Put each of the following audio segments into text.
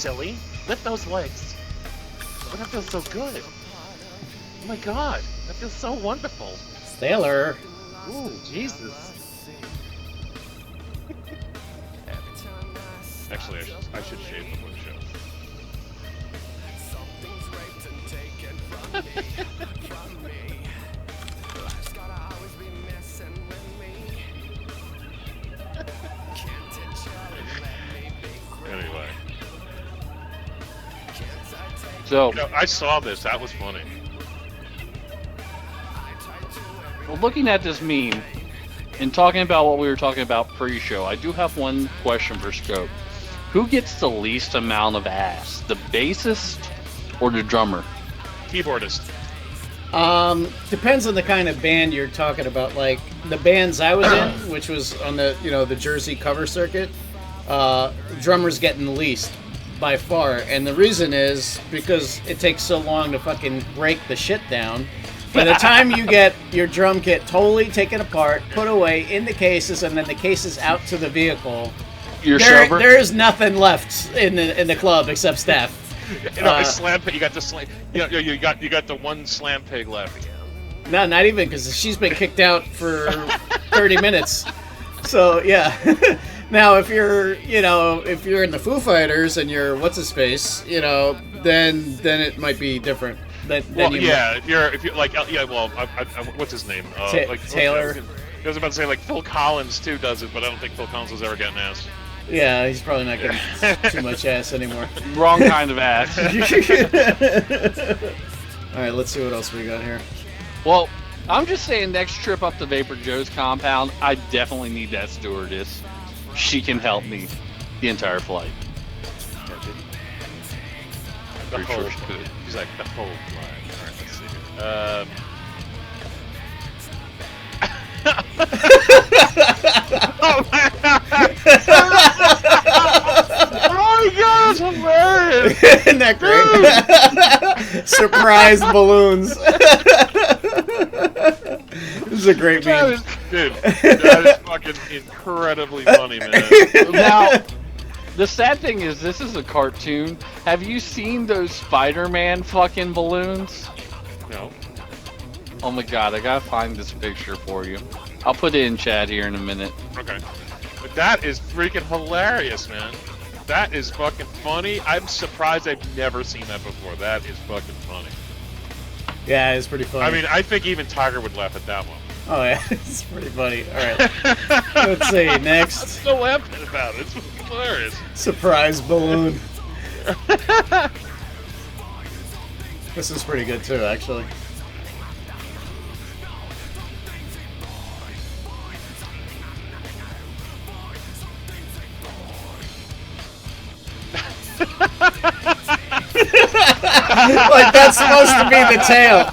silly. Lift those legs. Oh, that feels so good. Oh my god, that feels so wonderful. Sailor. Ooh, Jesus. Actually, I should shave before the show. Anyway. So, You know, I saw this. That was funny. well, looking at this meme and talking about what we were talking about pre-show, I do have one question for Scope. Who gets the least amount of ass, the bassist or the drummer? Keyboardist. Depends on the kind of band you're talking about. Like the bands I was in, which was on the the Jersey cover circuit, drummers getting the least by far, and the reason is because it takes so long to fucking break the shit down. By the time you get your drum kit totally taken apart, put away in the cases, and then the cases out to the vehicle, Sober? there is nothing left in the club except Steph. A slam pig. You got the slam. You got the one slam pig left. No, not even, because she's been kicked out for 30 minutes. So yeah. Now, if you're in the Foo Fighters and you're what's his face, then it might be different. Well, yeah. If you're like, yeah. Well, what's his name? Like Taylor. I was about to say like Phil Collins too does it, but I don't think Phil Collins has ever gotten ass. Yeah, he's probably not getting too much ass anymore. Wrong kind of ass. All right, let's see what else we got here. Well, I'm just saying, next trip up to Vaporjoe's compound, I definitely need that stewardess. She can help me the entire flight. The Pretty whole. sure she could. He's like the whole flag. All right, let's see. Oh my god! Oh my god, that's hilarious! Isn't that great? Surprise balloons. This is a great meme. Dude, that is fucking incredibly funny, man. Now, the sad thing is, this is a cartoon. Have you seen those Spider-Man fucking balloons? No. Oh my god, I gotta find this picture for you. I'll put it in chat here in a minute. Okay. But that is freaking hilarious, man. That is fucking funny. I'm surprised I've never seen that before. That is fucking funny. Yeah, it's pretty funny. I mean, I think even Tiger would laugh at that one. Oh yeah, it's pretty funny. All right, let's see next. I'm still laughing about it. It's fucking hilarious. Surprise balloon. This is pretty good too, actually. Like that's supposed to be the tail.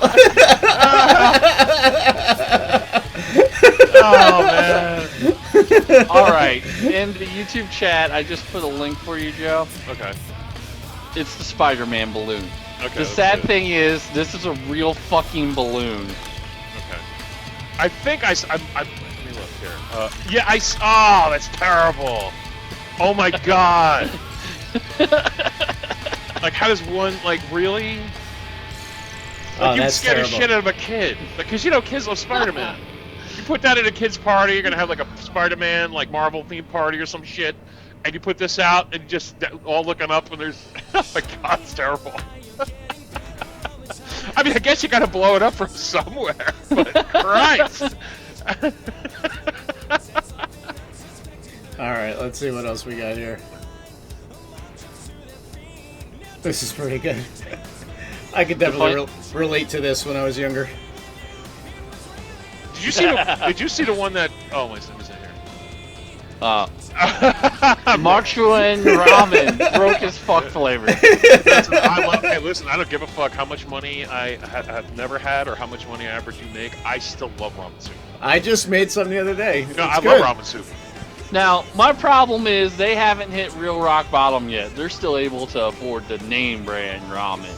Oh man. Alright, in the YouTube chat, I just put a link for you, Joe. Okay. It's the Spider-Man balloon. Okay. The sad thing is, this is a real fucking balloon. Okay. I think let me look here. Yeah, oh, that's terrible. Oh my god. Like, how does one, like, really? Like, you'd scare the shit out of a kid. Because, kids love Spider-Man. You put that at a kid's party, you're gonna have, like, a Spider-Man, like, Marvel-themed party or some shit, and you put this out, and just all looking up, and there's... Oh my god, it's terrible. I mean, I guess you gotta blow it up from somewhere, but Christ! Alright, let's see what else we got here. This is pretty good. I could definitely relate to this when I was younger. Did you see the one that? Oh, my son is in here. Marchuan ramen broke his fuck flavor. Listen, I don't give a fuck how much money I have never had or how much money I ever do make. I still love ramen soup. I just made some the other day. No, I love ramen soup. Now, my problem is they haven't hit real rock bottom yet. They're still able to afford the name brand ramen.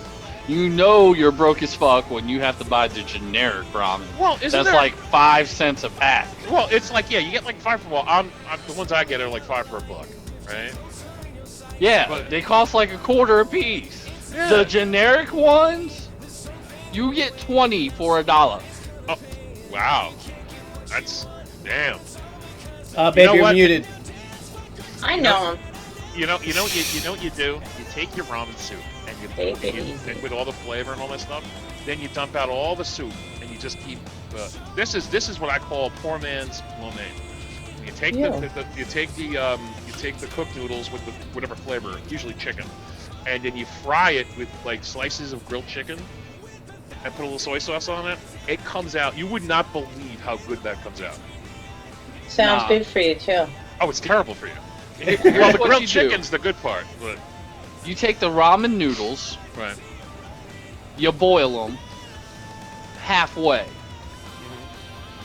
You know you're broke as fuck when you have to buy the generic ramen. Well, that's like 5 cents a pack. Well, it's like, yeah, you get like 5 for, the ones I get are like 5 for $1, right? Yeah, But- they cost like $0.25 a piece. Yeah. The generic ones, you get 20 for $1. Oh, wow. That's damn. Babe, know you're what? muted. I know him. You know what you do? You take your ramen soup and and with all the flavor and all that stuff, then you dump out all the soup and you just keep. This is what I call poor man's lo mein. You take you take the cooked noodles with the whatever flavor, usually chicken, and then you fry it with like slices of grilled chicken and put a little soy sauce on it. It comes out. You would not believe how good that comes out. Sounds Nah. good for you too. Oh, it's terrible for you. Well, Here's the what grilled you do. chicken's the good part, but You take the ramen noodles, right. you boil them halfway.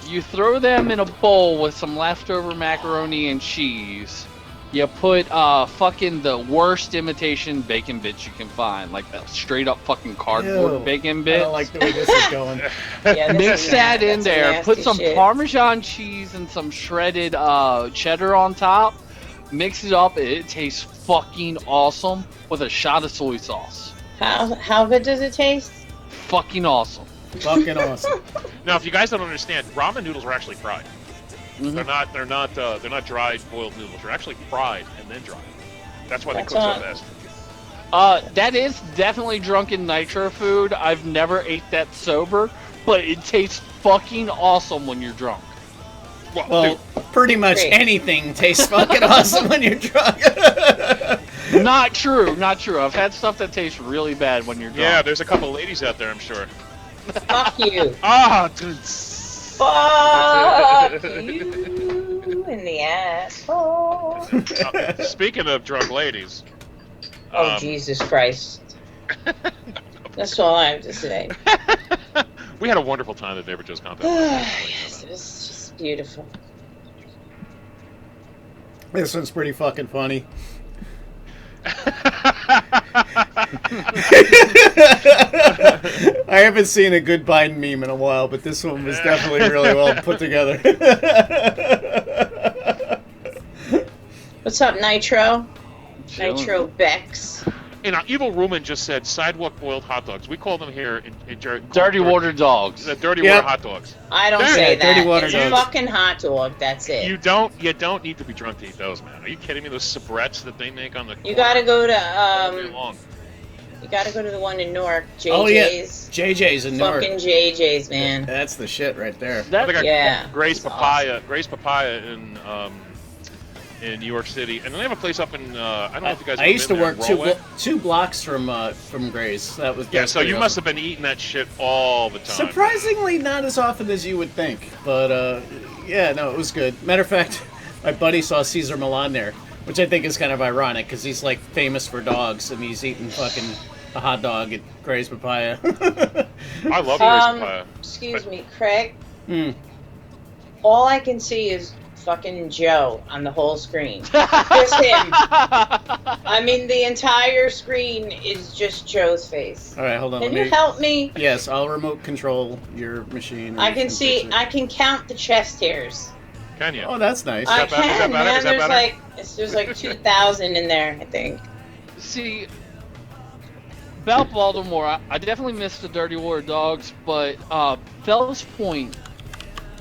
You throw them in a bowl with some leftover macaroni and cheese. You put fucking the worst imitation bacon bits you can find, like that straight up fucking cardboard Ew. bacon I bits. don't like the way this is going. Yeah, this Mix is that in that's there. nasty Put some shit. Parmesan cheese and some shredded cheddar on top. Mix it up. It tastes fucking awesome with a shot of soy sauce. How good does it taste? Fucking awesome. Fucking awesome. Now, if you guys don't understand, ramen noodles are actually fried. Mhm. They're not dried boiled noodles. They're actually fried and then dried. That's why they That's cook so all. fast. That is definitely drunken nitro food. I've never ate that sober, but it tastes fucking awesome when you're drunk. Well, pretty much Great. anything tastes fucking awesome when you're drunk. Not true, not true. I've had stuff that tastes really bad when you're drunk. Yeah, there's a couple ladies out there, I'm sure. Fuck you. Ah, dude. Fuck you in the asshole. Speaking of drunk ladies, Oh, Jesus Christ. That's all I have to say. we had a wonderful time at Vaporjoe's compound. Yes, it was just beautiful. This one's pretty fucking funny. I haven't seen a good Biden meme in a while, but this one was definitely really well put together. What's up, Nitro? Chilling. Nitro Bex. And Evil Rumen just said sidewalk boiled hot dogs. We call them here in Dirty water dogs. The dirty Yep. water hot dogs. I don't Yeah, say dirty that. water It's dogs. a fucking hot dog. That's it. You don't need to be drunk to eat those, man. Are you kidding me? Those sabrets that they make on the You gotta go all day to long. you gotta go to the one in Newark, JJ's. Oh, yeah. JJ's in Newark. Fucking JJ's, man. That's the shit right there. I That, think Yeah. Grace That's Papaya in New York City, and then they have a place up in I don't know if you guys. I used to work Rollway. two blocks from Gray's. That was Yeah, that's so pretty you awesome. must have been eating that shit all the time. Surprisingly, not as often as you would think. But, yeah, no, it was good. Matter of fact, my buddy saw Cesar Millan there, which I think is kind of ironic, because he's, like, famous for dogs, and he's eating fucking a hot dog at Gray's Papaya. I love Grace Papaya. Excuse me, Craig. Hmm. All I can see is fucking Joe on the whole screen. Just him. I mean, the entire screen is just Joe's face. All right, hold on. Can let you me... help me? Yes, I'll remote control your machine. I can and see. fix it. I can count the chest hairs. Can you? Oh, that's nice. I that better? Is that can, better? man. Is that There's better? there's like 2,000 in there, I think. See, about Baltimore, I definitely missed the Dirty Water Dogs, but Fells Point,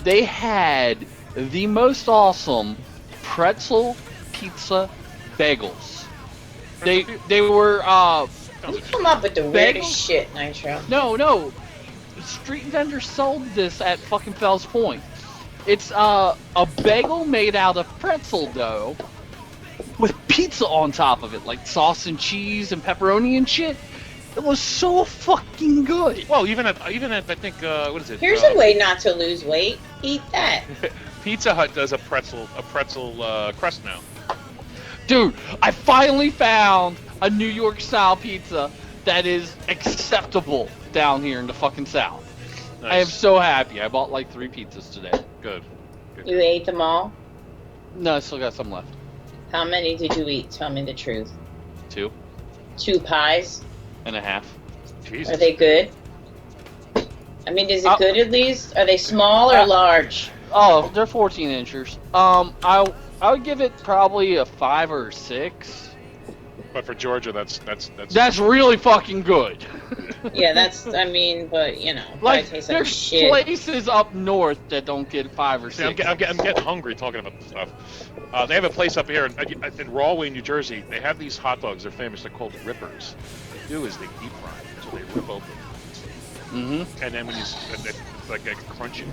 they had the most awesome pretzel pizza bagels. They were You come up with the weirdest shit, Nitro. no street vendors sold this at fucking Fells Point. It's a bagel made out of pretzel dough with pizza on top of it, like sauce and cheese and pepperoni and shit. It was so fucking good. Well, even at I think what is it? Here's a way not to lose weight. Eat that. Pizza Hut does a pretzel crust now. Dude, I finally found a New York style pizza that is acceptable down here in the fucking South. Nice. I am so happy. I bought like 3 pizzas today. Good. You ate them all? No, I still got some left. How many did you eat? Tell me the truth. 2 2 pies? and a half. Jesus. Are they good? I mean, is it good at least? Are they small or large? Oh, they're 14 inchers. I would give it probably a 5 or 6. But for Georgia, that's That's really fucking good. Yeah, that's. I mean, but you know, Like, it tastes there's like shit. places up north that don't get 5 or 6. See, I'm getting hungry talking about this stuff. They have a place up here in Rahway, New Jersey. They have these hot dogs. They're famous. They're called rippers. What they do is they deep fry them, so they rip open. Mm-hmm. And then when like a crunchy.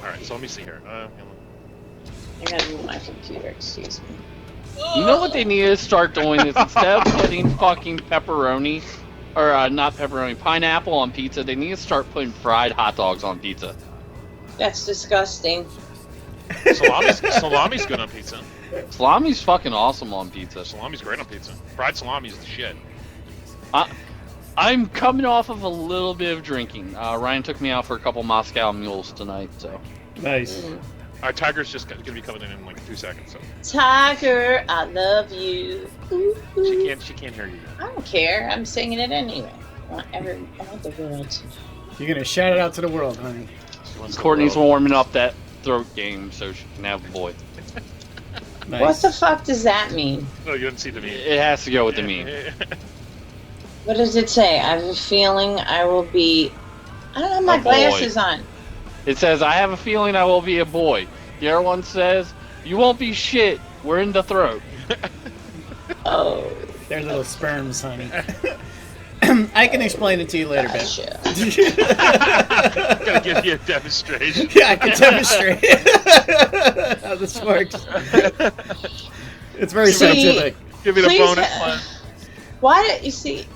All right, so let me see here. I gotta move my computer. Excuse me. You know what they need to start doing is instead of putting fucking pepperoni, or not pepperoni, pineapple on pizza, they need to start putting fried hot dogs on pizza. That's disgusting. Salami's good on pizza. Salami's fucking awesome on pizza. Salami's great on pizza. Fried salami is the shit. I'm coming off of a little bit of drinking. Ryan took me out for a couple Moscow mules tonight, so. Nice. Our Tiger's just going to be coming in like 2 seconds. So. Tiger, I love you. Ooh, ooh. She can't hear you. I don't care. I'm singing it anyway. I want the world to. You're gonna shout it out to the world, honey. Courtney's warming up that throat game so she can have a boy. Nice. What the fuck does that mean? No, you didn't see the meme. It has to go with the meme. What does it say? I have a feeling I will be. I don't have my A boy. glasses on. It says, I have a feeling I will be a boy. The other one says, you won't be shit. We're in the throat. Oh. They're little sperms, honey. I can explain it to you later, Ben. Gotcha. I'm going to give you a demonstration. Yeah, I can demonstrate how this works. It's very scientific. Give you the Please, bonus one. Why don't you see?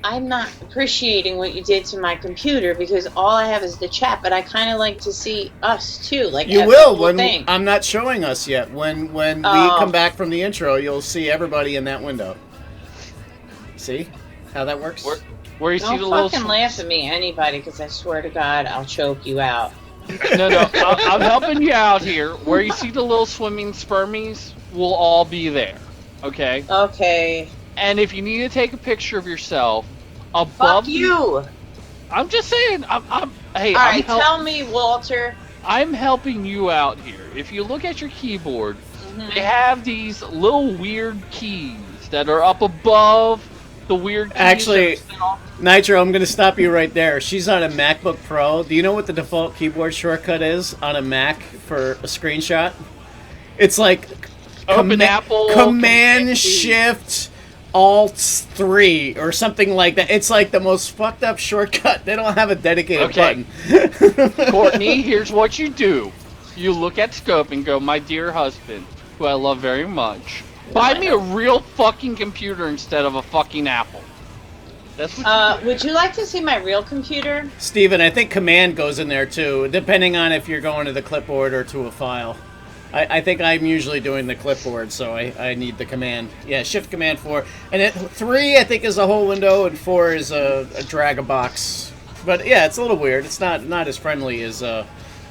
I'm not appreciating what you did to my computer because all I have is the chat, but I kind of like to see us too. Like You as will the whole when thing. I'm not showing us yet. When we Oh. come back from the intro, you'll see everybody in that window. See how that works? Where you see Don't the little... fucking laugh at me, anybody, because I swear to God, I'll choke you out. No, I'm helping you out here. Where you see the little swimming spermies, we'll all be there. Okay? Okay. And if you need to take a picture of yourself, above... Fuck you! I'm just saying, hey, Alright, tell me, Walter. I'm helping you out here. If you look at your keyboard, Mm-hmm. they have these little weird keys that are up above the weird keys. Actually, that are Nitro, I'm going to stop you right there. She's on a MacBook Pro. Do you know what the default keyboard shortcut is on a Mac for a screenshot? It's like Open Apple, Command Shift Alt 3 or something like that. It's like the most fucked up shortcut. They don't have a dedicated button. Courtney, here's what you do. You look at Scope and go, my dear husband, who I love very much, buy me a real fucking computer instead of a fucking Apple. That's what you do. Would you like to see my real computer? Steven, I think Command goes in there too, depending on if you're going to the clipboard or to a file. I think I'm usually doing the clipboard, so I need the command. Yeah, Shift Command 4. And 3, I think, is a whole window, and 4 is a drag a box. But yeah, it's a little weird. It's not as friendly as And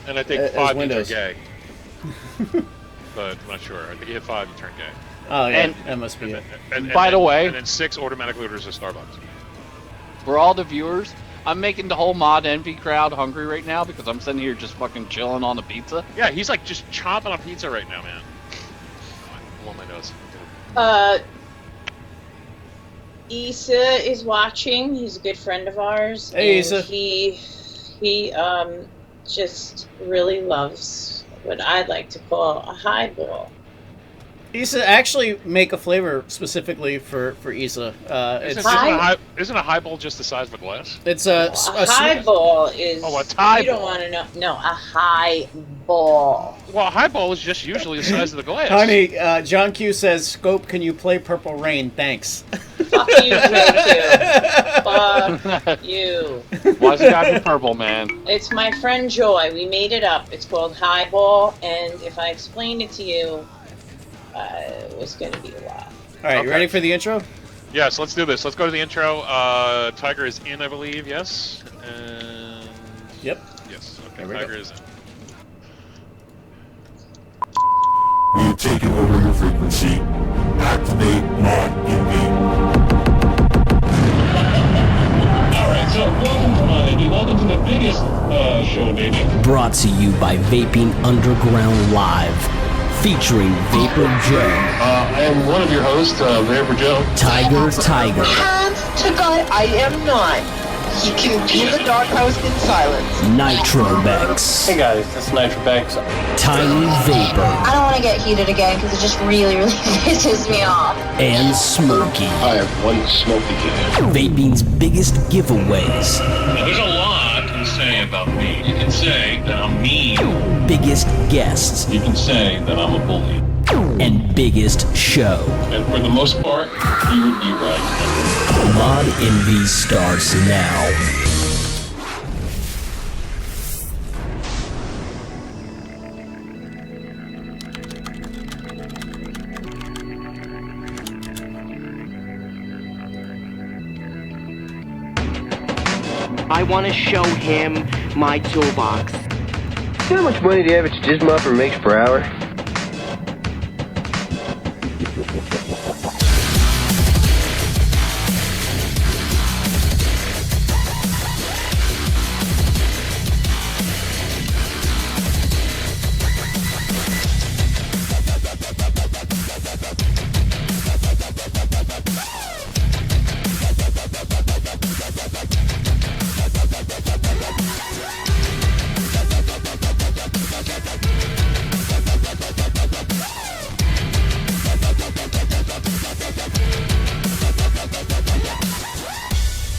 I think 5 you turn Windows. gay. But I'm not sure. I think you hit 5, you turn gay. Oh yeah, And- that must be it. By the way- And then 6 automatically orders a Starbucks. For all the viewers, I'm making the whole Mod Envy crowd hungry right now because I'm sitting here just fucking chilling on the pizza. Yeah, he's like just chomping on pizza right now, man. I want my nose. Issa is watching. He's a good friend of ours. Hey, and Issa. He just really loves what I'd like to call a highball. Issa, actually make a flavor specifically for Issa. Isn't a highball just the size of a glass? It's A highball is. Oh, a tie You don't ball. want to know. No, a high ball. Well, a highball is just usually the size of the glass. Honey, John Q says, Scope, can you play Purple Rain? Thanks. Fuck you, Joe. Fuck you. Why's it gotta be purple, man? It's my friend Joy. We made it up. It's called highball, and if I explained it to you, it was going to be a lot. All right, Okay. you ready for the intro? Yes, let's do this. Let's go to the intro. Tiger is in, I believe. Yes. And Yep. yes. Okay. There we Tiger go. is in. We've taken over your frequency. Activate Mod Envy. Alright, so welcome to Mod Envy. Welcome to the biggest show, baby. Brought to you by Vaping Underground Live. featuring Vaporjoe, I am one of your hosts, Vaporjoe. TygerTyger, Hands to God, I am not. He can be in the doghouse in silence. Nitrobex, Hey guys, this is Nitrobex. TinyVapor, I don't want to get heated again because it just really, really pisses me off. and Smokey. I have one smoky kid. Vaping's biggest giveaways, Now, there's a lot to say about me. You can say that I'm mean. biggest guests, You can say that I'm a bully. and biggest show. And for the most part, you would be right. Mod Envy starts now. I want to show him my toolbox. You know how much money the average jizz mopper makes per hour?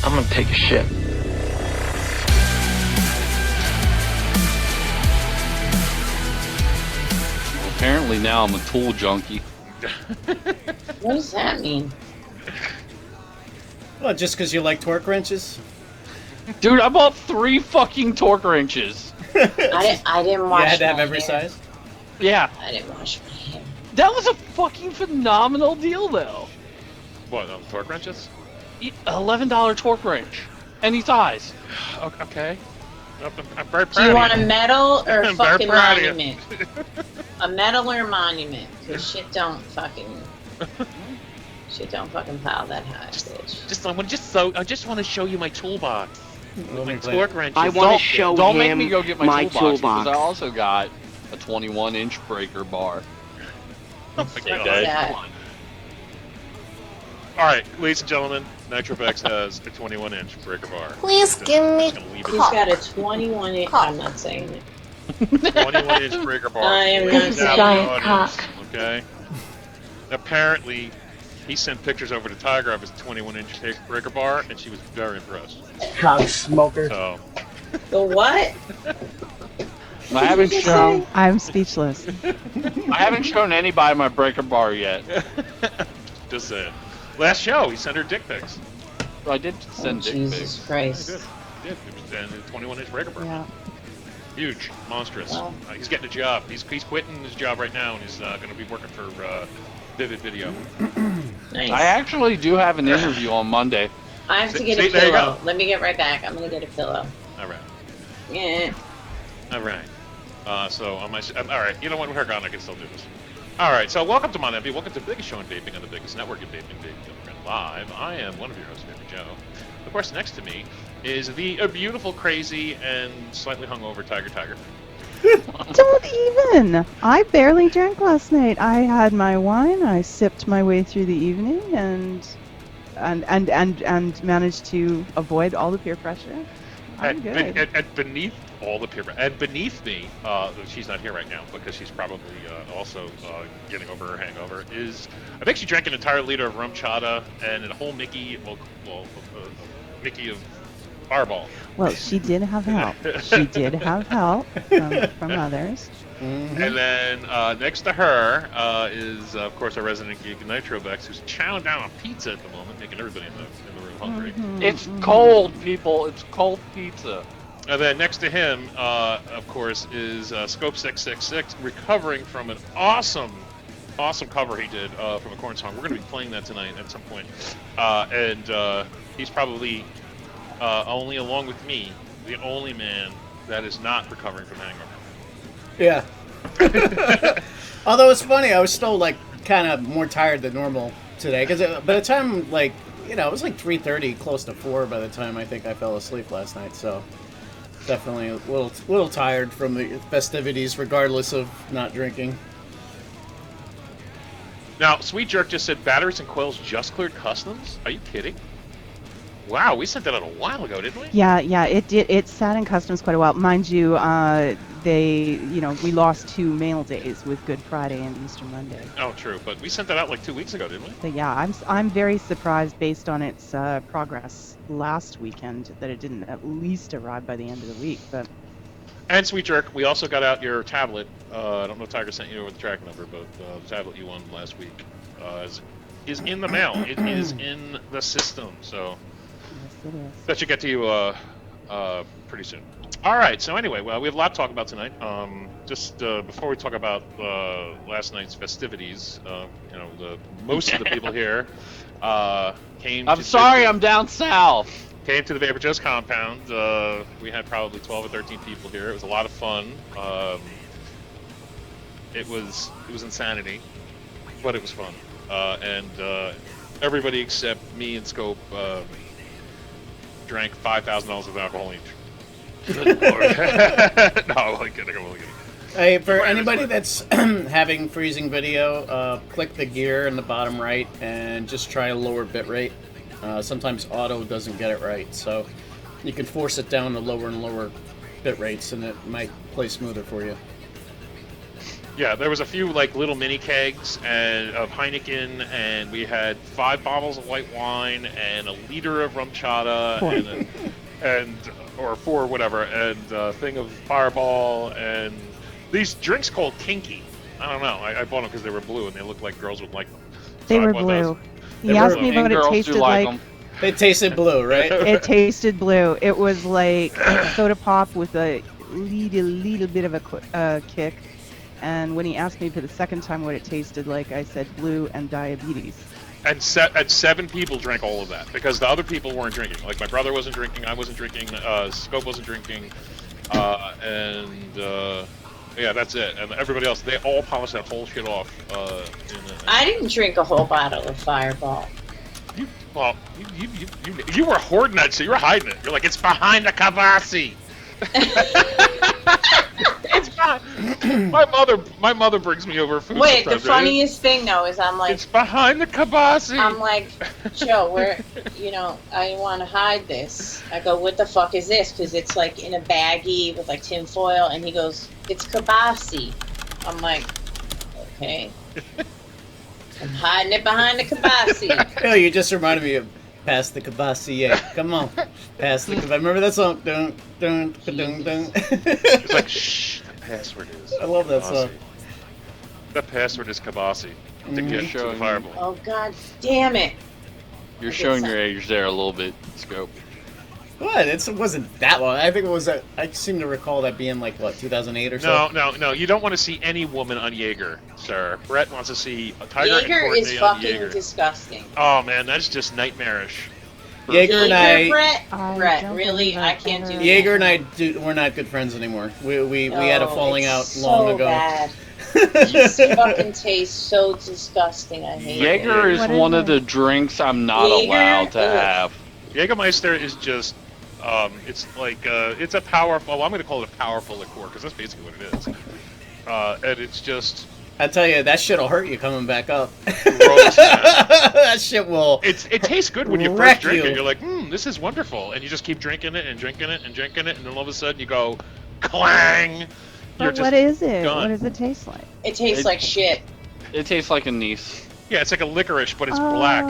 I'm gonna take a shit. Apparently now I'm a tool junkie. What does that mean? Well, just because you like torque wrenches? Dude, I bought 3 fucking torque wrenches. I didn't wash You had to have my every hair. size? Yeah, I didn't wash my hair. that was a fucking phenomenal deal though. What, torque wrenches? $11 torque wrench. Any size. Okay. I'm very proud Do you of want a medal or a I'm very fucking proud of you. monument? A medal or a monument? Cause shit don't fucking pile that high, bitch. I just want to show you my toolbox. My play torque wrenches. I want to show Don't him make me go get my toolbox, because toolbox. I also got a 21-inch breaker bar. Oh my Fuck God. that. Come on. All right, ladies and gentlemen, Nitrobex has a 21-inch breaker bar. Please give me He's got a 21 inch. I'm not saying it. 21-inch breaker bar. I am Ladies not and saying audience, cock. Okay. Apparently, he sent pictures over to Tiger of his 21-inch breaker bar, and she was very impressed. Cock smoker. So, The what? I haven't shown. I'm speechless. I haven't shown anybody my breaker bar yet. just saying. Last show, he sent her dick pics. I did send dick Jesus pics. Christ. He did. And a 21-inch breaker bar. Yeah. Huge, monstrous. Wow. He's getting a job. He's quitting his job right now, and he's going to be working for Vivid Video. Nice. I actually do have an interview on Monday. I have to See- get see, a there you pillow. go. Let me get right back. I'm gonna get a pillow. All right. Yeah. All right. So on my, all right. You know what? With her gone, I can still do this. All right. So welcome to Mon Envy. Welcome to the biggest show in vaping on the biggest network in vaping, Vaping Live. I am one of your hosts, Vaporjoe. Of course, next to me is the beautiful, crazy, and slightly hungover TygerTyger. Don't even. I barely drank last night. I had my wine. I sipped my way through the evening and managed to avoid all the peer pressure. I'm good. And beneath all the peer, and beneath me, she's not here right now because she's probably also getting over her hangover. I think she drank an entire liter of rum chata and a whole Mickey of Fireball. Well, she did have help. She did have help from others. Mm-hmm. And then next to her is, of course, our resident geek Nitrobex, who's chowing down on pizza at the moment, making everybody in the room hungry. It's cold, people. It's cold pizza. And then next to him, of course, is Scope 666, recovering from an awesome cover he did from a Korn song. We're going to be playing that tonight at some point. And he's probably, only along with me, the only man that is not recovering from hangover. Yeah. Although it's funny, I was still like kind of more tired than normal today because by the time it was like 3:30, close to 4 by the time I think I fell asleep last night. So definitely a little tired from the festivities, regardless of not drinking. Now, Sweet Jerk just said batteries and coils just cleared customs. Are you kidding? Wow, we sent that out a while ago, didn't we? Yeah, it did. It sat in customs quite a while, mind you. We lost 2 mail days with Good Friday and Easter Monday. Oh, true, but we sent that out like 2 weeks ago, didn't we? But yeah, I'm very surprised based on its progress last weekend that it didn't at least arrive by the end of the week. But. And Sweet Jerk, we also got out your tablet. I don't know if Tiger sent you over the track number, but the tablet you won last week is in the mail. It is in the system, so that should get to you pretty soon. All right. So anyway, well, we have a lot to talk about tonight. Just before we talk about last night's festivities, most of the people here came. I'm sorry, I'm down south. Came to the Vaporjoe's compound. We had probably 12 or 13 people here. It was a lot of fun. It was insanity, but it was fun. And everybody except me and Scope drank $5,000 of alcohol each. Good Lord. No, I'm only kidding. Hey, for anybody that's having freezing video, click the gear in the bottom right and just try a lower bit rate. Sometimes auto doesn't get it right, so you can force it down to lower and lower bit rates, and it might play smoother for you. Yeah, there was a few like little mini kegs of Heineken, and we had 5 bottles of white wine and a liter of rum chata, or 4 whatever, and a thing of Fireball, and these drinks called Kinky. I don't know. I bought them because they were blue and they looked like girls would like them. They were blue. He asked me what it tasted like. They tasted blue, right? It tasted blue. It was like soda pop with a little bit of a kick. And when he asked me for the second time what it tasted like, I said blue and diabetes. And 7 people drank all of that because the other people weren't drinking. Like my brother wasn't drinking, I wasn't drinking, Scope wasn't drinking, yeah, that's it. And everybody else, they all polished that whole shit off. I didn't drink a whole bottle of Fireball. You were hoarding that shit. You were hiding it. You're like, it's behind the kibasi. It's behind. My mother brings me over food. Wait, the funniest thing though is I'm like, it's behind the kibasi. I'm like, Joe, I want to hide this. I go, what the fuck is this? Because it's like in a baggie with like tin foil, and he goes, it's kibasi. I'm like, okay. I'm hiding it behind the kibasi. Oh, you just reminded me of Pass the Kibasi, yeah. Come on. Pass the Kibasi. Remember that song? Dun, dun, dun, dun, dun. It's like, shh, the password is I love that song. The password is Kibasi. To get to the Fireball. Oh, god damn it. You're showing your age there a little bit, Scope. What? It wasn't that long. I think it was. I seem to recall that being like what, 2008 or so. No. You don't want to see any woman on Jaeger, sir. Brett wants to see a Tiger Jaeger and Courtney is on fucking Jaeger. disgusting. Oh man, that's just nightmarish. Jaeger and I. Brett, really, I can't do. Jaeger and I we're not good friends anymore. We had a falling out long ago. Bad. It fucking tastes so disgusting. I hate it. Jaeger is one of the drinks I'm not allowed to have. Jägermeister is just, it's like, it's a powerful, I'm going to call it a powerful liqueur, because that's basically what it is. And it's just... I tell you, that shit'll hurt you coming back up. Gross, that shit will. It tastes good when you first drink it. You're like, this is wonderful, and you just keep drinking it and drinking it and drinking it, and then all of a sudden you go, clang. But what is it? Done. What does it taste like? It tastes like shit. It tastes like anise. Yeah, it's like a licorice, but it's black.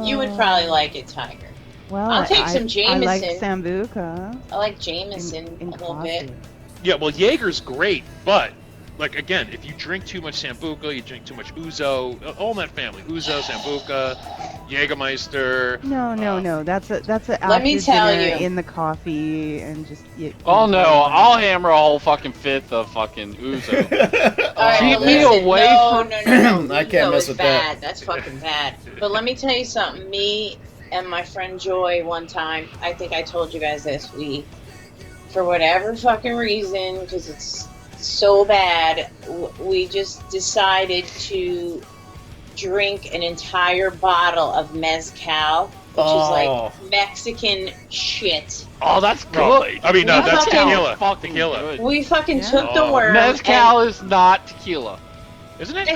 You would probably like it, Tiger. Well, I'll take some Jameson. I like Sambuca. I like Jameson a little bit. Yeah, well, Jaeger's great, but like again, if you drink too much Sambuca, you drink too much Ouzo, all in that family, Ouzo, Sambuca, Jägermeister. No. That's a Let me tell you, in the coffee and just. Oh no! I'll hammer a whole fucking fifth of fucking Ouzo. Keep me away from. No. I can't mess with that. That's fucking bad. But let me tell you something. Me and my friend Joy one time, I think I told you guys this. We, for whatever fucking reason, because it's so bad, we just decided to drink an entire bottle of mezcal, which is like Mexican shit. Oh, that's good. I mean, that's tequila. Tequila. We fucking took the word. Mezcal is not tequila. Isn't it?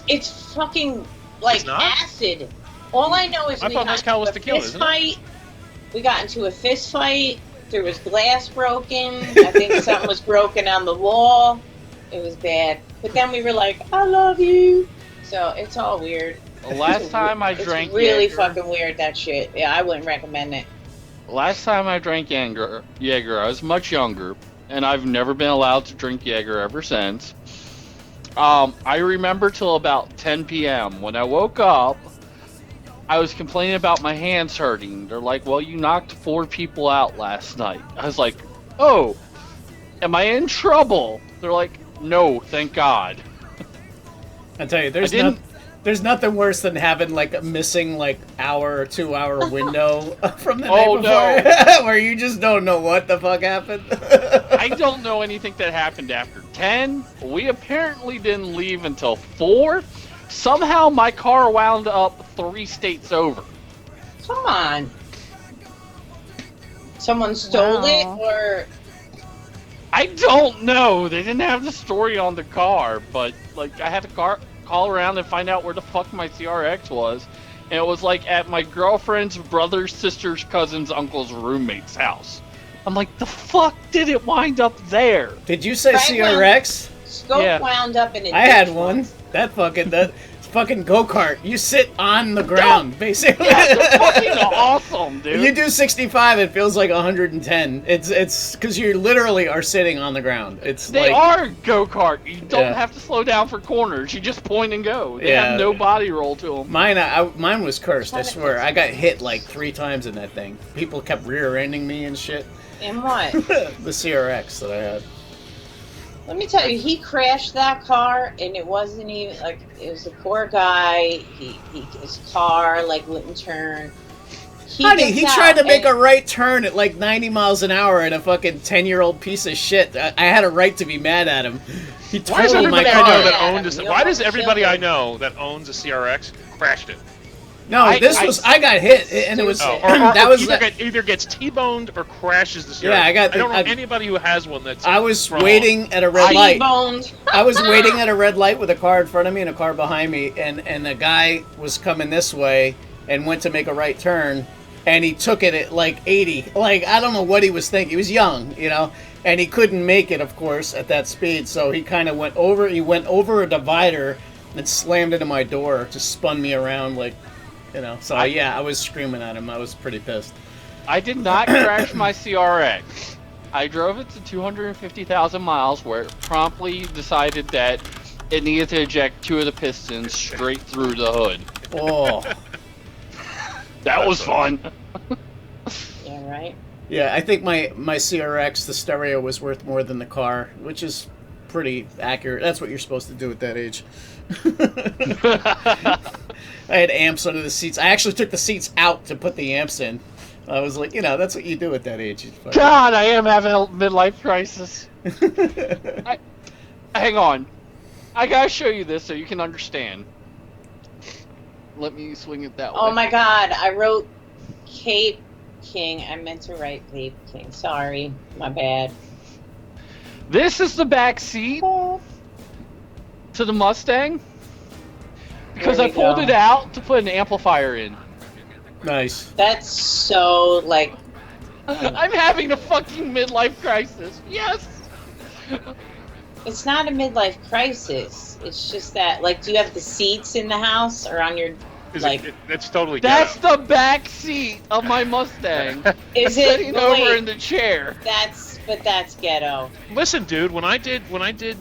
It's fucking like acid. All I know is I thought mezcal was tequila, isn't it? We got into a fist fight. There was glass broken. I think something was broken on the wall. It was bad. But then we were like, I love you. So it's all weird. The last time I drank It's really Jaeger, fucking weird, that shit. Yeah, I wouldn't recommend it. last time I drank Jaeger, I was much younger, and I've never been allowed to drink Jaeger ever since. I remember till about 10 p.m. When I woke up, I was complaining about my hands hurting. They're like, well, you knocked 4 people out last night. I was like, oh, am I in trouble? They're like, no, thank God. I tell you, there's nothing worse than having like a missing like hour or 2 hour window from the night before where you just don't know what the fuck happened. I don't know anything that happened after 10. We apparently didn't leave until 4. Somehow my car wound up 3 states over. Come on. Someone stole it, or... I don't know. They didn't have the story on the car, but like I had to call around and find out where the fuck my CRX was. And it was like at my girlfriend's brother's, sister's, cousin's, uncle's roommate's house. I'm like, the fuck did it wind up there? Did you say CRX? Scope wound up in a I had one. That fucking go-kart. You sit on the ground, basically. Yeah, they're fucking awesome, dude. You do 65, it feels like 110. It's because you literally are sitting on the ground. They are go-kart. You don't have to slow down for corners. You just point and go. They have no body roll to them. Mine was cursed, I swear. I got hit like 3 times in that thing. People kept rear-ending me and shit. In what? The CRX that I had. Let me tell you, he crashed that car, and it wasn't even, like, it was a poor guy. His car, like, wouldn't turn. He tried to make a right turn at, like, 90 miles an hour in a fucking 10-year-old piece of shit. I had a right to be mad at him. He totaled my car. Why does everybody I know that owns a CRX crashed it? No, I got hit, and it was either gets T-boned or crashes the CRX. Yeah, I don't know anybody who has one that's. I was waiting at a red light. I was waiting at a red light with a car in front of me and a car behind me, and the guy was coming this way and went to make a right turn, and he took it at like 80. Like, I don't know what he was thinking. He was young, you know, and he couldn't make it, of course, at that speed. So he kind of went over. He went over a divider and slammed into my door, just spun me around like. You know, so I was screaming at him. I was pretty pissed. I did not crash my CRX. I drove it to 250,000 miles, where it promptly decided that it needed to eject 2 of the pistons straight through the hood. Oh, that was fun. Yeah, right. Yeah, I think my CRX, the stereo was worth more than the car, which is pretty accurate. That's what you're supposed to do at that age. I had amps under the seats. I actually took the seats out to put the amps in. I was like, you know, that's what you do at that age. God, I am having a midlife crisis. Hang on. I gotta show you this so you can understand. Let me swing it that way. Oh my God, I wrote Cape King. I meant to write Cape King. Sorry, my bad. This is the back seat to the Mustang. Because I pulled it out to put an amplifier in. Nice. That's so, like... I'm having a fucking midlife crisis. Yes! It's not a midlife crisis. It's just that, like, do you have the seats in the house or on your... That's totally That's the back seat of my Mustang. Is it? Sitting over in the chair. But that's ghetto. Listen, dude, when I did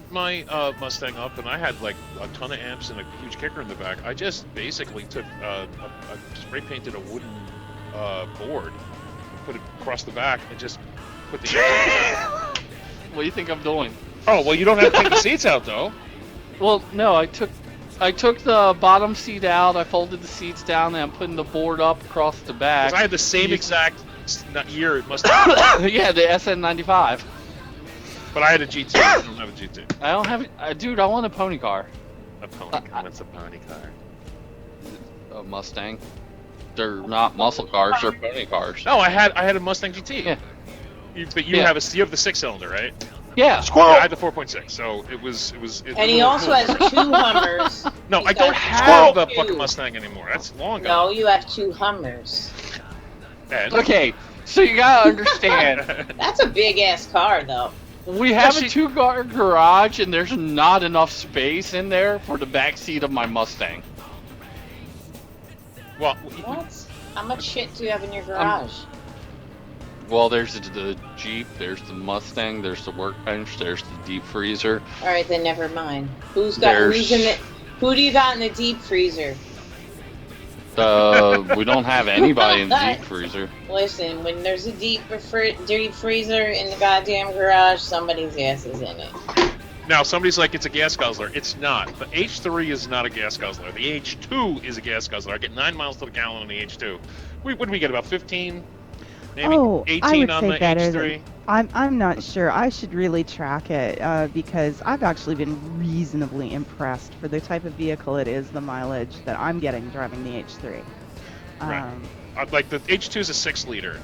my Mustang up and I had like a ton of amps and a huge kicker in the back, I just basically took spray painted a wooden board, put it across the back, and just put the amps in. What do you think I'm doing? Oh, well, you don't have to take the seats out though. Well, no, I took the bottom seat out, I folded the seats down, and I'm putting the board up across the back. 'Cause I had the same exact year it must have. Yeah, the SN95. But I had a GT. I don't have a GT. I don't have it. Dude, I want a pony car. A pony car? What's a pony car? A Mustang. They're not muscle cars, they're pony cars. No, I had a Mustang GT. Yeah. But you have the 6-cylinder, right? Yeah. Yeah, I had the 4.6, so it was. And he also has 2 Hummers. No, He's I don't got have the 2. fucking Mustang anymore. That's long No, gone. you have 2 Hummers. And? Okay, so you gotta understand. That's a big ass car, though. We have a 2-car garage, and there's not enough space in there for the back seat of my Mustang. Well, what? How much shit do you have in your garage? Well, there's the Jeep, there's the Mustang, there's the workbench, there's the deep freezer. All right, then never mind. Who do you got in the deep freezer? We don't have anybody in the deep freezer. Listen, when there's a deep freezer in the goddamn garage, somebody's ass is in it. Now, somebody's like, it's a gas guzzler. It's not. The H3 is not a gas guzzler. The H2 is a gas guzzler. I get 9 miles to the gallon on the H2. What do we get, about 15? Maybe 18 I would on say the better H3? I'm not sure. I should really track it because I've actually been reasonably impressed for the type of vehicle it is, the mileage that I'm getting driving the H3. Right. Like the H2 is a 6-liter.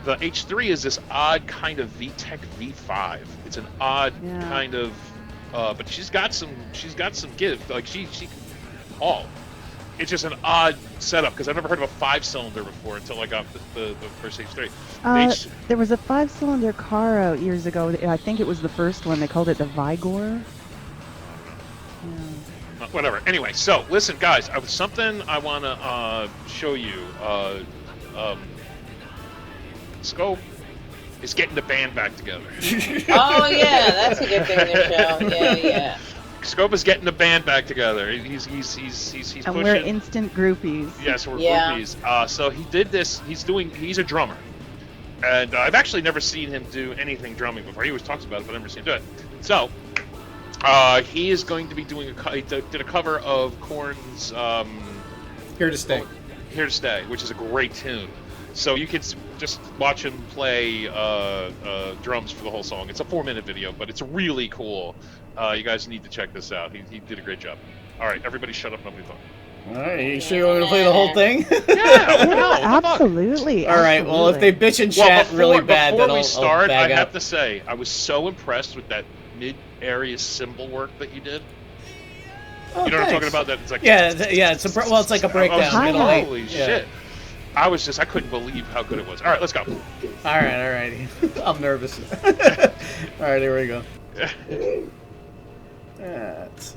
The H3 is this odd kind of VTEC V5. It's an odd kind of, but she's got some give. Like she haul. It's just an odd setup because I've never heard of a 5-cylinder before until I got the first H3. There was a 5-cylinder car out years ago. I think it was the first one. They called it the Vigor. Yeah. Whatever. Anyway, so listen, guys. Something I want to show you. Scope is getting the band back together. Oh yeah, that's a good thing to show. Yeah. Scope is getting the band back together. He's pushing. And we're instant groupies. Yes, we're groupies. So he did this. He's a drummer, and I've actually never seen him do anything drumming before. He always talks about it, but I've never seen him do it. So he is going to be doing he did a cover of Korn's Here to Stay. Here to Stay, which is a great tune. So you can just watch him play drums for the whole song. It's a 4-minute video, but it's really cool. You guys need to check this out. He did a great job. All right, everybody shut up. Nobody talk. All right, you sure you want to play the whole thing? Yeah, absolutely. All right, well, if they bitch and chat really bad, then before we start, I'll I have to say, I was so impressed with that mid-area cymbal work that you did. Oh, you know what I'm talking about? That it's like it's like a breakdown. Holy shit! I couldn't believe how good it was. All right, let's go. All right. I'm nervous. All right, here we go. Let's see.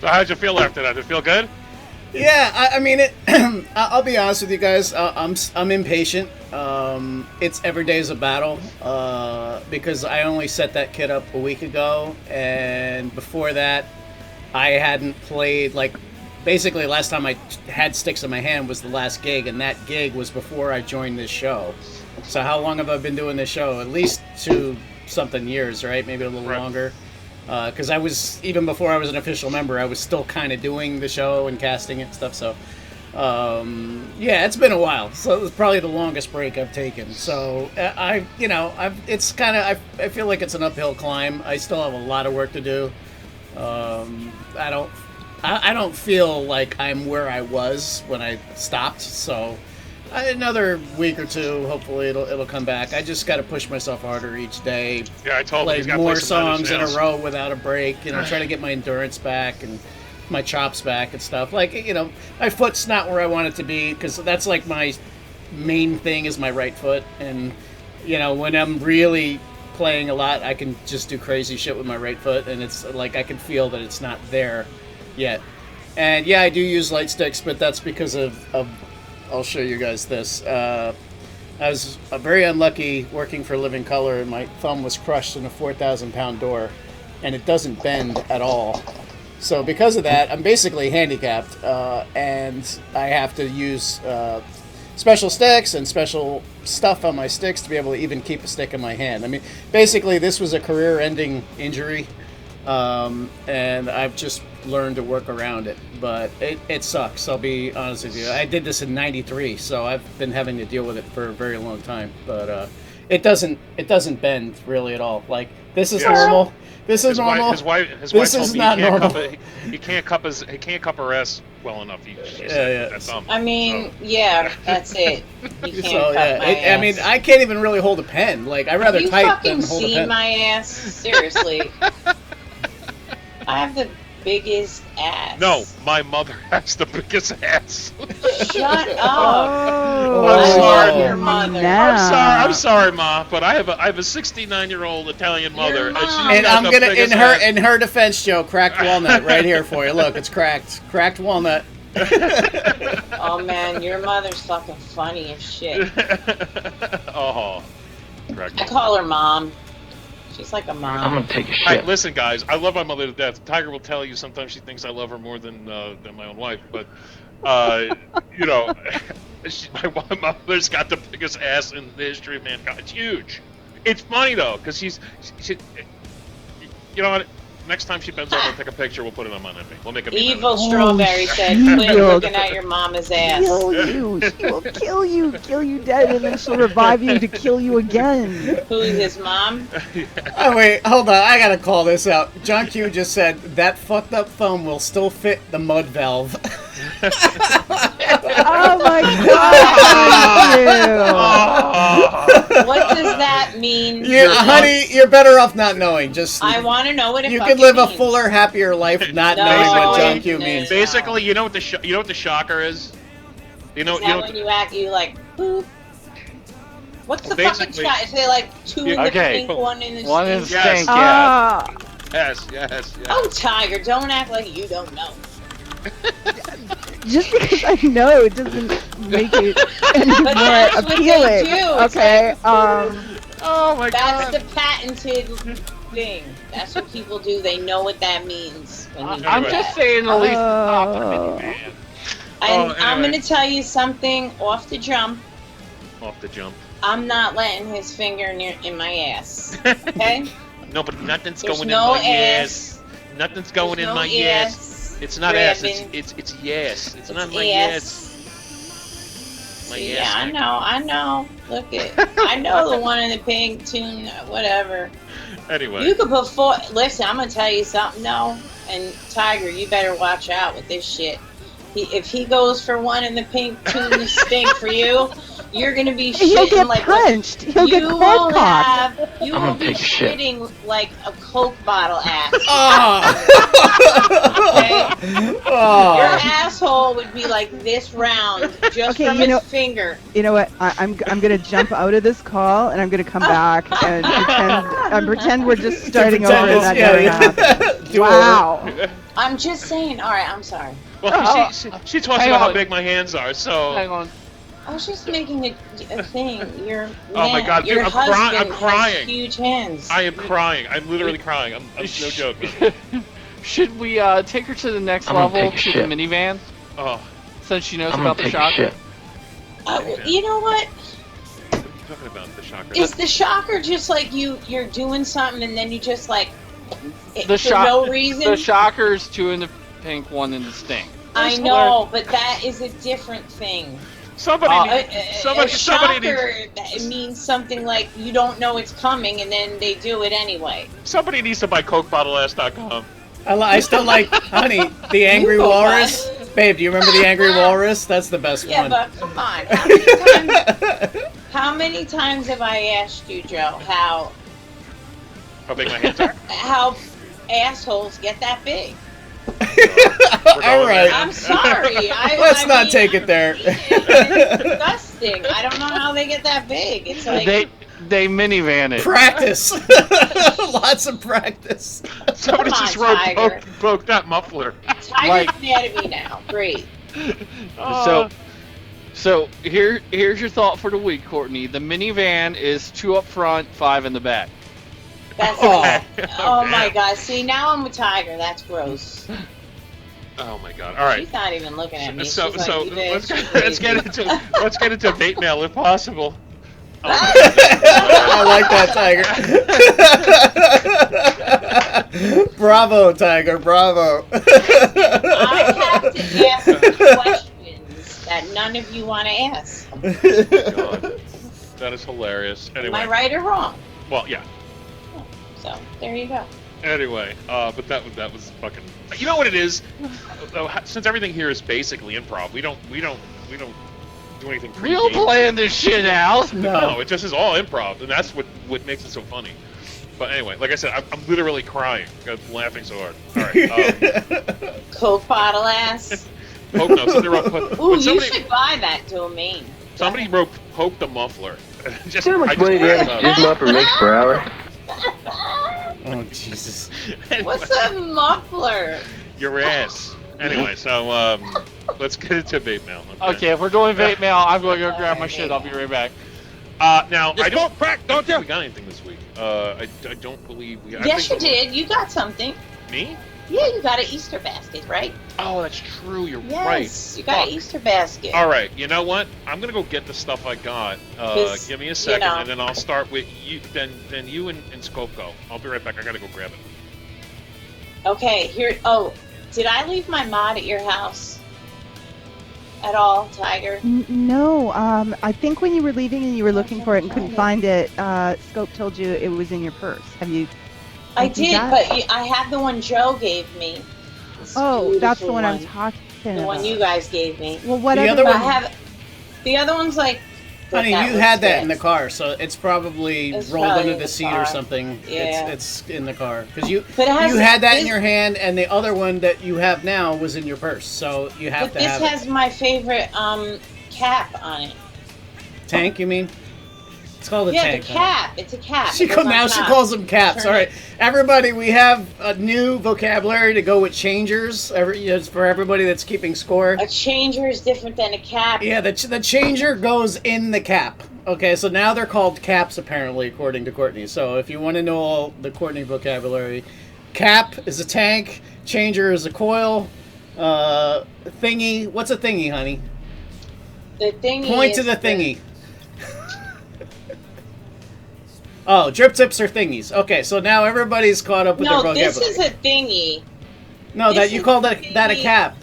how'd you feel after that? Did it feel good? Yeah, I mean, I'll be honest with you guys. I'm impatient. It's every day's a battle because I only set that kit up a week ago, and before that, I hadn't played. Like, basically, last time I had sticks in my hand was the last gig, and that gig was before I joined this show. So how long have I been doing this show? At least 2-something years, right? Maybe a little longer. Because I was, even before I was an official member, I was still kind of doing the show and casting it and stuff. So, yeah, it's been a while. So it's probably the longest break I've taken. So I feel like it's an uphill climb. I still have a lot of work to do. I don't feel like I'm where I was when I stopped. So another week or two, hopefully it'll come back. I just got to push myself harder each day. Yeah, I told him he's play got more songs in a row without a break. Try to get my endurance back and my chops back and stuff. Like, my foot's not where I want it to be because that's like my main thing is my right foot. And when I'm really playing a lot, I can just do crazy shit with my right foot, and it's like I can feel that it's not there yet. And yeah, I do use light sticks, but that's because of I'll show you guys this. I was very unlucky working for Living Color, and my thumb was crushed in a 4,000-pound door, and it doesn't bend at all. So because of that, I'm basically handicapped, and I have to use special sticks and special stuff on my sticks to be able to even keep a stick in my hand. I mean, basically, this was a career-ending injury, and I've just learned to work around it. But it sucks, I'll be honest with you. I did this in '93, so I've been having to deal with it for a very long time. But it doesn't bend really at all. Like, this is normal. This is normal. His wife this told is me not normal. He can't cup her ass well enough. That's I mean, yeah, that's it. You can't So, cut my ass. I mean, I can't even really hold a pen. Like, I'd rather you type than fucking hold a see pen. my ass? Seriously. I have the biggest ass. No, my mother has the biggest ass. Shut up. Oh, I love sorry. your mother. I'm sorry, Ma, but I have a 69-year-old Italian mother, and she's And got I'm the gonna biggest in ass. her defense, Joe, cracked walnut right here for you. Look, it's cracked walnut. Oh man, your mother's fucking funny as shit. Oh, correct. I call her mom. She's like a mom. I'm gonna take a shit. Hey, listen, guys, I love my mother to death. Tiger will tell you sometimes she thinks I love her more than my own wife, but my mother's got the biggest ass in the history of mankind. It's huge. It's funny though, because she you know what? Next time she bends over and take a picture, we'll put it on my name. We'll make a Evil Strawberry said, quit looking at your mama's ass. Kill you. She'll kill you dead, and then she'll revive you to kill you again. Who's his mom? Oh wait, hold on, I gotta call this out. John Q just said that fucked up thumb will still fit the mud valve. Oh my god! What does that mean? Honey, you're better off not knowing. Just I want to know what it you fucking could live means. a fuller, happier life not No, knowing what John it- Q no. means. Basically, you know what the shocker is? Is that when you act, you like, boop? What's the fucking Basically- shot? Is there like two in the Okay. pink, one in the One in stink? the stink, yeah. Yes. Oh, Tiger, don't act like you don't know. Just because I know it doesn't make it any But more that's what they appealing. do. It's Okay. Oh my That's the patented thing. That's what people do. They know what that means. When you do I'm that. just saying the least compliment, man. And I'm anyway. going to tell you something off the jump. Off the jump. I'm not letting his finger in my ass. Okay? No, but nothing's There's going no in my ass. Nothing's going There's in no my ass ass. It's not ass. grabbing. It's yes. It's not my ass. ass. My Yeah, ass. I know. Look at, I know the one in the pink tune, whatever. Anyway. You could put four. Listen, I'm gonna tell you something. No, and Tiger, you better watch out with this shit. If he goes for one in the pink tune to stink for you, you're gonna be He'll shitting get like punched. He'll get you cold will cocked. have. You I'm will gonna be take a shit. shitting like a Coke bottle ass. Okay? Oh. Your asshole would be like this round just Okay, from you his know- finger. You know what? I'm gonna jump out of this call and I'm gonna come back and pretend we're just starting over. pretend And that it's- never yeah, happened. Do Wow. I'm just saying. All right, I'm sorry. Well, she talks about how big my hands are, so. Hang on. I was just making a thing. Your oh my God, your dude, husband I'm crying. has huge hands. I am crying. I'm literally crying. I'm no joke. Should we take her to the next level to the minivan? Oh. Since she knows about the shocker. You know what? What are you talking about, the shocker? Is the shocker just like you're doing something and then you just like for no reason? The shocker's 2 in the pink, 1 in the stink. I know, but that is a different thing. Somebody It means something like you don't know it's coming and then they do it anyway. Somebody needs to buy CokeBottleAss.com. I still like, honey, the Angry Walrus. Babe, do you remember the Angry Walrus? That's the best one. Yeah, but come on. How many times have I asked you, Joe, how big my hands are? How assholes get that big? All right. I'm sorry. Let's not take it there. It's disgusting. I don't know how they get that big. It's like they minivan it. Practice. Lots of practice. Somebody just broke that muffler. Tiger's mad at me now. Great. So here's your thought for the week, Courtney. The minivan is 2 up front, 5 in the back. That's oh my God! See, now I'm with Tiger. That's gross. Oh my God! All right. She's not even looking at me. So let's get into vape mail if possible. Oh I like that, Tiger. Bravo, Tiger. Bravo. I have to ask questions that none of you want to ask. Oh God. That is hilarious. Anyway. Am I right or wrong? Well, yeah. So there you go. Anyway, but that was fucking. You know what it is? Since everything here is basically improv, we don't do anything. We don't plan this shit out. No, it just is all improv, and that's what makes it so funny. But anyway, like I said, I'm literally crying. I'm laughing so hard. All right. Coke bottle ass. Poke, no, somebody wrote. Ooh, you should buy that domain. Somebody wrote poke the muffler. How much money do you have this muffler makes per hour? Oh Jesus! What's a muffler? Your ass. Anyway, so let's get into vape mail. Okay, if we're doing vape mail, I'm going to go grab my shit. I'll be right back. Now I don't think we got anything this week. I don't believe we. Yes, you did. You got something. Me? Yeah, you got an Easter basket, right? Oh, that's true. You're yes, right. Yes, you got an Easter basket. All right. You know what? I'm gonna go get the stuff I got. Give me a second, and then I'll start with you. Then you and Scope go. I'll be right back. I gotta go grab it. Okay. Here. Oh, did I leave my mod at your house? At all, Tiger? No. I think when you were leaving and you were looking for it and couldn't find it, Scope told you it was in your purse. Have you? I did, but I have the one Joe gave me. Oh, that's the one I'm talking about. The one you guys gave me. Well, what the other one? I have. The other one's like. Honey, you had that in the car, so it's probably rolled under the seat or something. Yeah. It's in the car because you you had that in your hand, and the other one that you have now was in your purse. So you have to have it. This has my favorite cap on it. Tank, you mean? It's called a tank. Yeah, the cap. It's a cap. She calls them caps. All right, everybody, we have a new vocabulary to go with changers. For everybody that's keeping score. A changer is different than a cap. Yeah, the changer goes in the cap. Okay, so now they're called caps apparently, according to Courtney. So if you want to know all the Courtney vocabulary, cap is a tank, changer is a coil, thingy. What's a thingy, honey? The thingy. Point to the thingy. Oh, drip tips are thingies. Okay, so now everybody's caught up with their vocabulary. No, this is a thingy. No, that you call that a cap.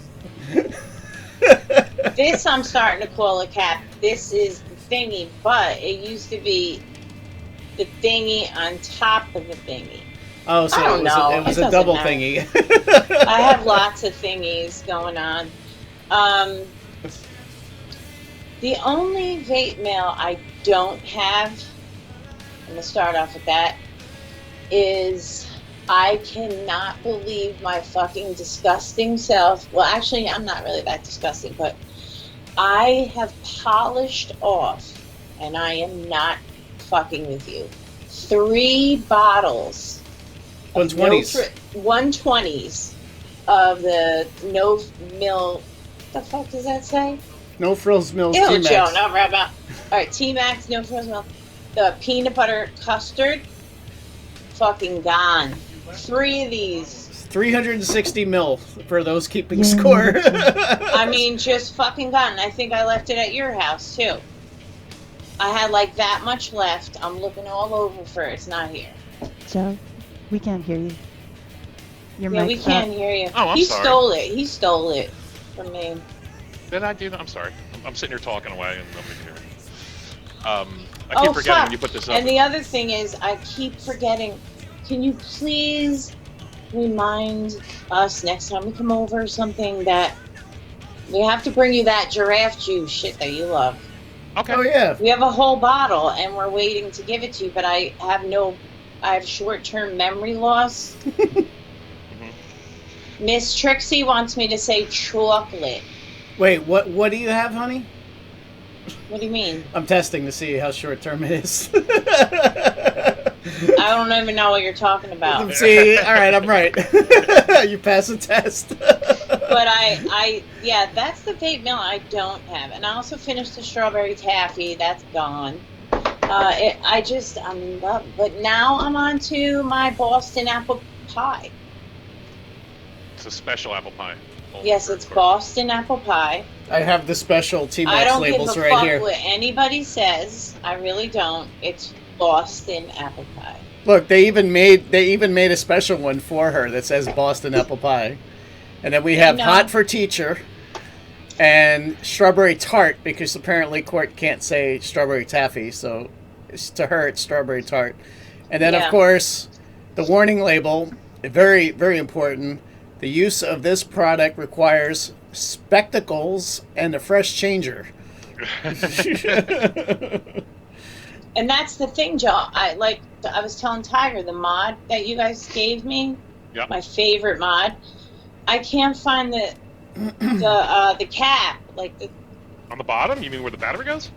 This I'm starting to call a cap. This is the thingy, but it used to be the thingy on top of the thingy. Oh, so it was a double thingy. I have lots of thingies going on. The only vape mail I don't have, I'm going to start off with that, is I cannot believe my fucking disgusting self. Well, actually, I'm not really that disgusting, but I have polished off, and I am not fucking with you, 3 bottles. 120s. 120s of the no mill. What the fuck does that say? No frills milk. Ew, Joe, not right about. All right, T-Max, no frills milk. The peanut butter custard, fucking gone. 3 of these. 360 mil for those keeping score. I mean, just fucking gone. I think I left it at your house too. I had like that much left. I'm looking all over for it. It's not here. Joe, we can't hear you. Your Yeah, we mic's can't up. hear you. Oh, I'm he sorry. stole it. He stole it from me. Did I do that? I'm sorry. I'm sitting here talking away and nobody can hear me. I keep forgetting when you put this up. And the other thing is, I keep forgetting. Can you please remind us next time we come over or something that we have to bring you that giraffe juice shit that you love. Okay. Oh yeah. We have a whole bottle and we're waiting to give it to you, but I have short-term memory loss. Miss Trixie wants me to say chocolate. Wait, what do you have, honey? What do you mean? I'm testing to see how short term it is. I don't even know what you're talking about. See, all right, I'm right. You pass the test. But yeah, that's the vape mill I don't have. And I also finished the strawberry taffy. That's gone. I'm in love. But now I'm on to my Boston apple pie. It's a special apple pie. Yes, it's Boston apple pie. I have the special T-Max I don't labels give a right fuck here. what anybody says. I really don't. It's Boston apple pie. Look, they even made a special one for her that says Boston apple pie. And then we have hot for teacher and strawberry tart, because apparently Court can't say strawberry taffy, so to her it's strawberry tart. And then of course the warning label, very, very important. The use of this product requires spectacles and a fresh changer. And that's the thing, Joe. I was telling Tiger, the mod that you guys gave me, my favorite mod. I can't find the cap, like the. On the bottom? You mean where the battery goes?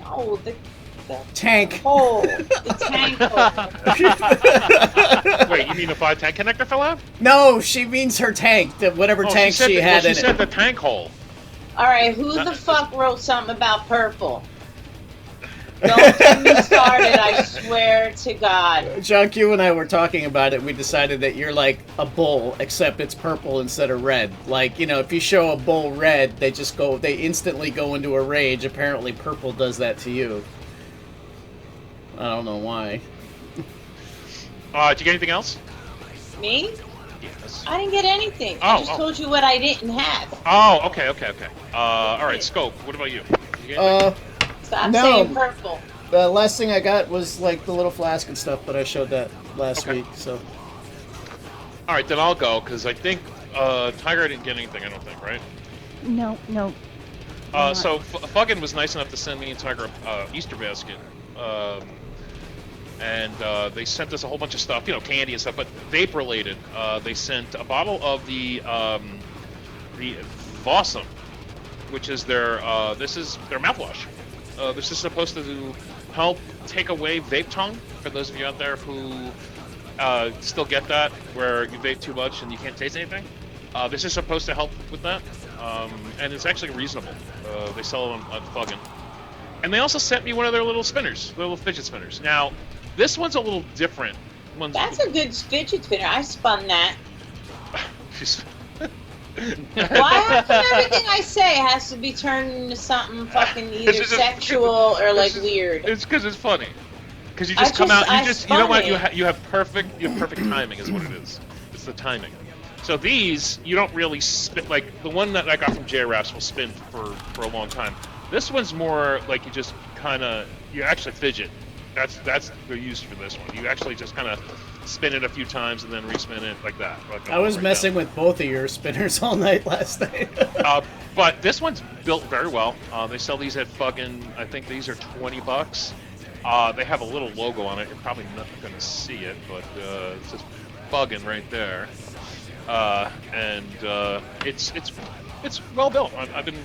No, the tank hole. The tank hole. Wait, you mean the 5 tank connector fell out? No, she means her tank, whatever tank she had in it. She said the tank hole. All right, who the fuck wrote something about purple? Don't get me started, I swear to God. John Q and I were talking about it. We decided that you're like a bull, except it's purple instead of red. Like, you know, if you show a bull red, they instantly go into a rage. Apparently purple does that to you. I don't know why. Did you get anything else? Me? Yes. I didn't get anything. I just told you what I didn't have. Oh, okay. All right, Scope, what about you? You get anything? Stop saying purple. The last thing I got was like the little flask and stuff, but I showed that last week, so. All right, then I'll go, because I think Tiger didn't get anything, I don't think, right? No. So Fuggin was nice enough to send me and Tiger a Easter basket. And they sent us a whole bunch of stuff, candy and stuff, but vape related. They sent a bottle of the Vossum, which is their mouthwash. This is supposed to help take away vape tongue for those of you out there who still get that, where you vape too much and you can't taste anything. This is supposed to help with that, and it's actually reasonable. They sell them on Fuggin. And they also sent me one of their little spinners, little fidget spinners. Now, this one's a little different. That's a good fidget spinner. I spun that. Why come everything I say has to be turned into something fucking either sexual or weird? It's because it's funny. Because you just come out, you know what? You have perfect timing is what it is. It's the timing. So these you don't really spin, like the one that I got from J-Raps will spin for a long time. This one's more like you actually fidget. That's the use for this one. You actually just kind of spin it a few times and then respin it like that. I was messing with both of your spinners all night last night. But this one's built very well. They sell these at Fuggin. I think these are $20. They have a little logo on it. You're probably not going to see it, but it says Fuggin right there. And it's well built. I've been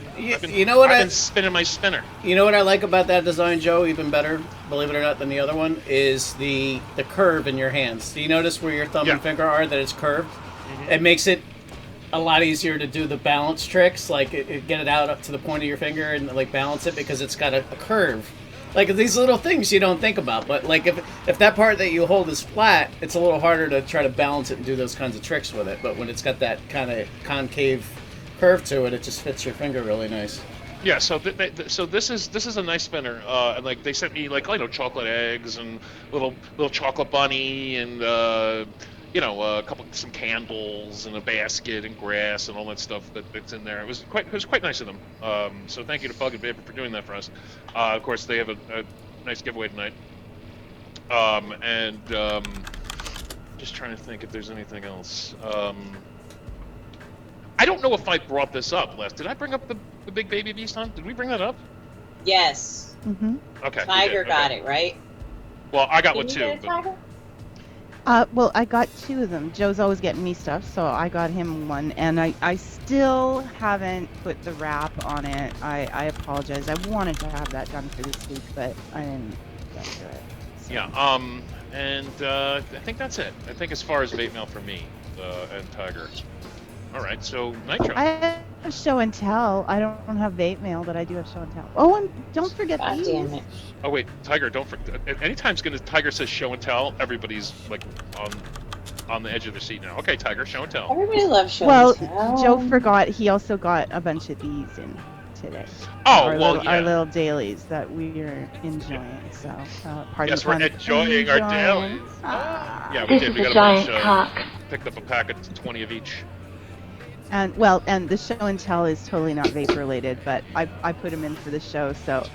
spinning my spinner. You know what I like about that design, Joe? Even better, believe it or not, than the other one is the curve in your hands. Do you notice where your thumb and finger are that it's curved? Mm-hmm. It makes it a lot easier to do the balance tricks, like get it out up to the point of your finger and like balance it because it's got a curve. Like these little things you don't think about, but like if that part that you hold is flat, it's a little harder to try to balance it and do those kinds of tricks with it. But when it's got that kind of concave curve to it, it just fits your finger really nice. Yeah, so this is a nice spinner, and like they sent me like chocolate eggs and little chocolate bunny and some candles and a basket and grass and all that stuff that's in there. It was quite nice of them. So thank you to Bug and Vapor for doing that for us. Of course, they have a nice giveaway tonight. Just trying to think if there's anything else. I don't know if I brought this up, Les. Did I bring up the big baby beast hunt? Did we bring that up? Yes. Mm-hmm. Okay. Tiger got it, right? Well, I got one Didn't too. you get a tiger? Well, I got 2 of them. Joe's always getting me stuff, so I got him one, and I still haven't put the wrap on it. I apologize. I wanted to have that done for this week, but I didn't get to it. So. Yeah. And I think that's it. I think as far as vape mail for me and Tiger. All right. So Nitro. I have show and tell. I don't have vape mail, but I do have show and tell. Oh, and don't forget God these. damn it. Oh wait, Tiger, don't forget. Anytime Tiger says show and tell, everybody's like on the edge of their seat now. Okay, Tiger, show and tell. Everybody loves show Well, and tell. Joe forgot he also got a bunch of these in today. Oh, Our little dailies that we are enjoying. So, pardon yes, we're pun. enjoying our dailies. Yeah, we did. We got a bunch. Picked up a packet, 20 of each. And the show and tell is totally not vape related, but I put them in for the show. So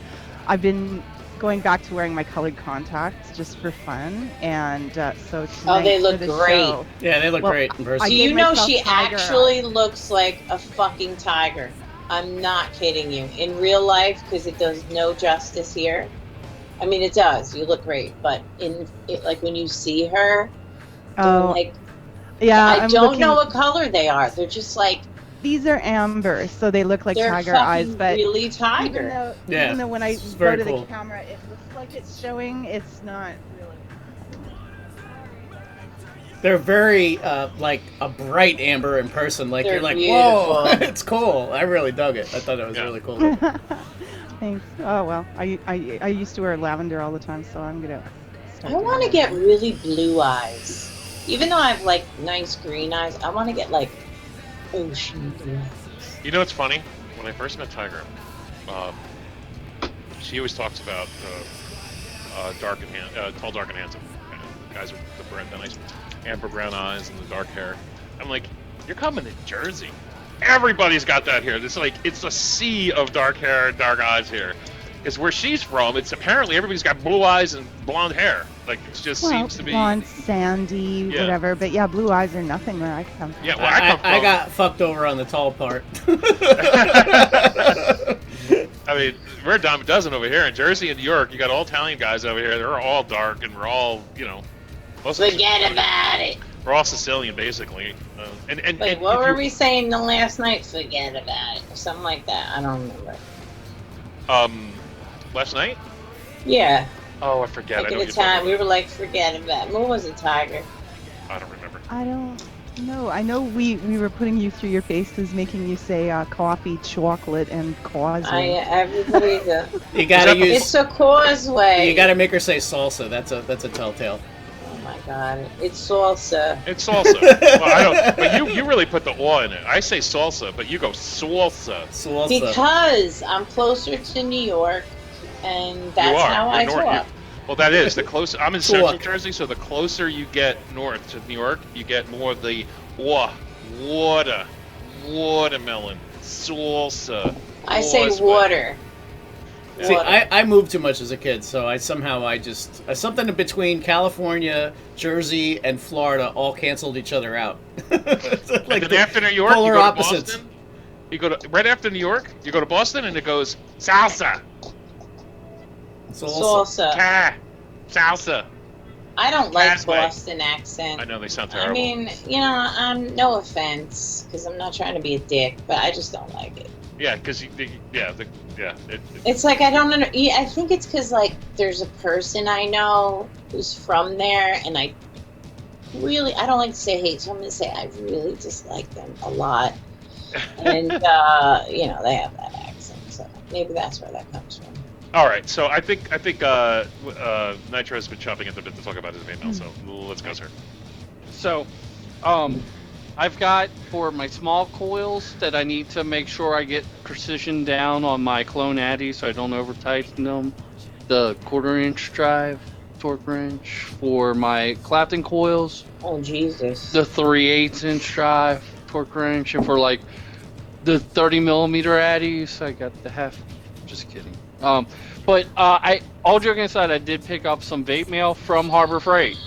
I've been going back to wearing my colored contacts just for fun, and so tonight they look for the great. show, Yeah, they look great in person. Do you know she Tiger actually looks like a fucking tiger? I'm not kidding you. In real life, because it does no justice here. I mean, it does. You look great, but like when you see her, like. Yeah, I don't know what color they are. They're just like these are amber, so they look like they're tiger eyes. But really tiger. Even though when I it's go to very cool. the camera, it looks like it's showing. It's not really. They're very like a bright amber in person. Like They're you're like, beautiful. whoa, it's cool. I really dug it. I thought it was really cool. Thanks. Oh well, I used to wear lavender all the time, so I'm gonna. I want to get really blue eyes. Even though I have like nice green eyes, I want to get like ocean blue eyes. You know what's funny? When I first met Tiger, she always talks about tall, dark, and handsome. Guys with the nice amber brown eyes and the dark hair. I'm like, you're coming to Jersey. Everybody's got that here. It's a sea of dark hair and dark eyes here. Because where she's from, it's apparently everybody's got blue eyes and blonde hair. Like it just seems to be blonde, sandy, whatever. But yeah, blue eyes are nothing where I come from. Yeah, where I come from. I got fucked over on the tall part. I mean, we're a dime a dozen over here in Jersey and New York. You got all Italian guys over here. They're all dark, and we're all, Forget about it. We're all Sicilian, basically. Wait, what were we saying the last night? Forget about it, or something like that. I don't remember. Last night? Yeah. Oh, I forget. Like I at the time, we were like, forget about it. What was it, Tiger? I don't remember. I don't know. I know we were putting you through your paces, making you say coffee, chocolate, and causeway. Everybody does. You gotta use. It's a causeway. You gotta make her say salsa. That's a telltale. Oh my god, it's salsa. It's salsa. Well, I don't. But you really put the awe in it. I say salsa, but you go salsa. Salsa. Because I'm closer to New York, and that's how I talk. Well, that is the closer. I'm in Central Jersey, so the closer you get north to New York, you get more of the watermelon, salsa. I say water. See, I moved too much as a kid, so something in between California, Jersey, and Florida all canceled each other out. Like and then after New York, polar you go opposites. to Boston. You go to right after New York, you go to Boston, and it goes salsa. Salsa. Salsa. I don't like Boston accent. I know they sound terrible. I mean, I'm no offense, because I'm not trying to be a dick, but I just don't like it. Yeah, because it's like I don't know. I think it's because like there's a person I know who's from there, and really, I don't like to say hate, so I'm going to say I really dislike them a lot. And, you know, they have that accent, so maybe that's where that comes from. All right, so I think Nitro has been chopping at the bit to talk about his vape now, so let's go, sir. So, I've got for my small coils that I need to make sure I get precision down on my clone addy so I don't over tighten them. The 1/4 inch drive torque wrench for my Clapton coils. Oh Jesus. The 3/8 inch drive torque wrench, and for like the 30mm addies, I got the half. Just kidding. But all joking aside, I did pick up some vape mail from Harbor Freight.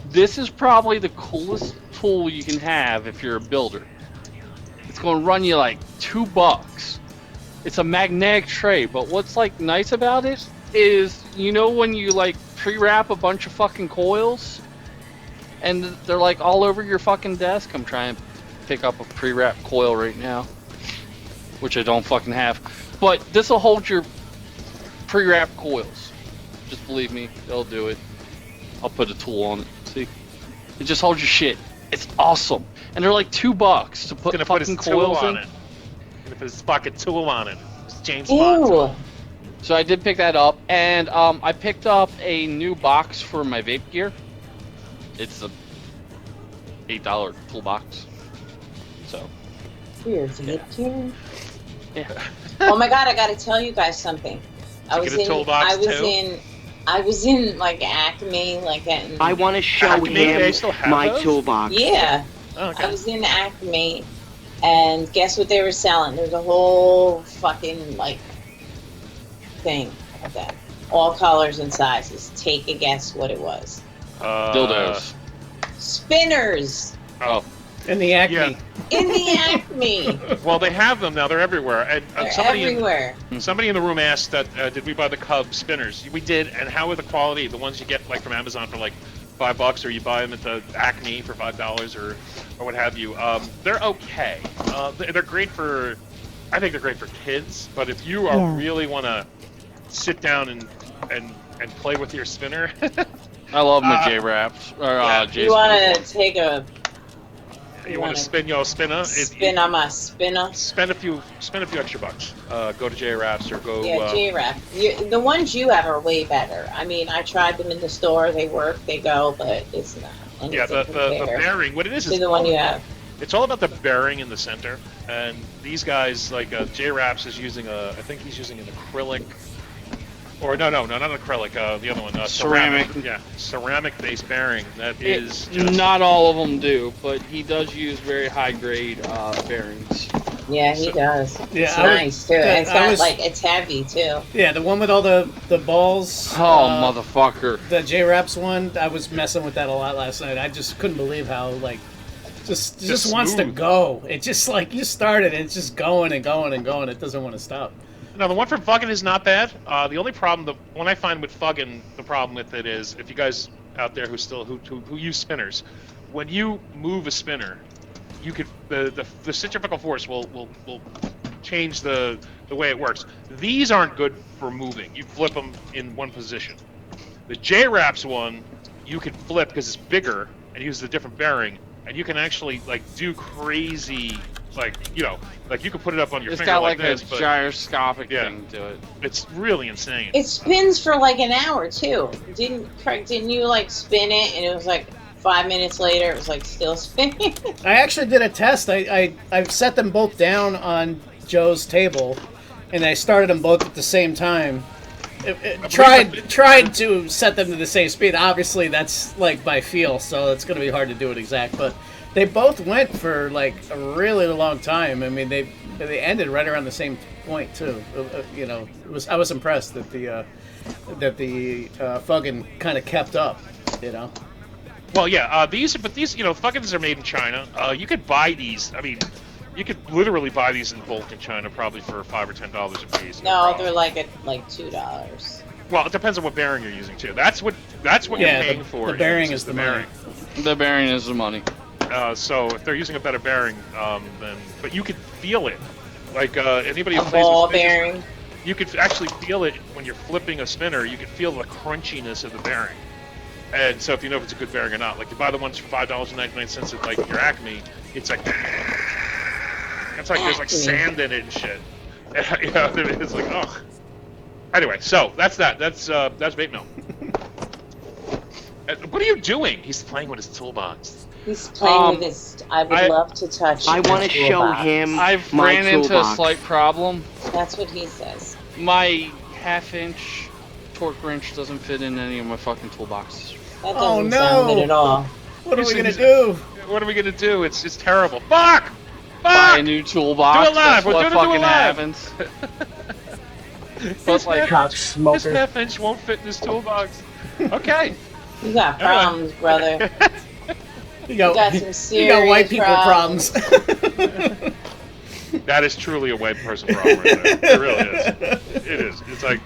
This is probably the coolest tool you can have if you're a builder. It's going to run you like $2. It's a magnetic tray, but what's like nice about it is, you know, when you like pre-wrap a bunch of fucking coils and they're like all over your fucking desk. I'm trying to pick up a pre-wrap coil right now, which I don't fucking have, but this will hold your pre-wrap coils. Just believe me, it'll do it. I'll put a tool on it. See, it just holds your shit. It's awesome, and they're like $2 to put fucking coils in. Gonna put his fucking tool on it. It's James Bond tool. So I did pick that up, and I picked up a new box for my vape gear. It's a $8 toolbox. So. For your vape gear? Yeah. Oh my god! I got to tell you guys something. I was in like Acme, like at. I want to show him my toolbox. Yeah. Oh, okay. I was in Acme, and guess what they were selling? There's a whole fucking like thing of them, all colors and sizes. Take a guess what it was. Dildos. Spinners. Oh. In the Acme. Yeah. In the Acme. Well, they have them now. They're everywhere. And They're somebody everywhere. Somebody in the room asked that did we buy the Cub spinners? We did. And how are the quality? The ones you get like from Amazon for like $5, or you buy them at the Acme for $5, or what have you. They're okay. They're great for. I think they're great for kids. But if you really want to sit down and play with your spinner, I love my J-Wraps. You want to take a. You want to spin your spinner? Spin on my spinner. Spend a few extra bucks. Go to J-Wraps or go. Yeah, J-Wrap. The ones you have are way better. I mean, I tried them in the store. They work. They go, but it's not. Yeah, the bearing. What it is the one you have. It's all about the bearing in the center. And these guys, like J-Wraps, is using I think he's using an acrylic. Or no, not an acrylic. The other one, ceramic. Yeah, ceramic-based bearing. That is just... Not all of them do, but he does use very high-grade bearings. Yeah, he does. Yeah, it's nice too. And it's got it's heavy too. Yeah, the one with all the balls. Oh, motherfucker! The J-Wraps one. I was messing with that a lot last night. I just couldn't believe how just wants to go. It just like you started, and it's just going and going and going. It doesn't want to stop. No, the one from Fuggin is not bad. The only problem, the one I find with Fuggin, the problem with it is, if you guys out there who use spinners, when you move a spinner, you could the centrifugal force will change the way it works. These aren't good for moving. You flip them in one position. The J-Wraps one, you can flip because it's bigger and uses a different bearing, and you can actually like do crazy. Like, you know, like you could put it up on your finger got like this. It's got like a gyroscopic thing to it. It's really insane. It spins for like an hour too. Didn't you like spin it and it was like 5 minutes later it was like still spinning? I actually did a test. I set them both down on Joe's table, and I started them both at the same time. Tried to set them to the same speed. Obviously, that's like by feel, so it's going to be hard to do it exact. But they both went for like a really long time. I mean, they ended right around the same point too. You know, I was impressed that the Fuggin kind of kept up. You know. Well, yeah. These Fuggins are made in China. You could buy these. I mean, you could literally buy these in bulk in China, probably for $5 or $10 a piece. No, they're like at like $2. Well, it depends on what bearing you're using too. That's what you're paying for. The bearing is the bearing. The bearing is the money. So if they're using a better bearing, but you could feel it. Like anybody who plays ball with spinners, bearing. You could actually feel it when you're flipping a spinner. You could feel the crunchiness of the bearing. And so if you know if it's a good bearing or not, like you buy the ones for $5.99 at like your Acme, it's like it's like there's like sand in it and shit. You know, it's like oh. Anyway, so that's that. That's vape milk. What are you doing? He's playing with his toolbox. He's playing with his. I would love to touch. I want to show him. I've my ran into a toolbox. slight problem. That's what he says. My half-inch torque wrench doesn't fit in any of my fucking toolboxes. That doesn't sound good at all. What are we gonna do? What are we gonna do? It's terrible. Fuck! Buy a new toolbox. Do it live. That's what We're doing fucking it live. happens. His like half-inch won't fit in this toolbox. Okay. You got problems, brother. You got some serious you got white people problems. That is truly a white person problem right there. It really is. It is. It's like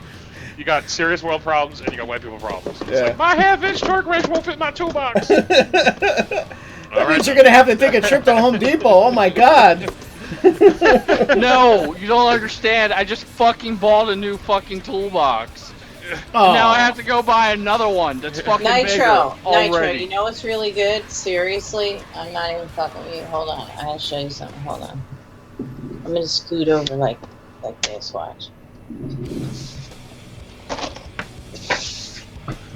you got serious world problems and you got white people problems. It's like my half-inch torque wrench won't fit in my toolbox. That means you're gonna have to take a trip to Home Depot. Oh my god. No, you don't understand. I just fucking bought a new fucking toolbox. Oh. And now I have to go buy another one that's fucking Nitro, bigger already. you know what's really good? Seriously, I'm not even fucking with you. Hold on, I gotta show you something. Hold on. I'm gonna scoot over like this. Watch.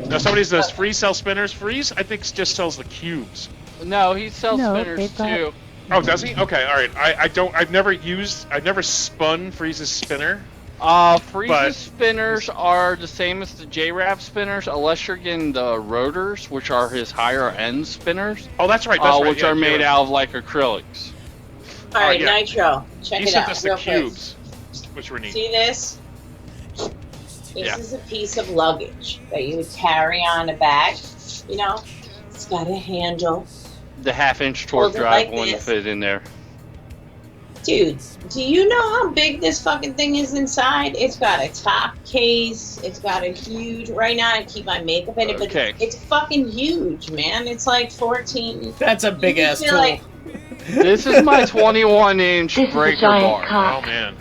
Now somebody says Freeze sells spinners. Freeze, I think, just sells the cubes. No, he sells spinners too. Oh, does he? Okay, all right. I've never spun Freeze's spinner. Freeze's spinners are the same as the J-Rap spinners, unless you're getting the rotors, which are his higher end spinners. Oh, that's right. Which are made out of like acrylics. All right, Nitro, check he it sent out. us the real cubes, quick. which were neat. See this? This is a piece of luggage that you would carry on a bag. You know, it's got a handle. The half-inch torque Hold it drive like wouldn't this. fit in there. Dude, do you know how big this fucking thing is inside? It's got a top case. It's got a huge. Right now, I keep my makeup in it, but it's fucking huge, man. It's like 14. That's a big ass tool. This is my 21-inch This is a breaker giant bar. cock. Oh man.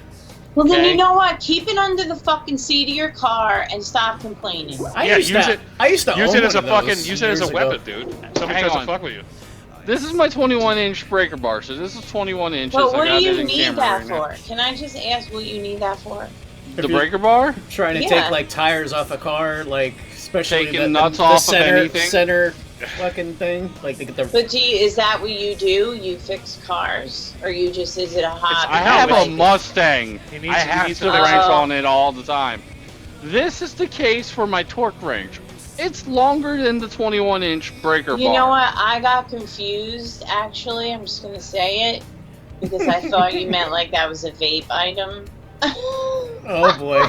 Well, then you know what? Keep it under the fucking seat of your car and stop complaining. I used to use it as a own one of fucking those use it as a years weapon, ago. dude. Somebody Hang tries on. to fuck with you. This is my 21-inch breaker bar, so this is 21 inches. But I what got do it you in need camera that right now. for? Can I just ask what you need that for? The breaker bar? Trying to take like tires off a car, like especially Taking nuts off of anything? center fucking thing, like to get the. But is that what you do? You fix cars, or you just is it a hobby? I have a Mustang. I have needs to a wrench Oh. on it all the time. This is the case for my torque wrench. It's longer than the 21-inch breaker bar. You know what? I got confused, actually. I'm just going to say it. Because I thought you meant like that was a vape item. Oh boy.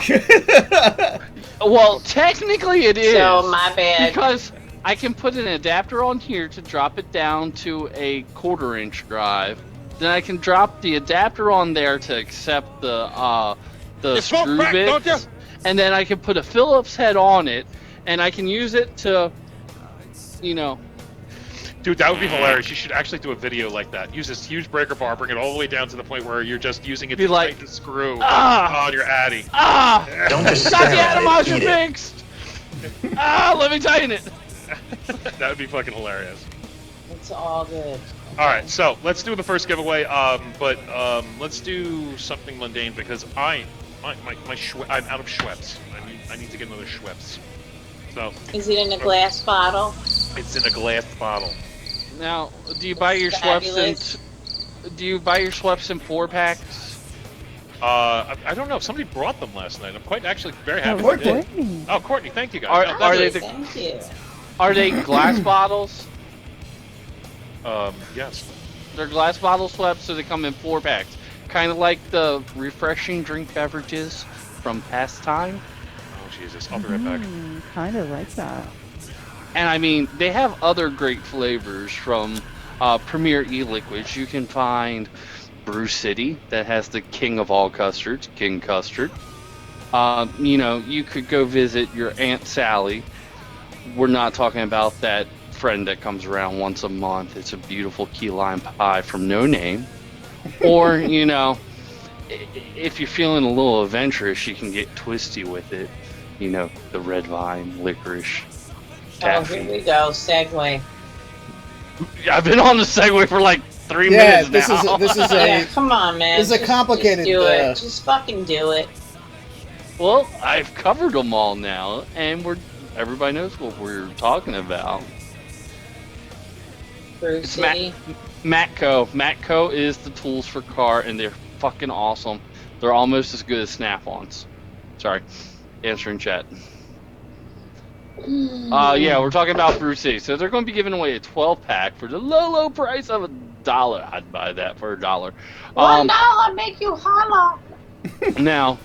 Well, technically it is. So, my bad. Because I can put an adapter on here to drop it down to a 1/4-inch drive. Then I can drop the adapter on there to accept the screw bits. And then I can put a Phillips head on it. And I can use it to, you know. Dude, that would be hilarious. You should actually do a video like that. Use this huge breaker bar, bring it all the way down to the point where you're just using it to tighten the screw on your Addy. Don't just got the atomizer fixed! Let me tighten it. That would be fucking hilarious. It's all good. All right, so let's do the first giveaway. But let's do something mundane because I'm out of Schweppes. I need to get another Schweppes. So. Is it in a glass bottle? It's in a glass bottle. Now, do you buy your Schweppes in 4-packs? I don't know. Somebody brought them last night. I'm actually very happy. Courtney. Oh, Courtney, thank you guys. Thank you. Are they glass bottles? Yes. They're glass bottle Schweppes, so they come in 4-packs. Kind of like the refreshing drink beverages from Pastime. Oh, Jesus. I'll be right back. Kind of like that. And I mean, they have other great flavors from Premier E-Liquids. You can find Brew City, that has the king of all custards, King Custard. You know, you could go visit your Aunt Sally. We're not talking about that friend that comes around once a month. It's a beautiful key lime pie from No Name. Or, you know, if you're feeling a little adventurous, you can get twisty with it. You know, the red vine, licorice, taffy. Here we go. Segue. I've been on the Segway for like 3 minutes now. This is a Yeah, come on, man. This is a complicated. Just do it. Just fucking do it. Well, I've covered them all now, and everybody knows what we're talking about. Brew City. Matco. Matco is the tools for car, and they're fucking awesome. They're almost as good as Snap-ons. Sorry, answering chat. Yeah, we're talking about Brew City. So they're going to be giving away a 12-pack for the low price of $1. I'd buy that for $1. $1 make you holla. Now,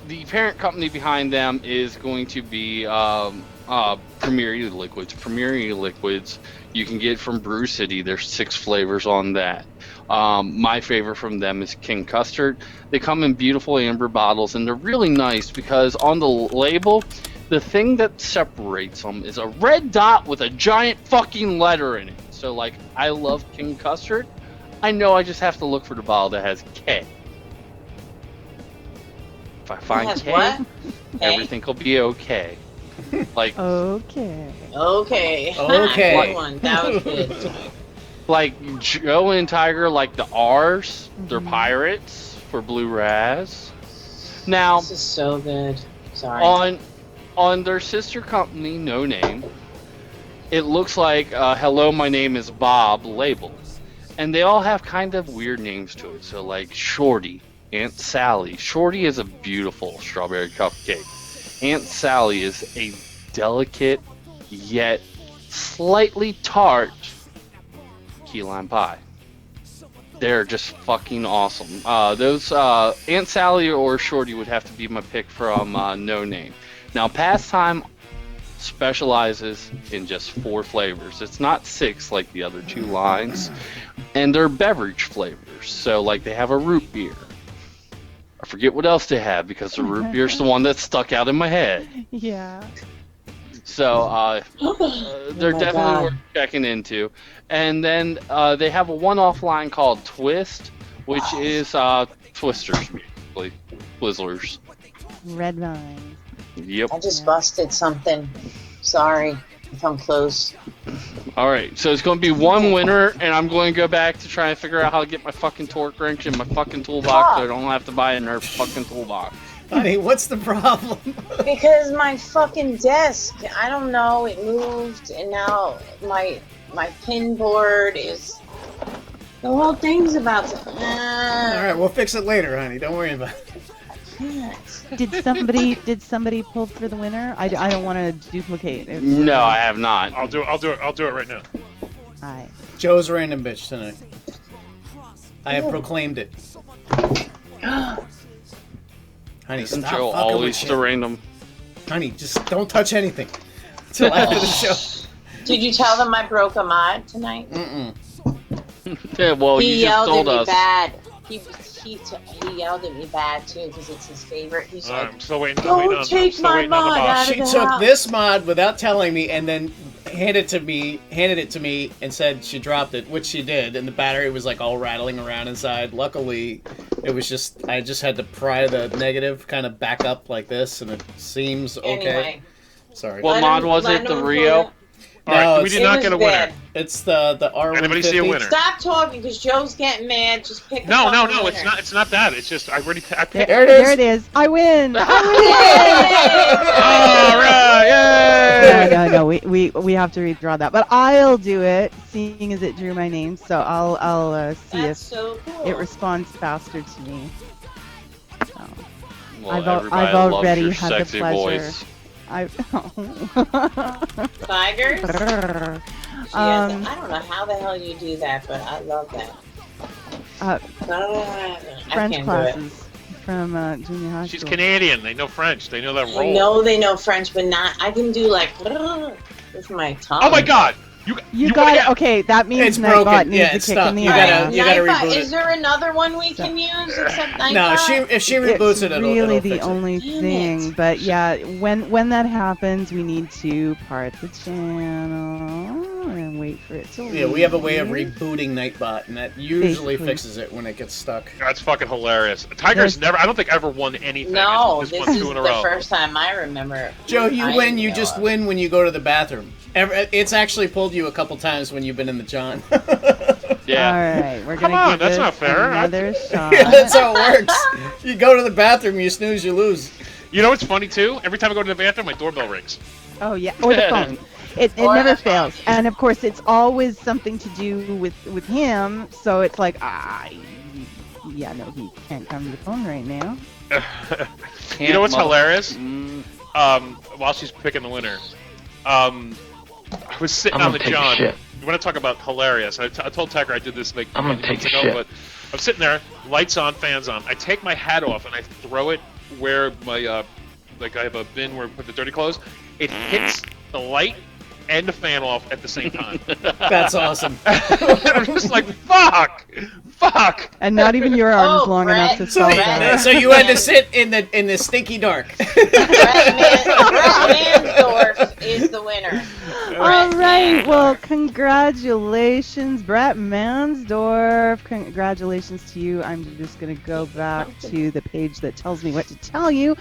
the parent company behind them is going to be Premier E-Liquids. Premier E-Liquids you can get from Brew City. There's 6 flavors on that. My favorite from them is King Custard. They come in beautiful amber bottles, and they're really nice because on the label, the thing that separates them is a red dot with a giant fucking letter in it. So, like, I love King Custard. I know I just have to look for the bottle that has K. If I find K, everything will be okay. Like okay. Good one. That was good. Like Joe and Tiger, like the R's, they're pirates for Blue Raz. Now this is so good. Sorry. On their sister company, No Name, it looks like "Hello, my name is Bob" labels, and they all have kind of weird names to it. So like Shorty, Aunt Sally. Shorty is a beautiful strawberry cupcake. Aunt Sally is a delicate yet slightly tart key lime pie. They're just fucking awesome. Those Aunt Sally or Shorty would have to be my pick from No Name. Now, Pastime specializes in just 4 flavors. It's not 6 like the other 2 lines, and they're beverage flavors. So, like, they have a root beer. I forget what else they have because the root beer's the one that stuck out in my head. Yeah. So they're definitely worth checking into. And then they have a one-off line called Twist, which is Twisters, basically. Twizzlers. Red Vine. Yep. I just busted something. Sorry if I'm close. Alright, so it's going to be one winner, and I'm going to go back to try and figure out how to get my fucking torque wrench in my fucking toolbox so I don't have to buy another fucking toolbox. Honey, what's the problem? Because my fucking desk, I don't know, it moved, and now my pin board is... The whole thing's about to... Alright, we'll fix it later, honey. Don't worry about it. Did somebody pull for the winner? I don't want to duplicate. No, I have not. I'll do it right now. Alright. Joe's random bitch tonight. I have proclaimed it. Honey, Isn't stop Joe fucking always with the shit. random? Honey, just don't touch anything until after the show. Did you tell them I broke a mod tonight? Yeah, well, He you just told yelled at me us. bad. He yelled at me bad too because it's his favorite. He's like, I'm still waiting. "Don't take my mod out of She the took house." this mod without telling me, and then handed it to me, and said she dropped it, which she did, and the battery was like all rattling around inside. Luckily, it was just I just had to pry the negative kind of back up like this, and it seems okay. Anyway. Sorry. What mod was it? The Rio? Alright, we did not get a winner. bad. It's the R150. Anybody see a winner? Stop talking because Joe's getting mad. Just pick. No, a fucking winner. it's not that. It's just I picked. There it is. I win. Alright, yay! No. We have to redraw that, but I'll do it, seeing as it drew my name. So I'll see That's if so cool. it responds faster to me. So, Well, I've everybody already loves your had the sexy pleasure. voice. Tigers? I don't know how the hell you do that, but I love that. French classes from junior high She's school. Canadian. They know French. They know that I roll. know they know French, but not. I can do like with my tongue. Oh my God! You got it. Okay, that means It's Nightbot broken. needs Yeah, a it's kick stuck. in the You ass. gotta Nightbot, reboot is it. there another one we can use except Nightbot? No, if she reboots it, it'll really the fix it. only thing. But yeah, when that happens, we need to part the channel, and wait for it to Yeah, we have a way of leave. rebooting Nightbot, and that usually Basically. fixes it when it gets stuck. That's fucking hilarious. Tiger's never, I don't think ever won anything. No, It's this just won is 2 in a the row. first time I remember. Joe, you I win. You know just of. win when you go to the bathroom. It's actually pulled you a couple times when you've been in the John. Yeah. All right, we're Come gonna on, give that's this not fair. another shot. Yeah, that's how it works. You go to the bathroom, you snooze, you lose. You know what's funny too? Every time I go to the bathroom, my doorbell rings. Oh yeah, or the phone. It Or never the phone. fails, and of course it's always something to do with him. So it's like yeah, no, he can't come to the phone right now. You know what's hilarious? Mm. While she's picking the winner, I was sitting I'm on the gonna take a John. shit. You want to talk about hilarious? I told Tiger I did this like I'm gonna months take a ago, shit. but I'm sitting there, lights on, fans on. I take my hat off and I throw it where my like I have a bin where I put the dirty clothes. It hits the light and the fan off at the same time. That's awesome. I'm just like, fuck. And not even your arms long enough to So, solve that. so you had to sit in the stinky dark. Brett Mansdorf is the winner. All right, well, congratulations, Brett Mansdorf. Congratulations to you. I'm just going to go back to the page that tells me what to tell you.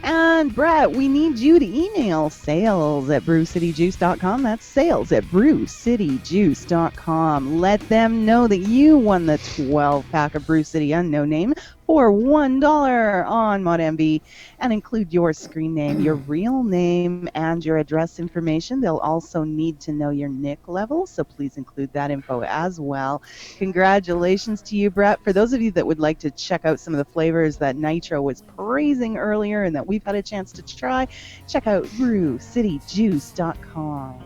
And, Brett, we need you to email sales@brewcityjuice.com. That's sales@brewcityjuice.com. Let them know that you won the 12-pack of Brew City Unknown Name for $1 on ModMB, and include your screen name, your real name, and your address information. They'll also need to know your NIC level, so please include that info as well. Congratulations to you, Brett. For those of you that would like to check out some of the flavors that Nitro was praising earlier and that we've had a chance to try, check out brewcityjuice.com.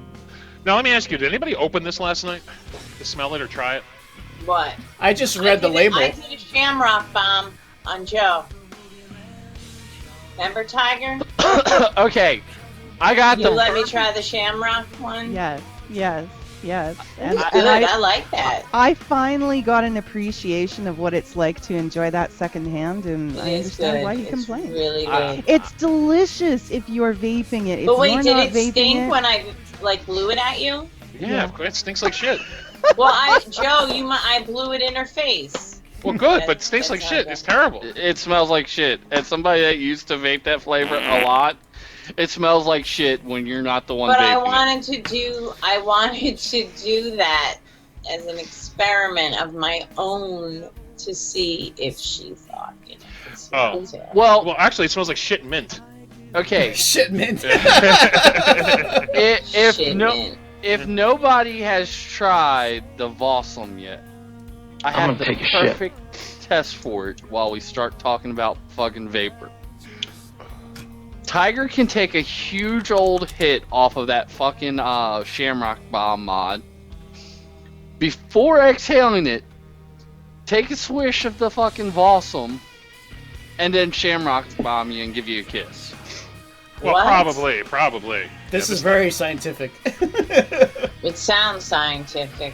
Now let me ask you: did anybody open this last night to smell it or try it? What? I just read the label. I did a shamrock bomb on Joe. Remember, Tiger? Okay, I got You the. let me try the shamrock one? Yes. And, Good, I like that. I finally got an appreciation of what it's like to enjoy that secondhand, and I It is understand good. why you It's complain. really good. It's delicious if you're vaping it. If But wait, you're did not it vaping stink it, when I blew it at you? Yeah, of course. It stinks like shit. Well, Joe, I blew it in her face. Well, good, but it stinks like shit. It's terrible. It smells like shit. As somebody that used to vape that flavor a lot, it smells like shit when you're not the one But vaping I it. wanted to do that as an experiment of my own to see if she thought it smelled terrible. Well, actually, it smells like shit and mint. Okay. Shit mint. If nobody has tried the Vossum yet, I I'm have gonna the take a shit. perfect test for it while we start talking about fucking vapor. Tiger can take a huge old hit off of that fucking Shamrock Bomb mod. Before exhaling it, take a swish of the fucking Vossum, and then Shamrock Bomb you and give you a kiss. Well, What? probably. This is very scientific. It sounds scientific.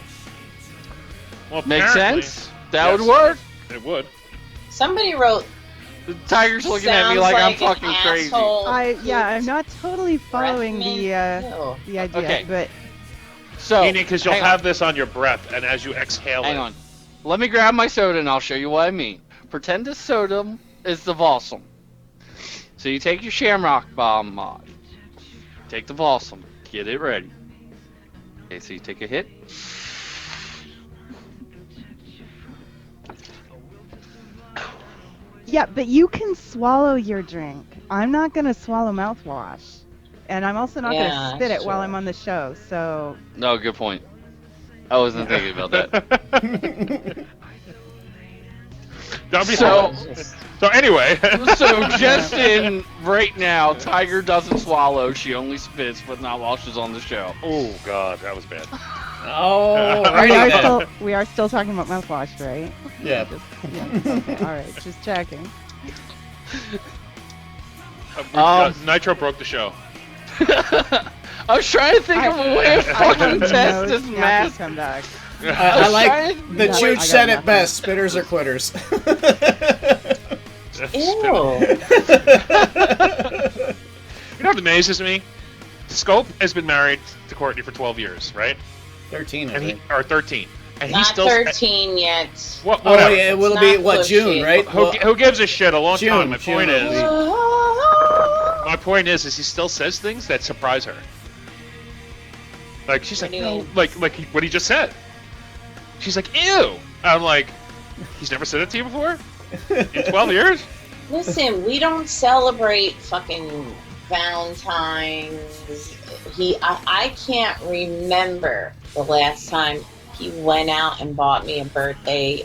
Well, Makes apparently- sense? That Yes, would work? It would. Somebody wrote. The Tiger's looking at me Sounds like I'm an fucking crazy. asshole. I'm not totally following the idea, Okay. but So, Meaning, because you'll hang on. have this on your breath, and as you exhale Hang it. on. Let me grab my soda and I'll show you what I mean. Pretend this soda is the Vossum. So you take your Shamrock Bomb mod. Take the Vossum. Get it ready. Okay, so you take a hit. yeah, but you can swallow your drink. I'm not gonna swallow mouthwash, and I'm also not Yeah, gonna spit it while sure. I'm on the show. So No, good point. I wasn't thinking about that. That'd be So- so anyway. So just in right now, Tiger doesn't swallow. She only spits, but not while she's on the show. Oh God, that was bad. Oh, we are still talking about mouthwash, right? Yeah. Okay, all right, just checking. Nitro broke the show. I was trying to think of a way of fucking test this mask. Come back. I like the No, Chooch I said got it best: spitters or quitters. Ew. You know what amazes me? Scope has been married to Courtney for 12 years, right? 13, I and think. or 13, and Not he's still 13 yet. What? Oh Whatever. yeah, will It's it be not what pushy. June, right? Who gives a shit? A long time. My point is, Oh. my point is he still says things that surprise her. Like she's like, no, like what he just said. She's like, ew. I'm like, he's never said it to you before in 12 years. Listen, we don't celebrate fucking Valentine's. I can't remember the last time he went out and bought me a birthday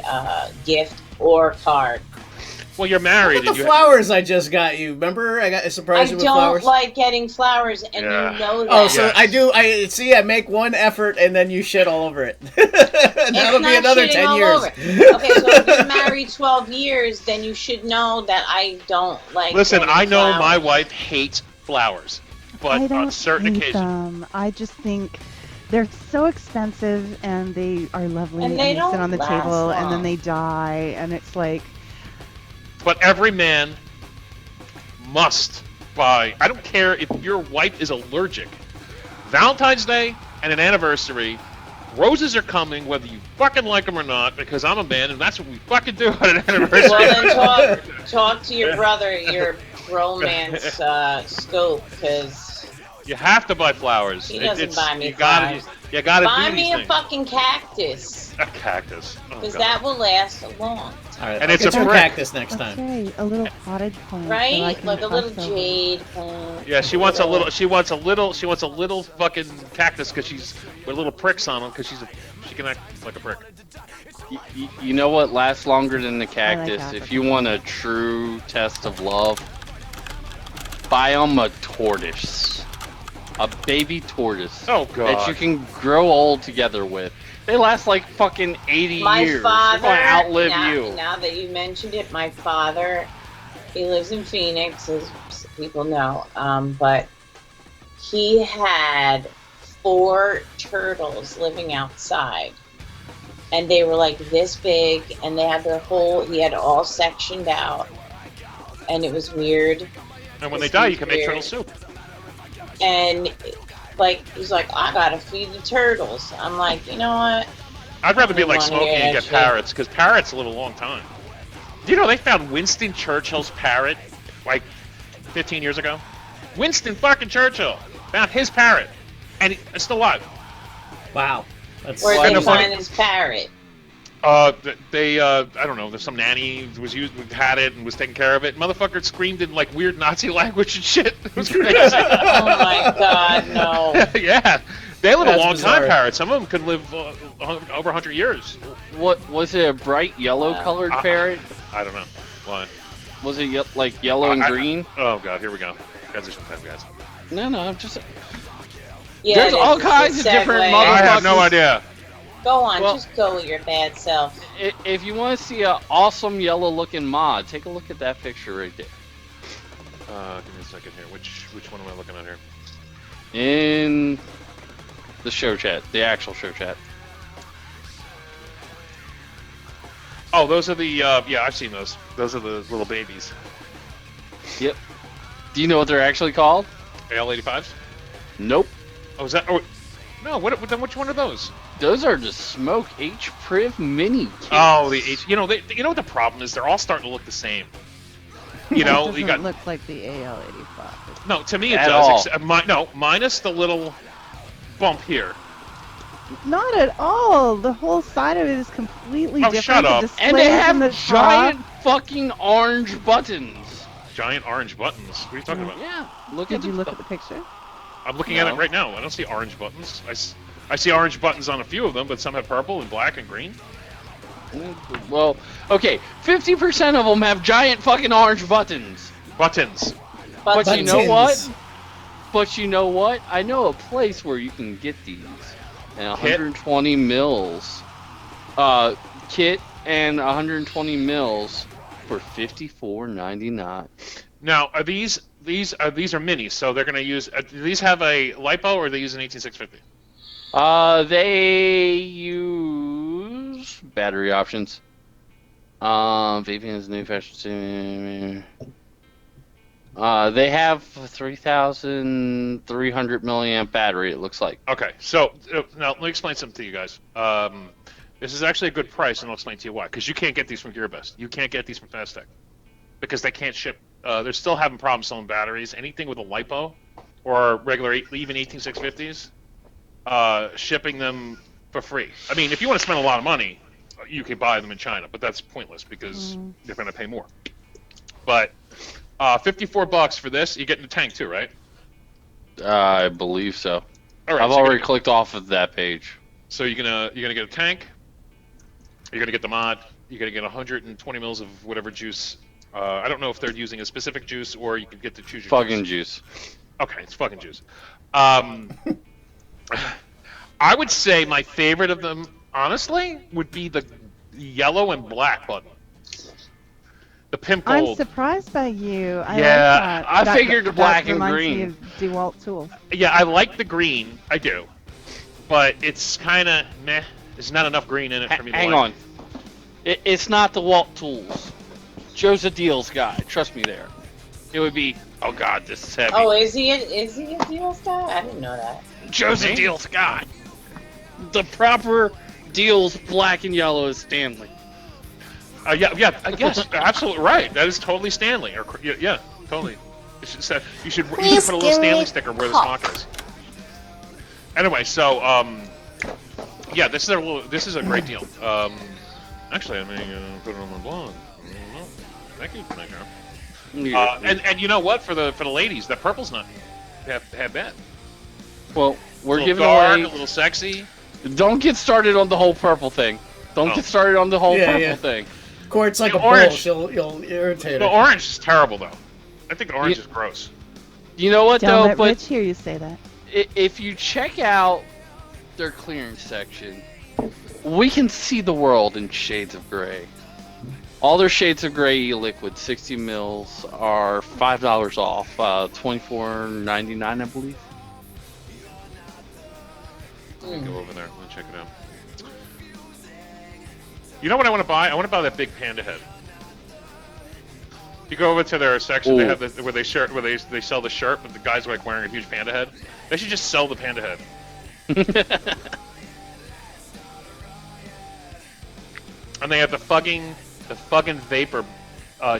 gift or card. Well, you're married. What about the flowers I just got you? Remember, I got a surprise with flowers. I don't like getting flowers, and you know that. Oh, so I do. I make one effort, and then you shit all over it. That'll be another 10 years. Okay, so if you're married 12 years, then you should know that I don't like. Listen, I know flowers. my wife hates flowers, but on certain hate occasions. them. I just think they're so expensive, and they are lovely, And they sit don't on the last table, and long. then they die, and it's like. But every man must buy. I don't care if your wife is allergic. Valentine's Day and an anniversary, roses are coming whether you fucking like them or not, because I'm a man and that's what we fucking do on an anniversary. Well, then talk to your brother, your romance scope, because you have to buy flowers. he doesn't buy me you gotta, flowers. You gotta buy do me these a things. fucking cactus, A cactus. Oh, because God. that will last a long time. All right, and it's a brick. brick. Cactus next time. Okay, a little potted plant. Right? that I can Like a little cross over. jade plant. Yeah, she wants a little. She wants a little fucking cactus because she's with little pricks on them because she can act like a prick. You know what lasts longer than the like cactus? Africa. If you want a true test of love, buy them a tortoise. A baby tortoise. Oh, God. That you can grow old together with. They last like fucking 80 My years. father, They're gonna outlive now, you. now that you mentioned it, my father, he lives in Phoenix, as people know, but he had 4 turtles living outside. And they were like this big, and they had he had all sectioned out. And it was weird. And when they die, you can make turtle soup. And like, he's like, I gotta feed the turtles. I'm like, you know what? I'd rather be like wanna Smokey hear and that get shit. parrots because parrots live a long time. Do you know they found Winston Churchill's parrot like 15 years ago? Winston fucking Churchill found his parrot, and it's still alive. Wow. That's Where they find his parrot. They I don't know. There's some nanny had it and was taking care of it. Motherfucker screamed in like weird Nazi language and shit. It was crazy. Oh my God, no. Yeah, they live That's a long bizarre. time. Parrots. Some of them can live over 100 years. What was it? A bright yellow colored parrot? I don't know. Why? Was it like yellow and green? Oh God, here we go. Guys are some bad guys. No, I'm just. Yeah, There's it all is. kinds It's of a different segue. motherfuckers. I have no idea. Go on, Well- just go with your bad self. If you want to see an awesome yellow looking mod, take a look at that picture right there. Give me a second here. Which one am I looking at here? In the show chat, the actual show chat. Oh, those are the yeah, I've seen those. Those are the little babies. Yep. Do you know what they're actually called? AL85s? Nope. Oh, is that? Oh, no. Then which one are those? Those are the Smoke H-Priv Mini kits. Oh, the H. You know, you know what the problem is? They're all starting to look the same. You know, It you doesn't got look like the AL85. no. To me, it At does. all. No, minus the little bump here. Not at all. The whole side of it is completely Oh, different. shut The up. display And they from have the giant top. fucking orange buttons. Giant orange buttons. What are you talking about? Yeah. Look Did at you the look at the picture? I'm looking at it No. right now. I don't see orange buttons. I see orange buttons on a few of them, but some have purple and black and green. Well, okay, 50% of them have giant fucking orange buttons. Buttons. But you know what? Buttons. But you know what? I know a place where you can get these. And 120 mils kit and 120 mils for $54.99. Now, are these are minis? So they're going to use. Do these have a lipo, or are they using 18650? They use battery options. Vaping is new fashion. They have 3,300 milliamp battery, it looks like. Okay, so now let me explain something to you guys. This is actually a good price, and I'll explain to you why. Because you can't get these from GearBest. You can't get these from Fastech. Because they can't ship. They're still having problems selling batteries. Anything with a LiPo or regular, even 18650s, shipping them for free. I mean, if you want to spend a lot of money, you can buy them in China, but that's pointless because you're going to pay more. But $54 for this. You get in the tank too, right? I believe so. All right, I've so already clicked off of that page. So you're gonna get a tank. You're gonna get the mod. You're gonna get 120 mils of whatever juice. I don't know if they're using a specific juice or you could get to choose your fucking juice. Okay, it's fucking juice. I would say my favorite of them, honestly, would be the yellow and black button. The pimp gold. I'm surprised by you. I Yeah, like that. I figured the black and reminds me green. of DeWalt tools. Yeah, I like the green. I do. But it's kind of meh. There's not enough green in it for me to Hang like. on. It's not the Walt tools. Joe's a deals guy. Trust me there. It would be, oh god, this is heavy. Oh, is he a deals guy? I didn't know that. Joe's a deals guy. The proper deals black and yellow is Stanley. Yes, absolutely right. That is totally Stanley. Or yeah, totally. You should put a little Stanley sticker where the smock is. Anyway, so yeah, this is a great deal. Actually, I mean, put it on my blog. Thank you, and you know what? For the ladies, that purple's not half bad. Well, we're giving dark, away a little sexy. Don't get started on the whole purple thing. Don't get started on the whole purple thing. Quart's like The a orange. bull. You'll irritate The her. orange is terrible, though. I think the orange is gross. You know what Don't though? let But Rich hear you say that. if you check out their clearance section, we can see the world in shades of gray. All their shades of gray liquid 60 mils are $5 off, $24.99, I believe. Let me go over there. Let me check it out. You know what I want to buy? I want to buy that big panda head. You go over to their section. They have where they sell the shirt, but the guy's like wearing a huge panda head. They should just sell the panda head. And they have the fucking Vapor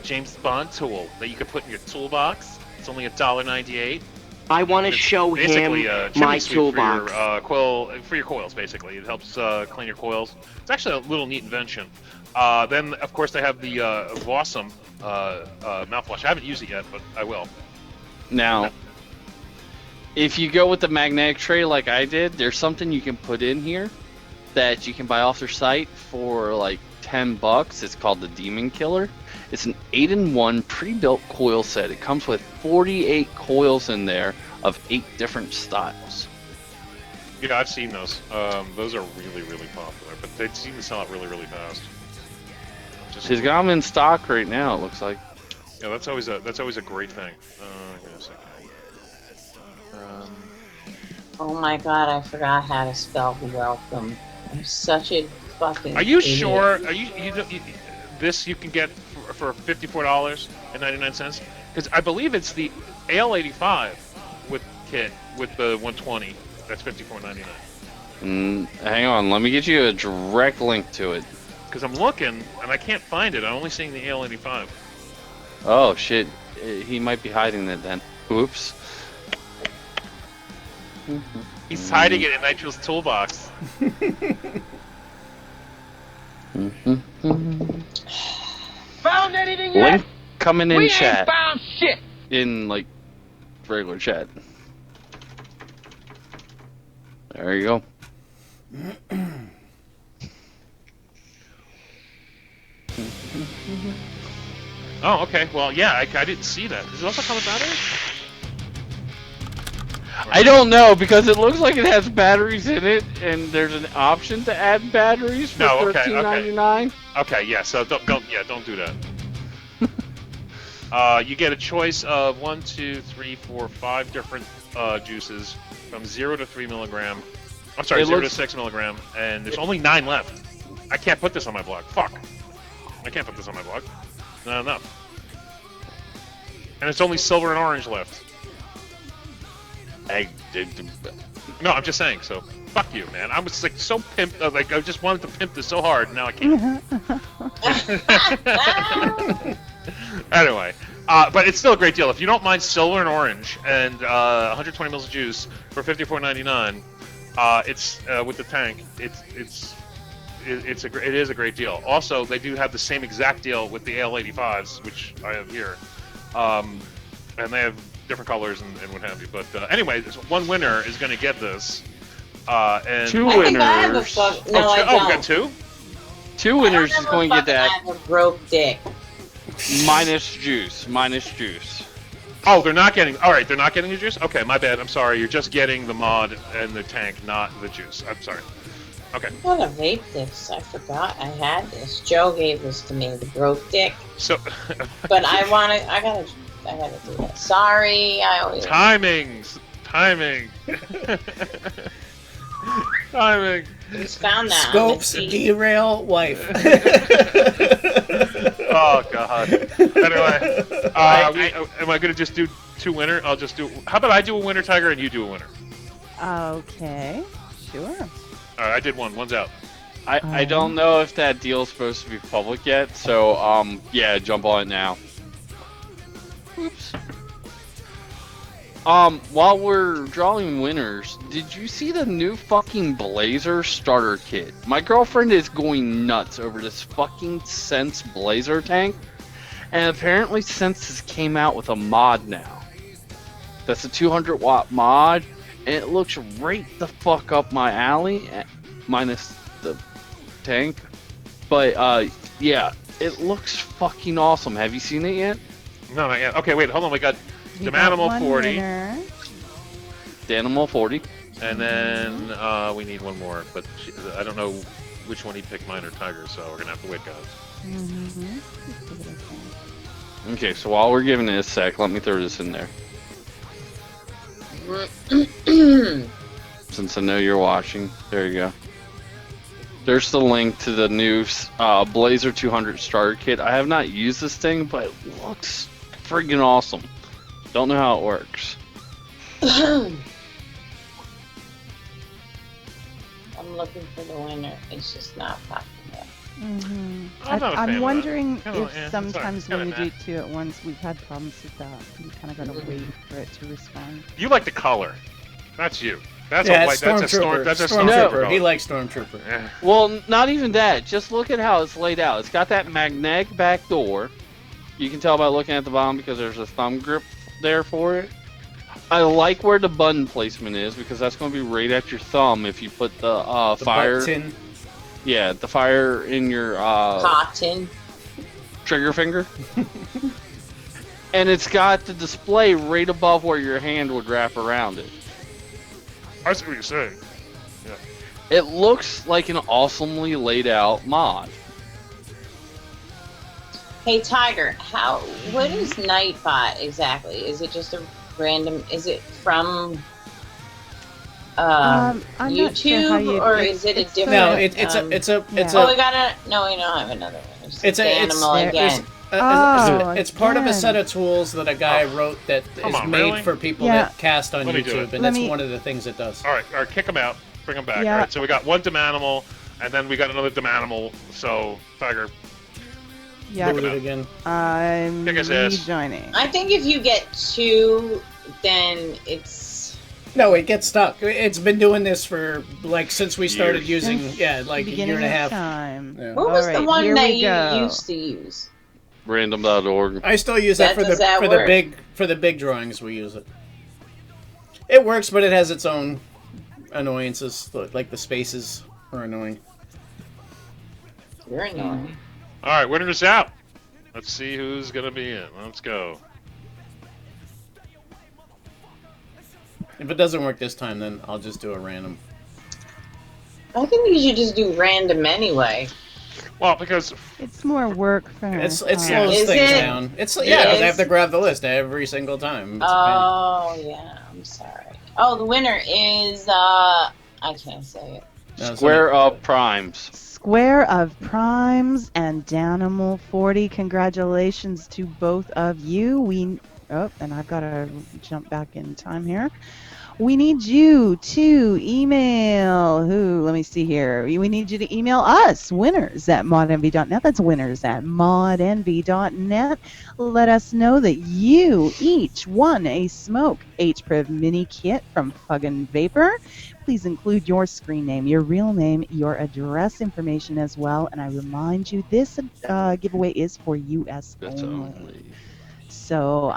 James Bond tool that you can put in your toolbox. It's only $1.98. I want to show him my toolbox. For your coils, basically. It helps clean your coils. It's actually a little neat invention. Then, of course, they have the Awesome mouthwash. I haven't used it yet, but I will. Now, if you go with the magnetic tray like I did, there's something you can put in here that you can buy off their site for like $10. It's called the Demon Killer. It's an 8-in-1 pre-built coil set. It comes with 48 coils in there of 8 different styles. Yeah, I've seen those. Those are really, really popular, but they seem to sell out really, really fast. He's got them in stock right now. It looks like. Yeah, that's always a great thing. Give me a second. Oh my god, I forgot how to spell welcome. I'm such a fucking. Are you idiot. sure? Are you this you can get for $54.99? Because I believe it's the AL85 with kit with the 120. That's $54.99. Hang on, let me get you a direct link to it. Because I'm looking and I can't find it. I'm only seeing the AL85. Oh shit, he might be hiding it then. Oops. He's hiding it in Nitro's toolbox. Found anything yet? Link coming in We chat. ain't found shit. In like regular chat. There you go. Oh, okay. Well, yeah, I didn't see that. Does it also come with batteries? I don't know because it looks like it has batteries in it, and there's an option to add batteries for $13.99. Okay, yeah. So don't do that. You get a choice of 1, 2, 3, 4, 5 different juices from 0 to 3 milligram. I'm sorry, 0 to 6 milligram, and there's only 9 left. I can't put this on my blog. Fuck. I can't put this on my blog. Not enough. And it's only silver and orange left. No, I'm just saying. So fuck you, man. I was like so pimped. Like I just wanted to pimp this so hard. Now I can't. Anyway, but it's still a great deal. If you don't mind silver and orange and 120 mils of juice for $54.99, it's with the tank. It is a great deal. Also, they do have the same exact deal with the AL85s, which I have here, and they have different colors and what have you. But anyway, one winner is going to get this, and two I winners. think I have a no, I don't. We got two. Two winners is going to get that. I have a broke dick. Minus juice. Oh, they're not getting. All right, they're not getting the juice. Okay, my bad. I'm sorry. You're just getting the mod and the tank, not the juice. I'm sorry. Okay. What a vape this! I forgot I had this. Joe gave this to me, the broke dick. So. But I gotta do that. Sorry, I always. Timing. Just found that. Scopes derail wife. Oh God. Anyway, am I gonna just do two winner? I'll just do. How about I do a winner, Tiger, and you do a winner? Okay, sure. All right, I did one. One's out. I don't know if that deal's supposed to be public yet, so yeah, jump on it now. Oops. While we're drawing winners, did you see the new fucking Blazer starter kit? My girlfriend is going nuts over this fucking Sense Blazer tank, and apparently Sense came out with a mod now. That's a 200 watt mod, and it looks right the fuck up my alley, minus the tank. But yeah, it looks fucking awesome. Have you seen it yet? No, not yet. Okay, wait, hold on. We got Animal 40. Danimal 40. And then we need one more, but I don't know which one he picked, mine or Tiger, so we're gonna have to wait, guys. Okay, so while we're giving it a sec, let me throw this in there. Since I know you're watching, there you go. There's the link to the new Blazer 200 starter kit. I have not used this thing, but it looks friggin' awesome. Don't know how it works. I'm looking for the winner. It's just not popping up. I'm wondering if sometimes when we do two at once, we've had problems with that. You kind of gotta wait for it to respond. You like the color. That's you. That's yeah, a white. That's a storm. That's a Stormtrooper. He likes Stormtrooper. Yeah. Well, not even that. Just look at how it's laid out. It's got that magnetic back door. You can tell by looking at the bottom because there's a thumb grip there for it. I like where the button placement is because that's going to be right at your thumb if you put the fire. Button. Yeah, the fire in your cotton trigger finger. And it's got the display right above where your hand would wrap around it. I see what you're saying. Yeah. It looks like an awesomely laid out mod. Hey Tiger, what is Nightbot exactly? Is it just a random? Is it from YouTube or is it a different? No, it's a. Oh, we gotta. No, we don't have another one. It's animal again. It's part of a set of tools that a guy wrote that is made for people that cast on YouTube, and that's one of the things it does. All right, kick them out, bring them back. All right, so we got one Demanimal, and then we got another Demanimal. So Tiger. Yeah. Do it again. I'm rejoining. I think if you get two, then it's. No, it gets stuck. It's been doing this for since we started using like a year and a half. Yeah. What was the one that you used to use? Random.org. I still use that for the big drawings. We use it. It works, but it has its own annoyances. Like the spaces are annoying. You're annoying. All right, winner's out. Let's see who's gonna be in. Let's go. If it doesn't work this time, then I'll just do a random. I think you should just do random anyway. Well, because it's more work for it slows things down. Because I have to grab the list every single time. Oh yeah, I'm sorry. Oh, the winner is I can't say it. Square of Primes. Square of Primes and Danimal 40. Congratulations to both of you. We Oh, and I've got to jump back in time here. We need you to email let me see here. We need you to email us, winners@modenvy.net. That's winners@modenvy.net. Let us know that you each won a Smoke HPRIV mini kit from Fuggin' Vapor. Please include your screen name, your real name, your address information as well. And I remind you, this giveaway is for U.S. only. So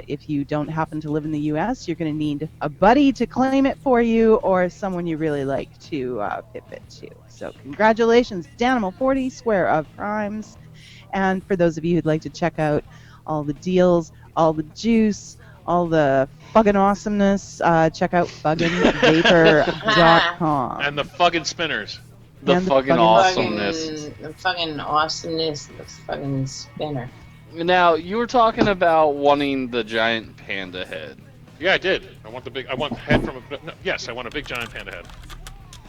if you don't happen to live in the U.S., you're going to need a buddy to claim it for you or someone you really like to pip it to. So congratulations, Danimal40, Square of Primes. And for those of you who'd like to check out all the deals, all the juice, all the fucking awesomeness, check out fugginvapor.com. And the fucking spinners. The fucking awesomeness. The fucking awesomeness, the fucking spinner. Now, you were talking about wanting the giant panda head. Yeah, I did. I want head from yes, I want a big giant panda head.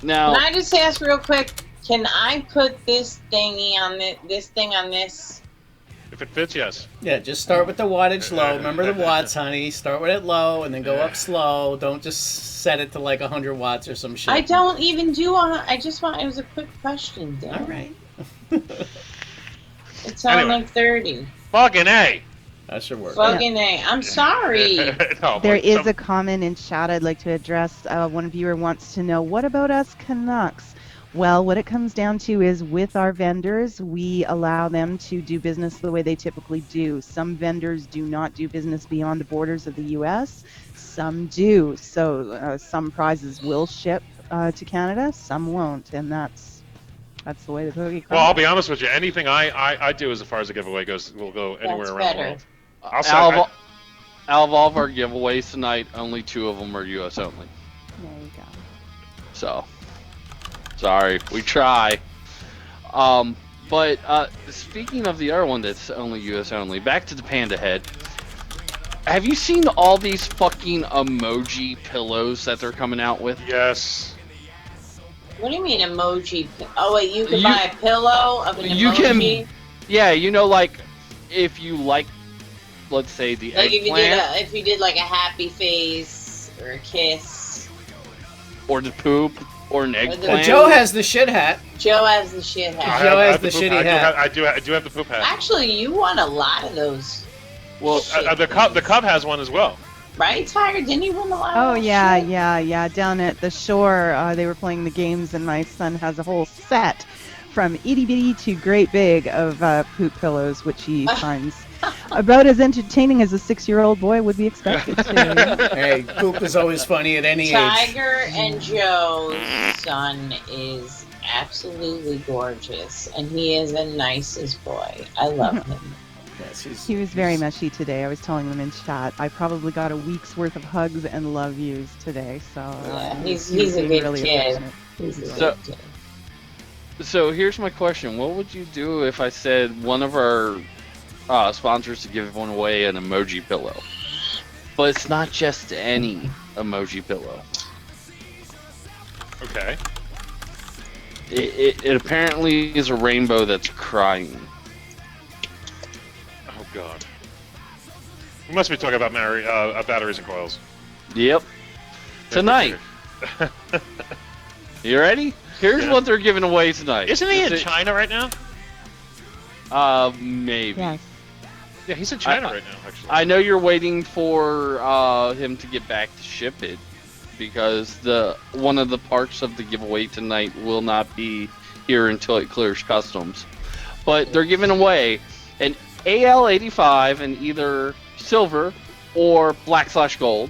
Now, can I just ask real quick, can I put this thingy on this thing on this? If it fits, yes. Yeah, just start with the wattage low. Remember the watts, honey. Start with it low and then go up slow. Don't just set it to like 100 watts or some shit. I don't even do it was a quick question, Dan. All right. It sounded like 30. Fucking A. That should work. Fucking A. I'm sorry. There is a comment in chat I'd like to address. One viewer wants to know, what about us Canucks? Well, what it comes down to is with our vendors, we allow them to do business the way they typically do. Some vendors do not do business beyond the borders of the U.S. Some do. So some prizes will ship to Canada, some won't, and that's the way the cookie crumbles. Well, I'll be honest with you. Anything I do as far as the giveaway goes will go anywhere around the world. Out of all of our giveaways tonight, only 2 of them are U.S. only. There you go. So, sorry, we try. But speaking of the other one that's only U.S. only, back to the panda head. Have you seen all these fucking emoji pillows that they're coming out with? Yes. What do you mean emoji? Oh wait, you can buy a pillow of an emoji? Yeah, you know, like if you like, let's say the like eggplant, if you did like a happy face or a kiss, or the poop, or an eggplant. But Joe has the shit hat. Joe has the shit hat. Joe has the shitty hat. I do have the poop hat. Actually, you won a lot of those. Well, the Cub has one as well. Right, Tiger? Didn't you win a lot? Oh yeah. Down at the shore, they were playing the games, and my son has a whole set from itty bitty to great big of poop pillows, which he finds about as entertaining as a 6-year-old boy would be expected to. Hey, poop is always funny at any age. Tiger and Joe's son is absolutely gorgeous, and he is the nicest boy. I love him. Yes, he was very mushy today. I was telling them in chat. I probably got a week's worth of hugs and love yous today. So yeah, he's a good really kid. He's a good kid. So here's my question: what would you do if I said one of our sponsors to give one away an emoji pillow, but it's not just any emoji pillow? Okay. It apparently is a rainbow that's crying. Oh God. We must be talking about batteries and coils. Yep. Tonight. You ready? Here's what they're giving away tonight. Isn't he in China right now? Maybe. Yes. Yeah, he's in China right now, actually. I know you're waiting for him to get back to ship it, because one of the parts of the giveaway tonight will not be here until it clears customs. But they're giving away an AL85 in either silver or black/gold.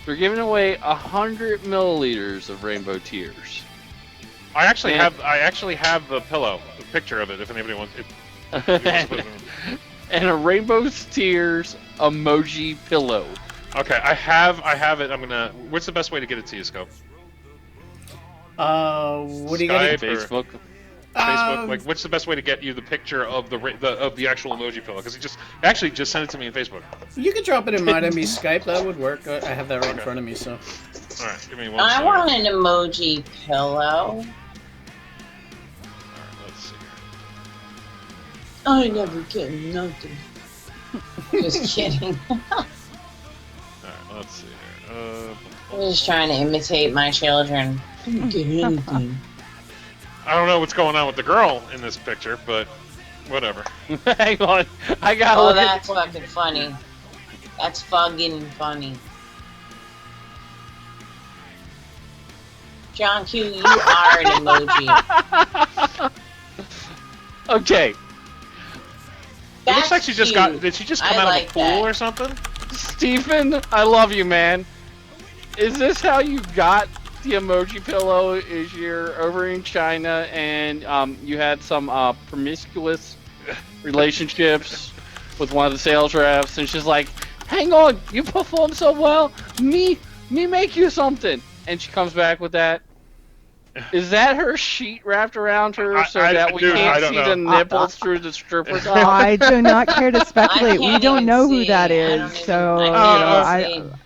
They're giving away 100 milliliters of Rainbow Tears. I actually have the pillow, the picture of it, if anybody wants it. And a Rainbow Tears emoji pillow. Okay, I have it. What's the best way to get it to you, Scope? What do you got? Facebook. Facebook. Like, what's the best way to get you the picture of the actual emoji pillow? Because he just sent it to me on Facebook. You could drop it in my Skype. That would work. I have that right in front of me. So. All right, give me one. I want an emoji pillow. Let's see here. I never get nothing. Just kidding. Alright, let's see here. I'm just trying to imitate my children. Don't get anything. I don't know what's going on with the girl in this picture, but whatever. Hang on, I got. Oh, that's fucking funny. That's fucking funny. John Q, you are an emoji. It Okay. looks like she just got. Did she just come out of a pool or something? Stephen, I love you, man. Is this how you got the emoji pillow? Is you're over in China and you had some promiscuous relationships with one of the sales reps, and she's like, "Hang on, you perform so well. Me make you something." And she comes back with that. Is that her sheet wrapped around her so that we can't see the nipples through the stripper top? I do not care to speculate. We don't know who that is, so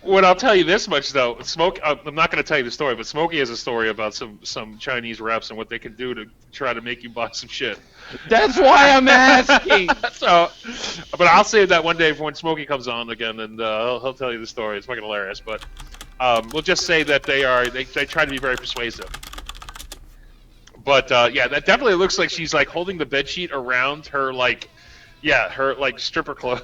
Well, I'll tell you this much though. I'm not going to tell you the story, but Smokey has a story about some Chinese reps and what they can do to try to make you buy some shit. That's why I'm asking. But I'll save that one day for when Smokey comes on again, and he'll tell you the story. It's fucking hilarious. But we'll just say that they try to be very persuasive. But yeah, that definitely looks like she's like holding the bed sheet around her her stripper clothes.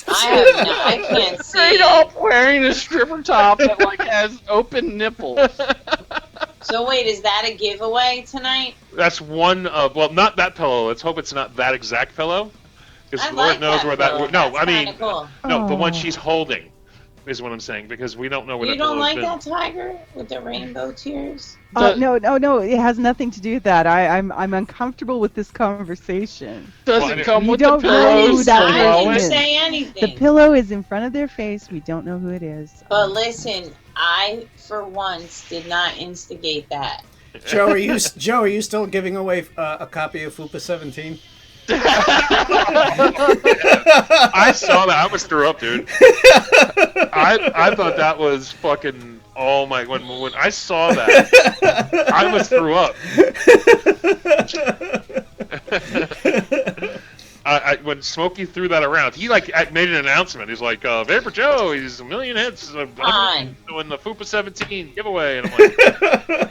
I can't see. Straight up wearing a stripper top that like has open nipples. So wait, is that a giveaway tonight? That's one of not that pillow. Let's hope it's not that exact pillow, because Lord knows where that. No, I mean cool. no, the one she's holding is what I'm saying, because we don't know where You that don't pillow's like been. that tiger with the rainbow tears? No. It has nothing to do with that. I'm uncomfortable with this conversation. Does it come with don't the know who pillows? that I person didn't is. say anything. The pillow is in front of their face. We don't know who it is. But listen, I for once did not instigate that. Joe, are you still giving away a copy of Fupa 17? I saw that. I almost threw up, dude. I thought that was fucking. Oh my! When I saw that, I almost threw up. When Smokey threw that around, he made an announcement. He's like, "Vaporjoe, he's a million hits doing the Fupa 17 giveaway," and I'm like,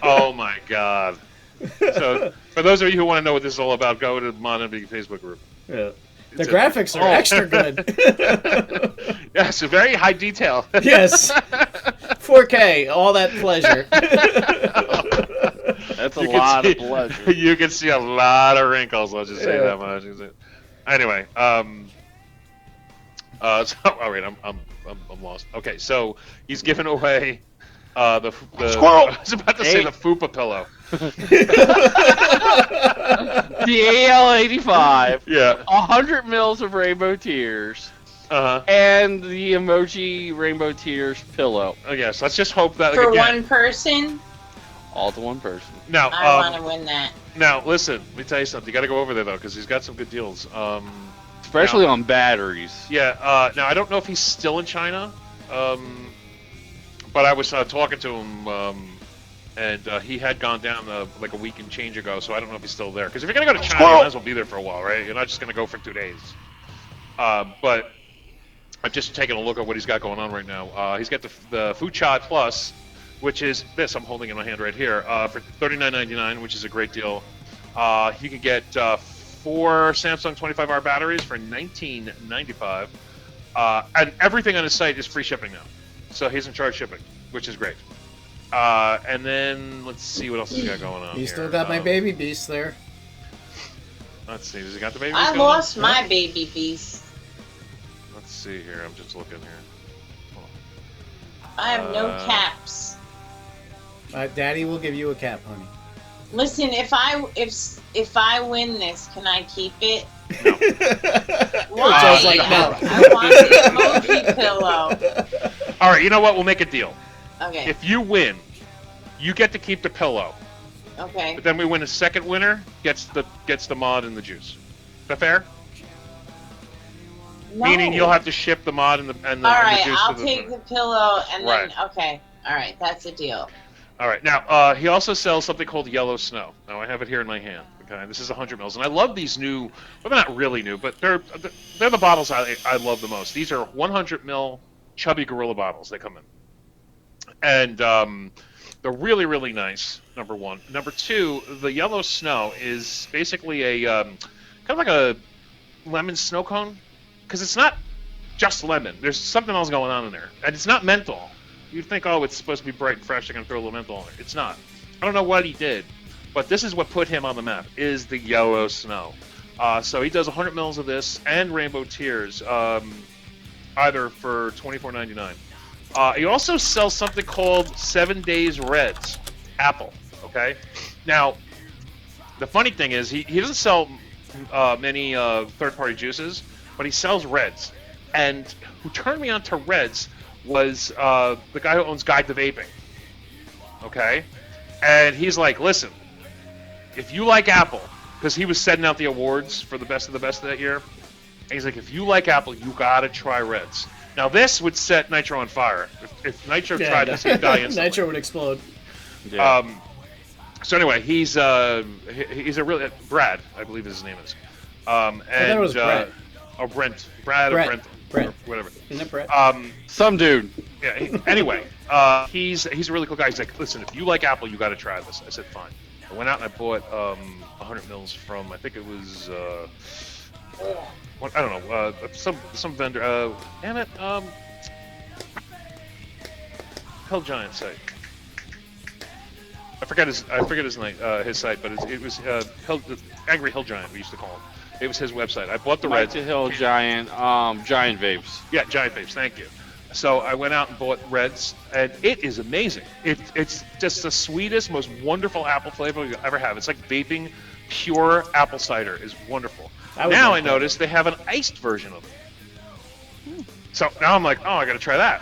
"Oh my god!" So, for those of you who want to know what this is all about, go to the Mod MV Facebook group. Yeah. The graphics are extra good. Yes, a very high detail. Yes. 4K, all that pleasure. That's a lot of pleasure. You can see a lot of wrinkles, I'll just say that much. Anyway, so, all right, I'm lost. Okay, so he's giving away the Squirrel! I was about to say the Fupa pillow. The AL85. Yeah. 100 mils of rainbow tears. And the emoji rainbow tears pillow. Oh yes, let's just hope that For one person? All to one person. Now, I want to win that. Now, listen, let me tell you something. You got to go over there though, because he's got some good deals. Especially on batteries. Yeah. Now I don't know if he's still in China, but I was talking to him, and he had gone down like a week and change ago. So I don't know if he's still there. Because if you're gonna go to China, you might as well be there for a while, right? You're not just gonna go for 2 days. But I'm just taking a look at what he's got going on right now. He's got the Food Shot Plus, which is this. I'm holding in my hand right here for $39.99, which is a great deal. You can get 4 Samsung 25-hour batteries for $19.95, and everything on his site is free shipping now. So he's in charge shipping, which is great. And then let's see what else he's got going on. You still got my baby beast there. Let's see. Does he got the baby beast? I lost my baby beast. Let's see here. I'm just looking here. I have no caps. Daddy will give you a cap, honey. Listen, if I win this, can I keep it? No. Why? Like, no. I want the emoji pillow. All right. You know what? We'll make a deal. Okay. If you win, you get to keep the pillow. Okay. But then we win a second winner gets the mod and the juice. Is that fair? No. Meaning you'll have to ship the mod and the All right, juice I'll to the take winner. the pillow and Right. then okay. All right, that's a deal. All right. Now he also sells something called Yellow Snow. Now I have it here in my hand. Okay, this is 100 mils, and I love these new. Well, they're not really new, but they're the bottles I love the most. These are 100 mil Chubby Gorilla bottles. They come in, and they're really, really nice. Number one. Number two, the Yellow Snow is basically a kind of like a lemon snow cone, because it's not just lemon. There's something else going on in there, and it's not menthol. You'd think, oh, it's supposed to be bright and fresh. They're gonna throw a little menthol in there. It's not. I don't know what he did, but this is what put him on the map. Is the Yellow Snow. So he does 100 mils of this and Rainbow Tears, either for $24.99. He also sells something called 7 Days Reds, Apple. Okay. Now, the funny thing is, he doesn't sell many third-party juices, but he sells Reds. And who turned me on to Reds was the guy who owns Guide to Vaping. Okay. And he's like, listen, if you like Apple, because he was setting out the awards for the best of the best of that year, and he's like, if you like Apple, you gotta try Reds. Now this would set Nitro on fire. If Nitro tried this, he'd die instantly. Nitro would explode. Yeah. So anyway, he's a really Brad, I believe his name is. And I thought it was Brett. Or Brent, Brad or Brent, or whatever. Isn't it Brett? Some dude. Yeah. Anyway, he's a really cool guy. He's like, listen, if you like Apple, you got to try this. I said, fine. I went out and I bought 100 mils from, I think it was I don't know, some vendor. Damn it, Hell Giant site. I forget his name, his site, but it was Angry Hill Giant. We used to call him. It was his website. I bought the Reds. Hill Giant, Giant Vapes. Yeah, Giant Vapes. Thank you. So I went out and bought Reds, and it is amazing. It's just the sweetest, most wonderful apple flavor you'll ever have. It's like vaping pure apple cider. Is wonderful. Now I noticed they have an iced version of it. So now I'm like, oh, I got to try that.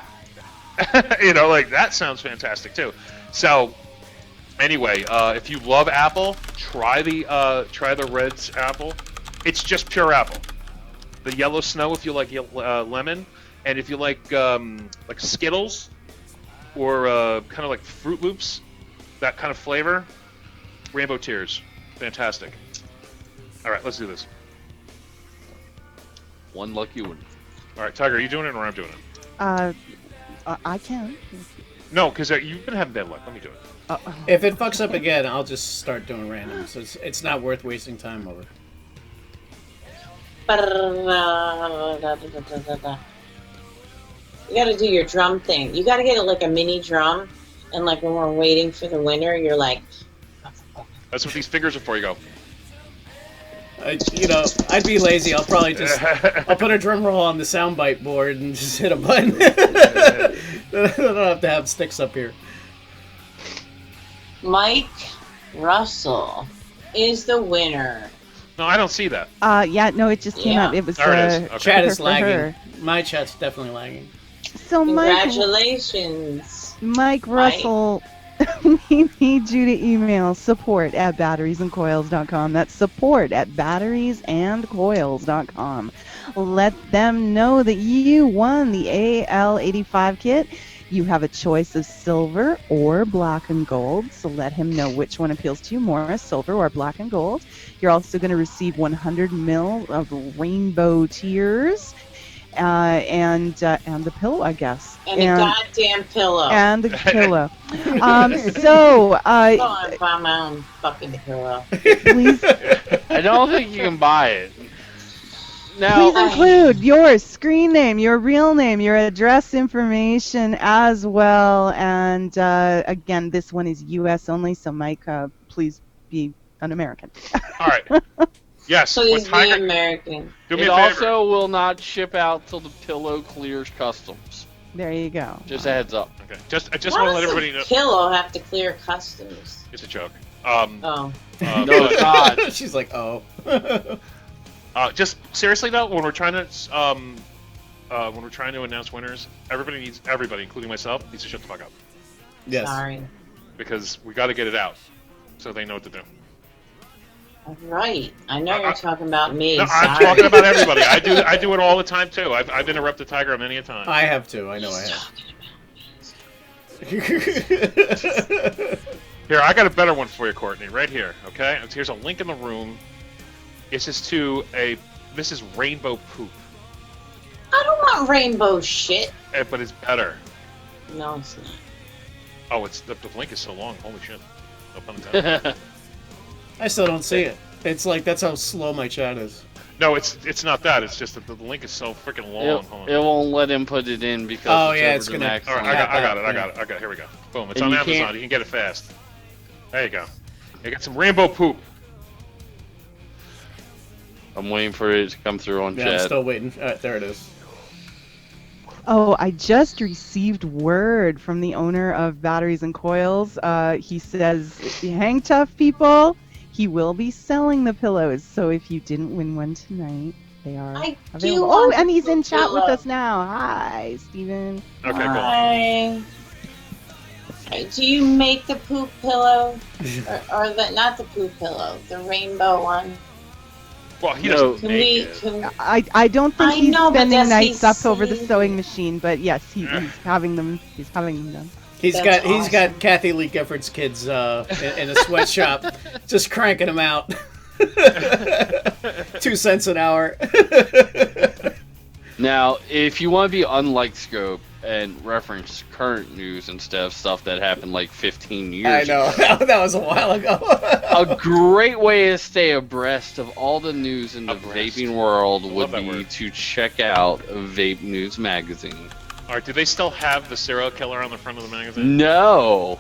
You know, like that sounds fantastic too. So anyway, if you love apple, try the Reds apple. It's just pure apple. The Yellow Snow if you like lemon. And if you like Skittles or kind of like Fruit Loops, that kind of flavor, Rainbow Tears, fantastic. All right, let's do this. One lucky one. All right, Tiger, are you doing it or I'm doing it? I can. No, because you've been having bad luck. Let me do it. If it fucks up again, I'll just start doing random. So it's not worth wasting time over. You gotta do your drum thing. You gotta get like a mini drum, and like when we're waiting for the winner, you're like. That's what these fingers are for. You go. I'd be lazy. I'll probably I'll put a drum roll on the soundbite board and just hit a button. I don't have to have sticks up here. Mike Russell is the winner. No, I don't see that. Yeah, no, it just came up. It was. There it is. Okay. Chat is lagging. My chat's definitely lagging. So Congratulations, Mike Russell. We need you to email support@batteriesandcoils.com. That's support@batteriesandcoils.com. Let them know that you won the AL85 kit. You have a choice of silver or black and gold, so let him know which one appeals to you more, silver or black and gold. You're also going to receive 100 ml of Rainbow Tears. And the pillow, I guess. And the goddamn pillow. And the pillow. Go on, buy my own fucking pillow. Please. I don't think you can buy it. Now, please include your screen name, your real name, your address information as well. And again, this one is U.S. only, so Mike, please be an American. All right. Yes. Please be American. Do me it a favor. also will not ship out till the pillow clears customs. There you go. Just a heads up. Okay. I just want to let everybody know. Pillow have to clear customs. It's a joke. Oh. No, it's not. She's like, oh. Just seriously though, when we're trying to announce winners, everybody, including myself, needs to shut the fuck up. Yes. Sorry. Because we got to get it out, so they know what to do. Right. I know you're talking about me. No, sorry. I'm talking about everybody. I do it all the time too. I've interrupted Tiger many a time. I have too. I know I have. You Here, I got a better one for you, Courtney. Right here. Okay. Here's a link in the room. This is This is rainbow poop. I don't want rainbow shit. But it's better. No, it's not. Oh, the link is so long. Holy shit. No pun intended. I still don't see it. It's like that's how slow my chat is. No, it's not that. It's just that the link is so freaking long. It won't let him put it in because it's gonna. All right, I got it. Here we go. Boom. It's on Amazon. You can get it fast. There you go. You got some rainbow poop. I'm waiting for it to come through on chat. I'm still waiting. There it is. Oh, I just received word from the owner of Batteries and Coils. He says, hang tough, people. He will be selling the pillows. So if you didn't win one tonight, they are available. Oh, and he's in chat with us now. Hi, Steven. Okay, Hi. Do you make the poop pillow? or not the poop pillow, the rainbow one? Well, he doesn't make it. I don't think he's spending nights up over the sewing machine, but yes, he's having them. He's having them done. He's got Kathy Lee Gifford's kids in a sweatshop, just cranking them out. 2 cents an hour. Now, if you want to be unlike Scope and reference current news instead of stuff that happened like 15 years ago. I know, that was a while ago. A great way to stay abreast of all the news in the vaping world would be to check out Vape News Magazine. Alright, do they still have the serial killer on the front of the magazine? No.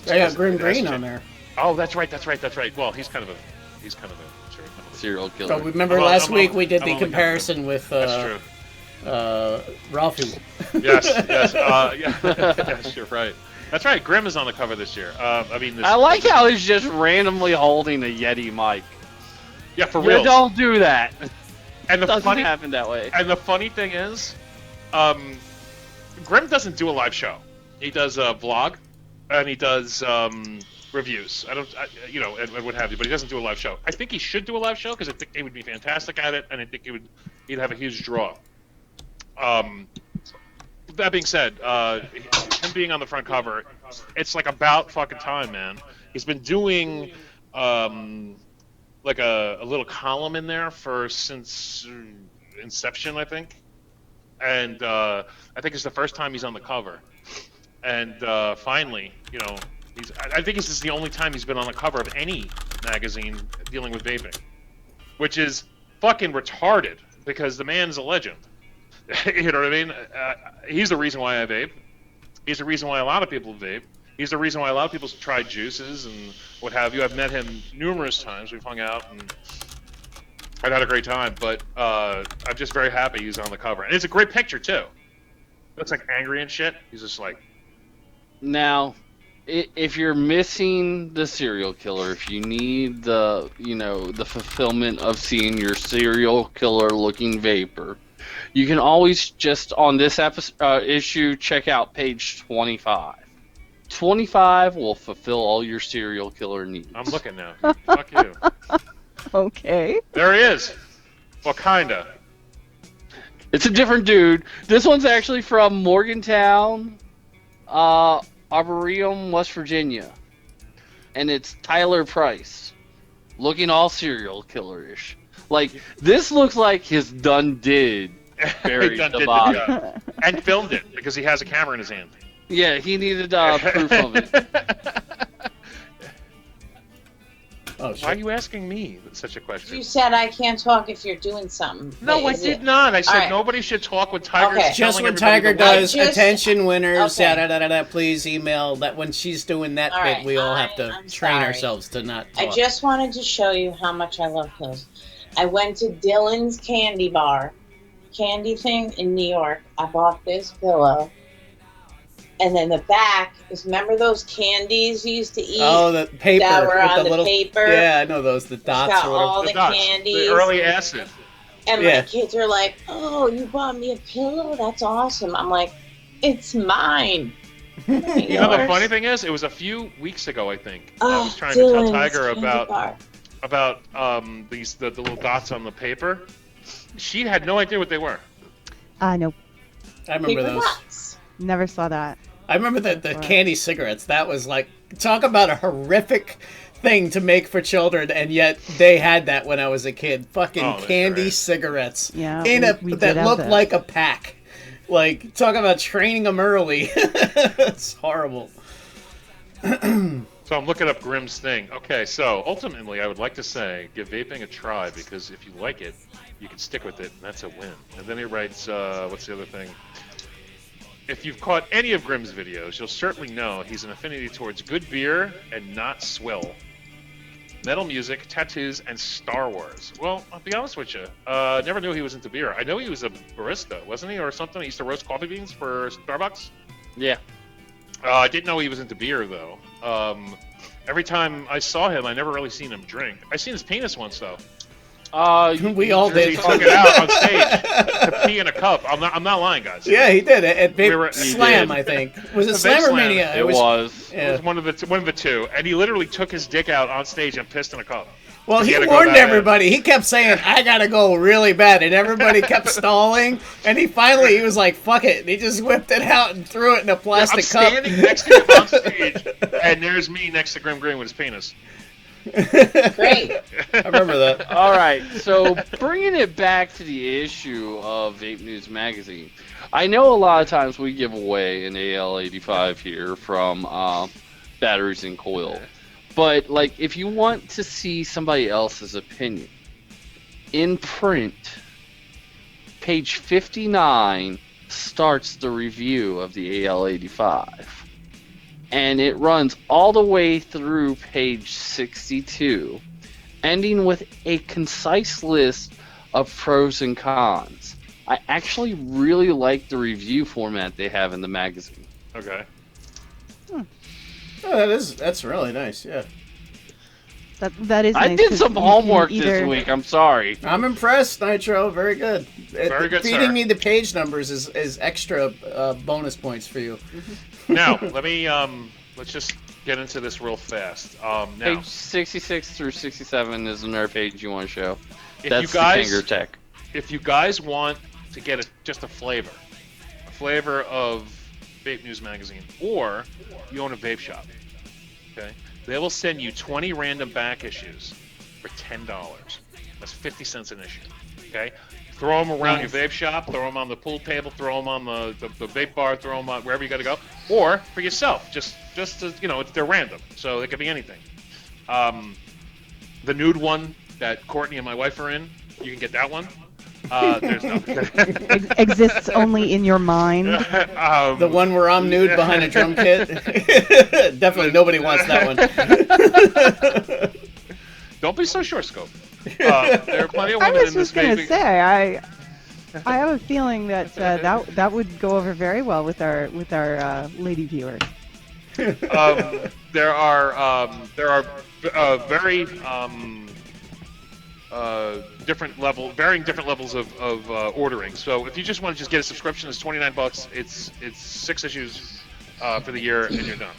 They got Grim Green on there. Oh, that's right. Well, he's kind of a serial killer. So remember last week we did the comparison with that's true. Ralphie. Yes, yes, you're right. That's right. Grim is on the cover this year. I like how he's just randomly holding a Yeti mic. Yeah, for real. Don't do that. And the doesn't happen that way. And the funny thing is, Grim doesn't do a live show. He does a vlog, and he does reviews. And what have you. But he doesn't do a live show. I think he should do a live show because I think he would be fantastic at it, and I think he'd have a huge draw. That being said, him being on the front cover, it's like about fucking time, man. He's been doing like a little column in there since inception, I think. And I think it's the first time he's on the cover. And finally, I think this is the only time he's been on the cover of any magazine dealing with vaping, which is fucking retarded because the man's a legend. You know what I mean? He's the reason why I vape. He's the reason why a lot of people vape. He's the reason why a lot of people try juices and what have you. I've met him numerous times. We've hung out and I've had a great time. But I'm just very happy he's on the cover. And it's a great picture, too. Looks like angry and shit. He's just like... Now, if you're missing the serial killer, if you need the fulfillment of seeing your serial killer looking vapor, you can always just on this issue check out page 25. 25 will fulfill all your serial killer needs. I'm looking now. Fuck you. Okay. There he is. Well, kinda. It's a different dude. This one's actually from Morgantown, Arboretum, West Virginia, and it's Tyler Price, looking all serial killer-ish. Like, this looks like his did buried the body. And filmed it, because he has a camera in his hand. Yeah, he needed proof of it. Oh, why are you asking me such a question? You said I can't talk if you're doing something. No, I did not. I said nobody should talk when Tiger's telling just when Tiger does attention winners, please email that when she's doing that bit, we all have to train ourselves to not talk. I just wanted to show you how much I love pillows. I went to Dylan's candy thing in New York. I bought this pillow. And then the back is, remember those candies you used to eat? Oh, the paper. That were on the little paper? Yeah, I know those, the dots. It's got or whatever. all the candies. The early acid. And my kids are like, oh, you bought me a pillow? That's awesome. I'm like, it's mine. You know, the funny thing is, it was a few weeks ago, I think. I was trying to tell Tiger about the little dots on the paper. She had no idea what they were. No. I remember those. Dots. Never saw that. I remember the candy cigarettes. That was like talk about a horrific thing to make for children, and yet they had that when I was a kid. Fucking candy cigarettes. Yeah, that looked like a pack. Like, talk about training them early. It's horrible. So I'm looking up Grimm's thing. Okay, so ultimately I would like to say give vaping a try, because if you like it, you can stick with it, and that's a win. And then he writes, what's the other thing? If you've caught any of Grimm's videos, you'll certainly know he's an affinity towards good beer and not swill, metal music, tattoos, and Star Wars. Well, I'll be honest with you. Never knew he was into beer. I know he was a barista, wasn't he, or something? He used to roast coffee beans for Starbucks. Yeah. I didn't know he was into beer, though. Every time I saw him, I never really seen him drink. I seen his penis once, though. We all did. He took it out on stage to pee in a cup. I'm not lying, guys. Yeah, he did at Slam, I think. Was it Slam or Mania? It was. Yeah. It was one of the two, and he literally took his dick out on stage and pissed in a cup. Well, he warned everybody. He kept saying, "I gotta go really bad," and everybody kept stalling. And he was like, "Fuck it!" And he just whipped it out and threw it in a plastic cup. I'm standing next to him on stage, and there's me next to Grimm Green with his penis. Great. I remember that. All right, so bringing it back to the issue of Vape News Magazine, I know a lot of times we give away an AL85 here from Batteries and Coil, but like if you want to see somebody else's opinion, in print, page 59 starts the review of the AL85. And it runs all the way through page 62, ending with a concise list of pros and cons. I actually really like the review format they have in the magazine. Okay. Oh, that's really nice, yeah. That is I nice, did 'cause some you homework can this week, I'm sorry. I'm impressed, Nitro. Very good. Very good, Feeding sir. me the page numbers is extra bonus points for you. Now, let's just get into this real fast. Now, Page 66 through 67 is another page you want to show. If That's you guys, the Finger Tech. If you guys want to get just a flavor of Vape News Magazine, or you own a vape shop, okay, they will send you 20 random back issues for $10. That's 50 cents an issue, okay? Throw them around your vape shop, throw them on the pool table, throw them on the vape bar, throw them on wherever you got to go, or for yourself, just to, they're random, so it could be anything. The nude one that Courtney and my wife are in, you can get that one. There's nothing. Exists only in your mind. The one where I'm nude behind a drum kit. Definitely nobody wants that one. Don't be so short, Scope. There are plenty of women in this vaping. I was just gonna say, I have a feeling that that would go over very well with our lady viewers. There are very varying different levels of ordering. So if you just want to get a subscription, it's $29. It's 6 issues for the year, and you're done.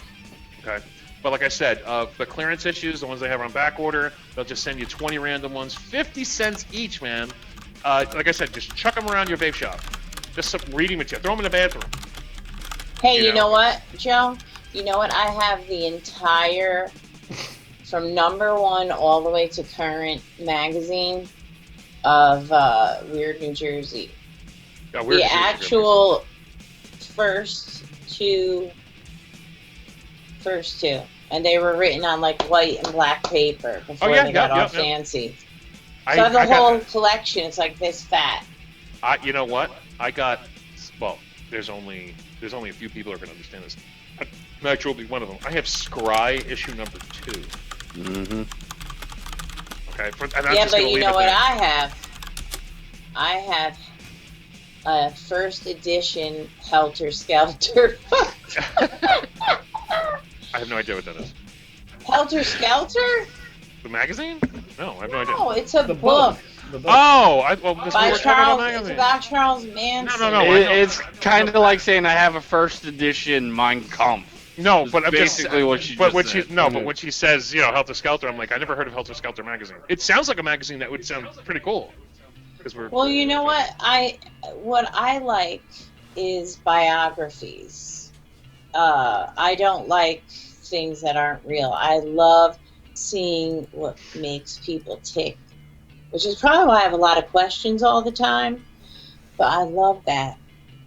Okay. But like I said, the clearance issues, the ones they have on back order, they'll just send you 20 random ones, 50 cents each, man. Like I said, just chuck them around your vape shop. Just some reading material. Throw them in the bathroom. Hey, you know what, Joe? You know what? I have the entire, from #1 all the way to current magazine of Weird New Jersey. The actual first two, and they were written on like white and black paper before they got all fancy. So I have the whole collection. It's like this fat. You know what? There's only a few people who are going to understand this. Nitro will be one of them. I have Scry issue #2. Mm-hmm. Okay. But you know what I have? I have a first edition Helter Skelter. I have no idea what that is. Helter Skelter? The magazine? No, I have no idea. No, it's a book. Oh, By Charles. It's about Charles Manson. No. It's kind of like saying I have a first edition Mein Kampf. No, but basically what she just said. But when she says, Helter Skelter, I'm like, I never heard of Helter Skelter magazine. It sounds like a magazine that would sound pretty cool. Well, you know what? What I like is biographies. I don't like things that aren't real. I love seeing what makes people tick, which is probably why I have a lot of questions all the time. But I love that.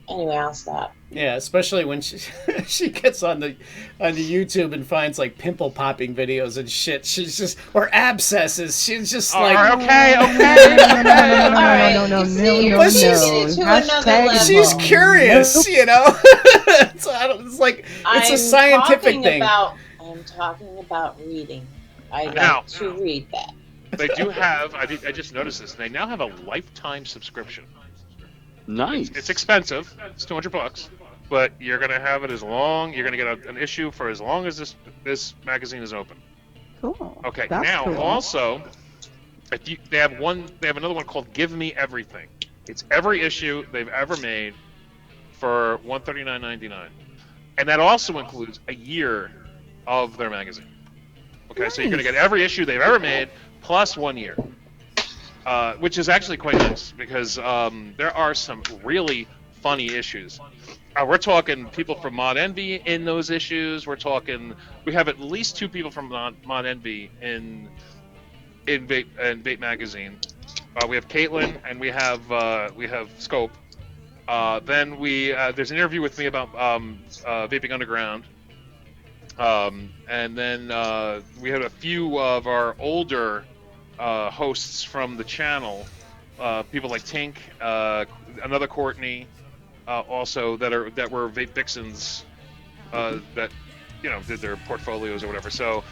Anyway, I'll stop. Yeah, especially when she gets on the YouTube and finds like pimple popping videos and shit. She's just, or abscesses. She's just like, okay. No. She's curious, you know. It's like it's a scientific thing. I'm talking about reading. I like to read that. They do have. I just noticed this. They now have a lifetime subscription. Nice. It's expensive. It's $200, but you're gonna have it as long. You're gonna get an issue for as long as this magazine is open. Cool. Okay. That's now cool. also, they have another one called "Give Me Everything." It's every issue they've ever made for $139.99, and that also includes a year of their magazine. Okay, nice. So you're gonna get every issue they've ever made plus 1 year. Which is actually quite nice because there are some really funny issues. We're talking people from Mod Envy in those issues. We have at least 2 people from Mod Envy in Vape magazine. We have Caitlin and we have Scope. Then there's an interview with me about Vaping Underground. And then we had a few of our older hosts from the channel, people like Tink, another Courtney, also that were Vape Vixens, that did their portfolios or whatever. So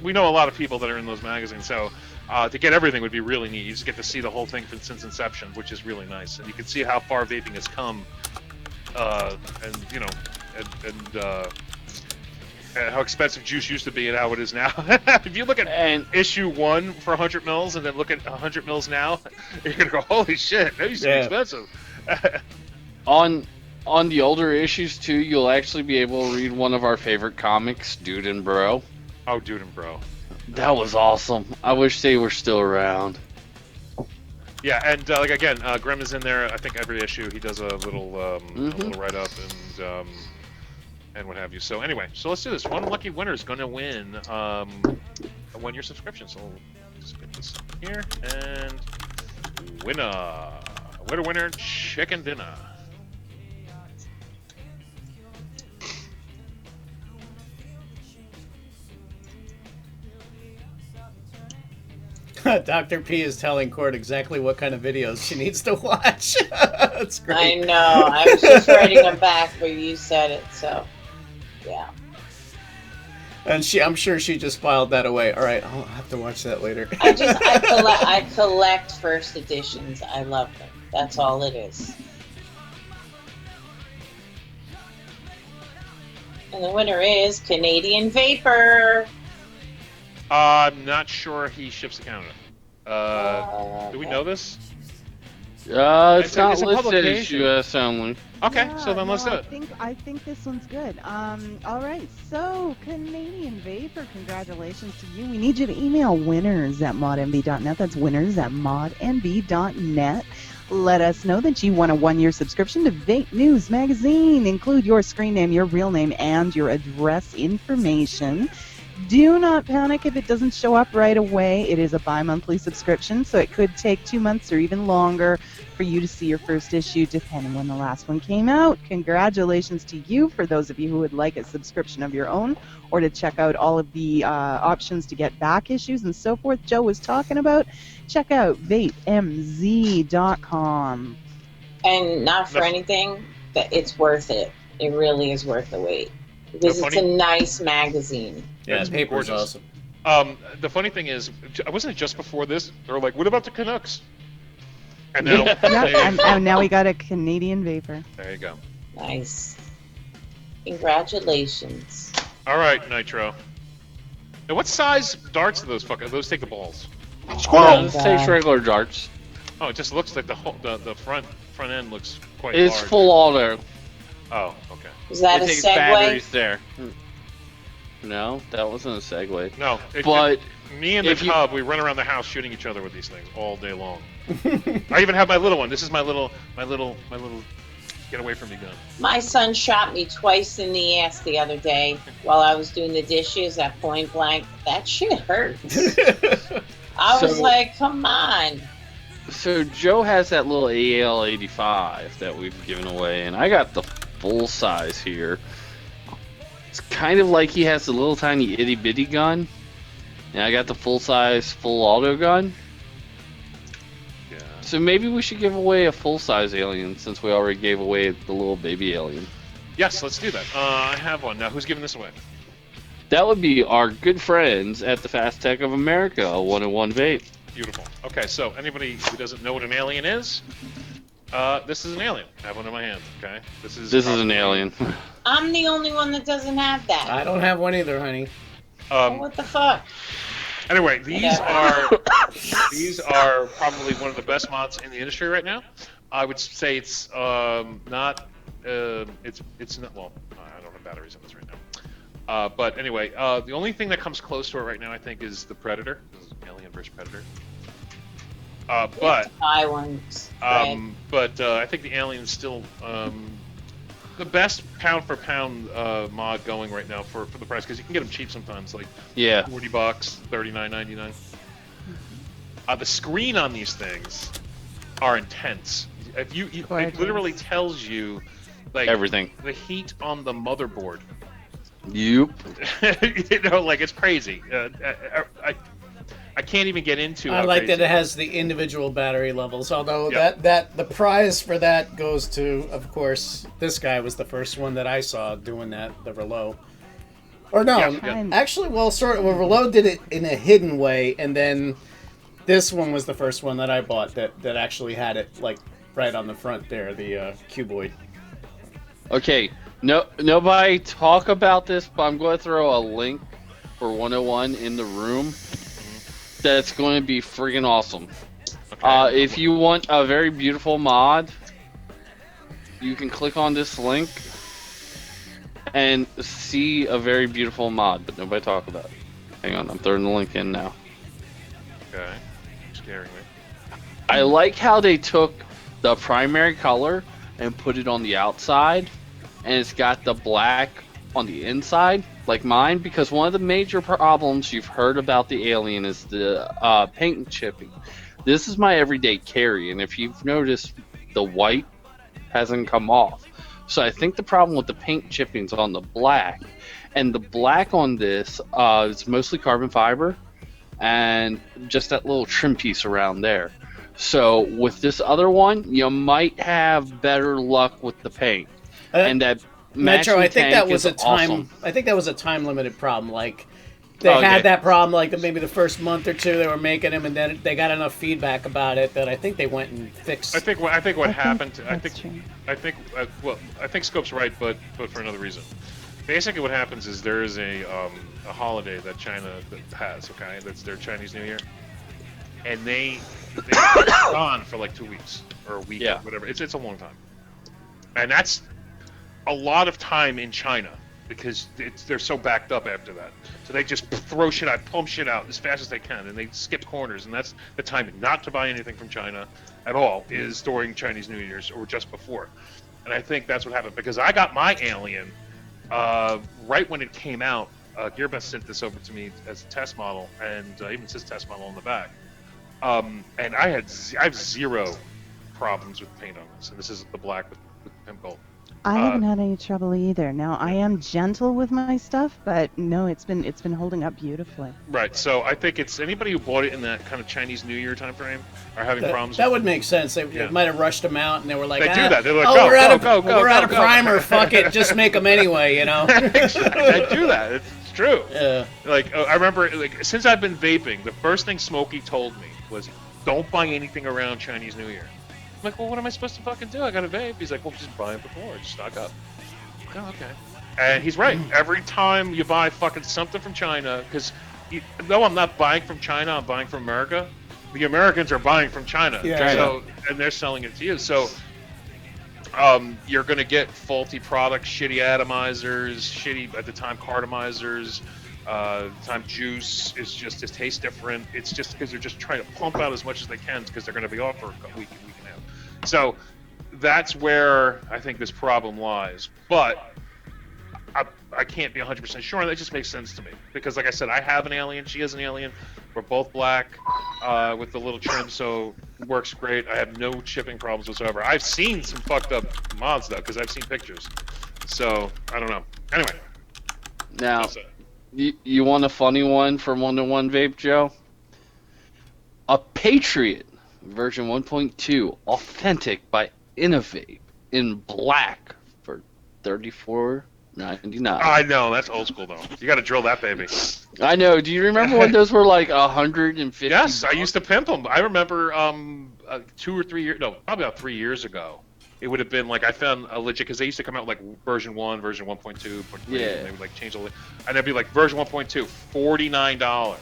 we know a lot of people that are in those magazines. So to get everything would be really neat. You just get to see the whole thing since inception, which is really nice, and you can see how far vaping has come, how expensive juice used to be and how it is now. If you look at issue 1 for 100 mils and then look at 100 mils now, you're gonna go, holy shit, that used to be expensive. On the older issues too, you'll actually be able to read one of our favorite comics, Dude and Bro. Oh, Dude and Bro. That was awesome. I wish they were still around. Yeah, and again, Grim is in there. I think every issue he does a little write up and what have you. So anyway, let's do this. One lucky winner is going to win a 1-year subscription. So we'll just get this here and winner, chicken dinner. Dr. P is telling Court exactly what kind of videos she needs to watch. That's great. I know. I was just writing them back, but you said it, so yeah. And I'm sure she just filed that away. All right, I'll have to watch that later. I collect first editions. I love them. That's all it is. And the winner is Canadian Vapor. I'm not sure he ships to Canada. Do we know this? It's not listed as US only. Okay, Yeah, so then let's do it. I think this one's good. All right, so Canadian Vapor, congratulations to you. We need you to email winners@modnv.net. That's winners@modnv.net. Let us know that you want a 1-year subscription to Vape News Magazine. Include your screen name, your real name, and your address information. Do not panic if it doesn't show up right away. It is a bi-monthly subscription, so it could take 2 months or even longer for you to see your first issue, depending when the last one came out. Congratulations to you. For those of you who would like a subscription of your own or to check out all of the options to get back issues and so forth Joe was talking about, check out vapemz.com. And not for anything, that it's worth it. It really is worth the wait. Because it's a nice magazine. Yeah, the paper's awesome. The funny thing is, wasn't it just before this? They were like, what about the Canucks? And now, and now we got a Canadian Vapor. There you go. Nice. Congratulations. All right, Nitro. Now, what size darts do those take the balls? Squirrel. This takes regular darts. Oh, it just looks like the front end looks quite large. It's full auto. Oh, okay. Is that a takes segue? Batteries there. No, that wasn't a segue. No, but me and the cub, we run around the house shooting each other with these things all day long. I even have my little one. This is my little Get away from me, gun. My son shot me twice in the ass the other day while I was doing the dishes at point blank. That shit hurts. I was like, come on. So Joe has that little AL-85 that we've given away, and I got the full size here. It's kind of like he has a little tiny itty bitty gun, and I got the full size full auto gun. Yeah. So maybe we should give away a full size alien since we already gave away the little baby alien. Yes, let's do that. I have one now. Who's giving this away? That would be our good friends at the Fast Tech of America, 101 Vape. Beautiful. Okay, so anybody who doesn't know what an alien is, this is an alien. I have one in my hand. Okay, this is an alien. I'm the only one that doesn't have that. I don't have one either, honey. What the fuck? Anyway, these are probably one of the best mods in the industry right now. I would say it's not. It's not. Well, I don't have batteries in this right now. But anyway, the only thing that comes close to it right now, I think, is the Predator. This is Alien vs Predator. But I think the Alien is still the best pound for pound mod going right now for the price, because you can get them cheap sometimes, like $40, $39.99. The screen on these things are intense. If it literally tells you like everything, the heat on the motherboard. Yep. Like it's crazy. I can't even get into. I like that it has the individual battery levels. Although that the prize for that goes to, of course, this guy was the first one that I saw doing that, the Relo. Or no, actually, well, sort of. Well, Relo did it in a hidden way, and then this one was the first one that I bought that actually had it like right on the front there, the cuboid. Okay, nobody talk about this, but I'm going to throw a link for 101 in the room. That's going to be friggin' awesome. Okay. If you want a very beautiful mod, you can click on this link and see a very beautiful mod, but nobody talk about it. Hang on, I'm throwing the link in now. Okay, scaring me. I like how they took the primary color and put it on the outside, and it's got the black on the inside, like mine, because one of the major problems you've heard about the Alien is the paint chipping. This is my everyday carry, and if you've noticed, the white hasn't come off. So I think the problem with the paint chipping's on the black, and the black on this is mostly carbon fiber and just that little trim piece around there. So with this other one, you might have better luck with the paint. And that Metro, I think that was a time. Awesome. I think that was a time-limited problem. Like they had that problem, like maybe the first month or two they were making them, and then they got enough feedback about it that I think they went and fixed. I think what happened. I think Scope's right, but for another reason. Basically, what happens is there is a holiday that China has. Okay, that's their Chinese New Year, and they're gone for like 2 weeks or a week, or whatever. It's a long time, and that's a lot of time in China because they're so backed up after that. So they just throw shit out, pump shit out as fast as they can, and they skip corners. And that's the time not to buy anything from China at all is during Chinese New Year's or just before. And I think that's what happened because I got my Alien right when it came out. Gearbest sent this over to me as a test model, and even says test model on the back. And I have zero problems with paint on this, and this is the black with pimp gold. I haven't had any trouble either. Now I am gentle with my stuff, but no, it's been holding up beautifully. Right. So I think it's anybody who bought it in that kind of Chinese New Year time frame are having problems. That would make sense. They might have rushed them out, and they were like, they do that. They're like, we're out of primer. Fuck it, just make them anyway. You know. They do that. It's true. Yeah. Like I remember, like since I've been vaping, the first thing Smokey told me was, "Don't buy anything around Chinese New Year." I'm like, well, what am I supposed to fucking do? I got a vape. He's like, well, just buy it before. Just stock up. Oh, okay. And he's right. Every time you buy fucking something from China, because though I'm not buying from China, I'm buying from America. The Americans are buying from China. Yeah. So, and they're selling it to you. So you're going to get faulty products, shitty atomizers, shitty, at the time, cartomizers. Time juice is just, it tastes different. It's just because they're just trying to pump out as much as they can because they're going to be off for a week and a half. So that's where I think this problem lies. But I can't be 100% sure, and that just makes sense to me. Because, like I said, I have an alien, she has an alien. We're both black with the little trim, so it works great. I have no shipping problems whatsoever. I've seen some fucked up mods, though, because I've seen pictures. So, I don't know. Anyway. Now, you want a funny one from 1-to-1 Vape, Joe? A Patriot version 1.2, authentic by Innovate, in black for $34.99. I know, that's old school though. You got to drill that baby. I know. Do you remember when those were like 150? Yes, I used to pimp them. I remember 2 or 3 years, no, probably about 3 years ago. It would have been like I found a legit because they used to come out like version 1, version 1.2, yeah. And they would like change the, and they'd be like version 1.2, $49,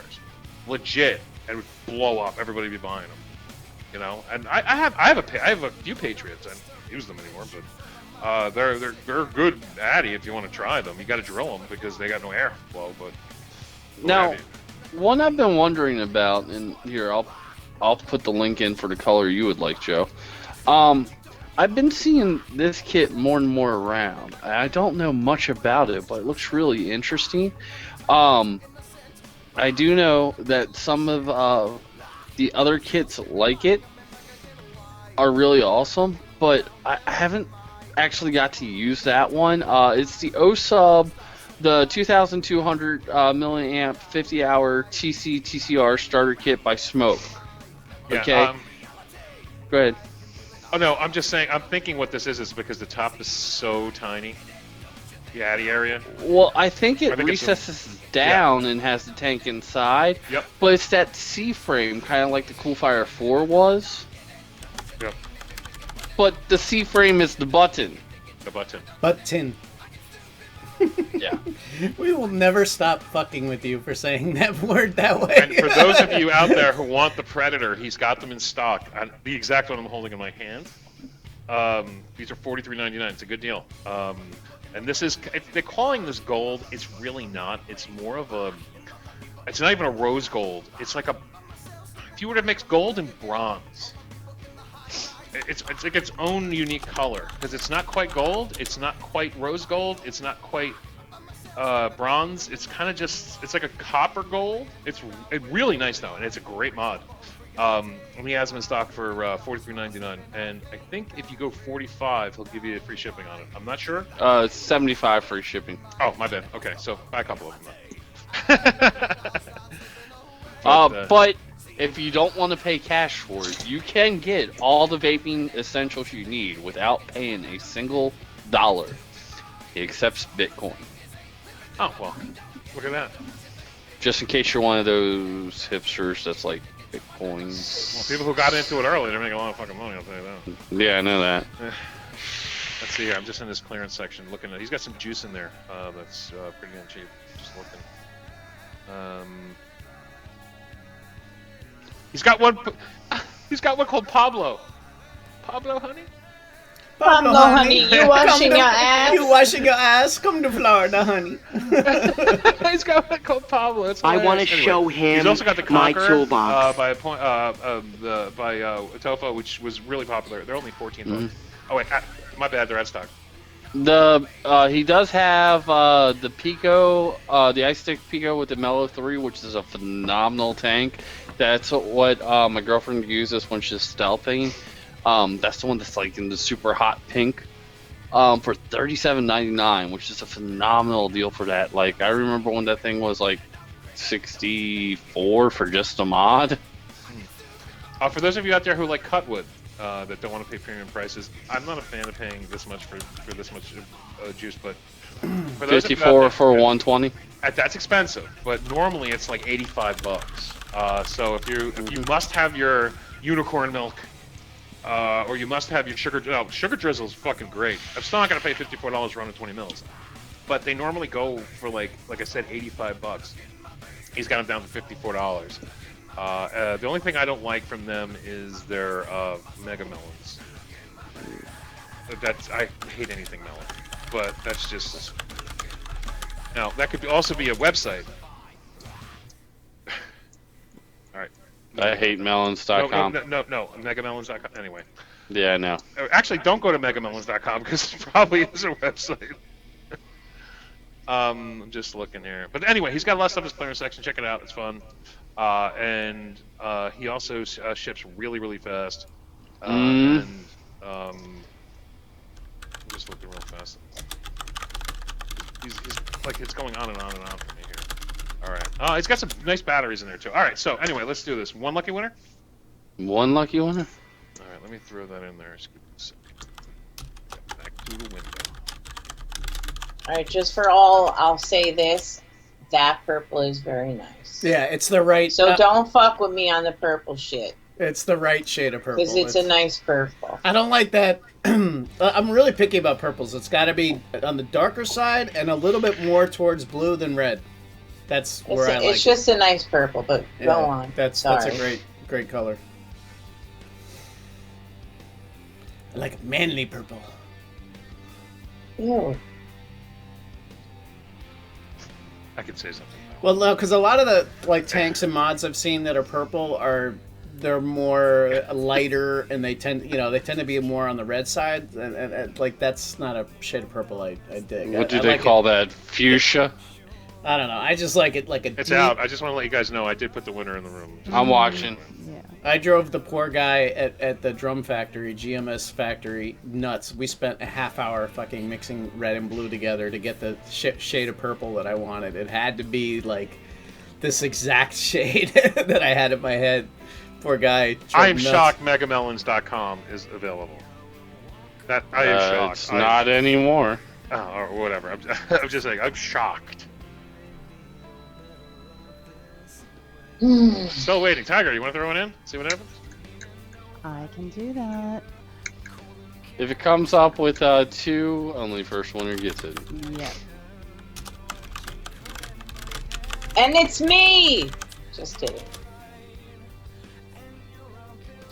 legit, and it would blow up. Everybody would be buying them, you know. And I have a few Patriots. I don't use them anymore, but they're good addy if you want to try them. You got to drill them because they got no airflow. But now, one I've been wondering about, and here I'll put the link in for the color you would like, Joe. I've been seeing this kit more and more around. I don't know much about it, but it looks really interesting. I do know that some of the other kits like it are really awesome, but I haven't actually got to use that one. It's the O-Sub, the 2200 milliamp 50-hour TCR starter kit by Smoke. Yeah, okay. Go ahead. Oh no, I'm just saying. I'm thinking what this is because the top is so tiny. The addy area. Well, I think it recesses down and has the tank inside. Yep. But it's that C-frame, kind of like the Coolfire 4 was. Yep. But the C-frame is the button. The button. Button. Yeah. We will never stop fucking with you for saying that word that way. And for those of you out there who want the Predator, he's got them in stock. The exact one I'm holding in my hand. These are $43.99. It's a good deal. And this is, if they're calling this gold, it's really not. It's more of a, it's not even a rose gold. It's like a, if you were to mix gold and bronze, it's like its own unique color. Because it's not quite gold, it's not quite rose gold, it's not quite bronze. It's kind of just, it's like a copper gold. It's really nice though, and it's a great mod. And he has them in stock for $43.99, and I think if you go 45, he'll give you free shipping on it. I'm not sure. It's 75 free shipping. Oh, my bad. Okay, so buy a couple of them. But if you don't want to pay cash for it, you can get all the vaping essentials you need without paying a single dollar. He accepts Bitcoin. Oh well, look at that. Just in case you're one of those hipsters that's like Bitcoin. Well, people who got into it early, they're making a lot of fucking money, I'll tell you that. Yeah, I know that. Let's see here, I'm just in this clearance section looking at, he's got some juice in there that's pretty damn cheap. Just looking. He's got one called Pablo. Pablo, honey? Pablo, honey, you washing your ass? You washing your ass? Come to Florida, honey. He's got one called Pablo. I want to show him he's also got the my Conqueror, toolbox. by Tofa, which was really popular. They're only $14. Oh wait, my bad. They're out of stock. He does have the Pico, the Ice Stick Pico with the Mellow 3, which is a phenomenal tank. That's what my girlfriend uses when she's stealthing. That's the one that's like in the super hot pink. For $37.99, which is a phenomenal deal for that. Like, I remember when that thing was like $64 for just a mod. For those of you out there who like cutwood, that don't want to pay premium prices, I'm not a fan of paying this much for this much juice, but for those 54 for 120. That's expensive, but normally it's like $85. So if you must have your unicorn milk. Or you must have your sugar. No, sugar drizzle is fucking great. I'm still not gonna pay $54 for 120 mils, but they normally go for like I said, $85. He's got them down to $54. The only thing I don't like from them is their mega melons. I hate anything melon, but that's just. Now that could also be a website. All right. I hate melons.com. No, megamelons.com. Anyway, Yeah, I know. Actually, don't go to megamelons.com because it probably is a website. I'm just looking here. But anyway, he's got a lot of stuff in his clearance section. Check it out. It's fun. And he also ships really, really fast. And I'm just looking real fast. He's like, it's going on and on and on for me here. All right. He's got some nice batteries in there, too. All right. So anyway, let's do this. One lucky winner? One lucky winner? All right. Let me throw that in there. Back to the window. All right, just for all, I'll say this: that purple is very nice. Yeah, it's the right. So don't fuck with me on the purple shit. It's the right shade of purple. Because it's a nice purple. I don't like that. I'm really picky about purples. It's got to be on the darker side and a little bit more towards blue than red. That's where I like it. It's just a nice purple, but go on. That's a great color. I like manly purple. Ew. I could say something. Well, no, because a lot of the tanks and mods I've seen that are purple they're more lighter, and they tend to be more on the red side, and like that's not a shade of purple I dig. What do they call that? Fuchsia? I don't know. I just like it like a. It's out. I just want to let you guys know I did put the winner in the room. I'm watching. Yeah. I drove the poor guy at the drum factory, GMS factory, nuts. We spent a half hour fucking mixing red and blue together to get the shade of purple that I wanted. It had to be like this exact shade that I had in my head. Poor guy. I'm shocked megamelons.com is available. That I am shocked. It's not anymore. Or whatever. I'm just saying, I'm shocked. Still waiting. Tiger, you want to throw one in? See what happens? I can do that. If it comes up with 2, only first winner gets it. Yeah. And it's me! Just kidding.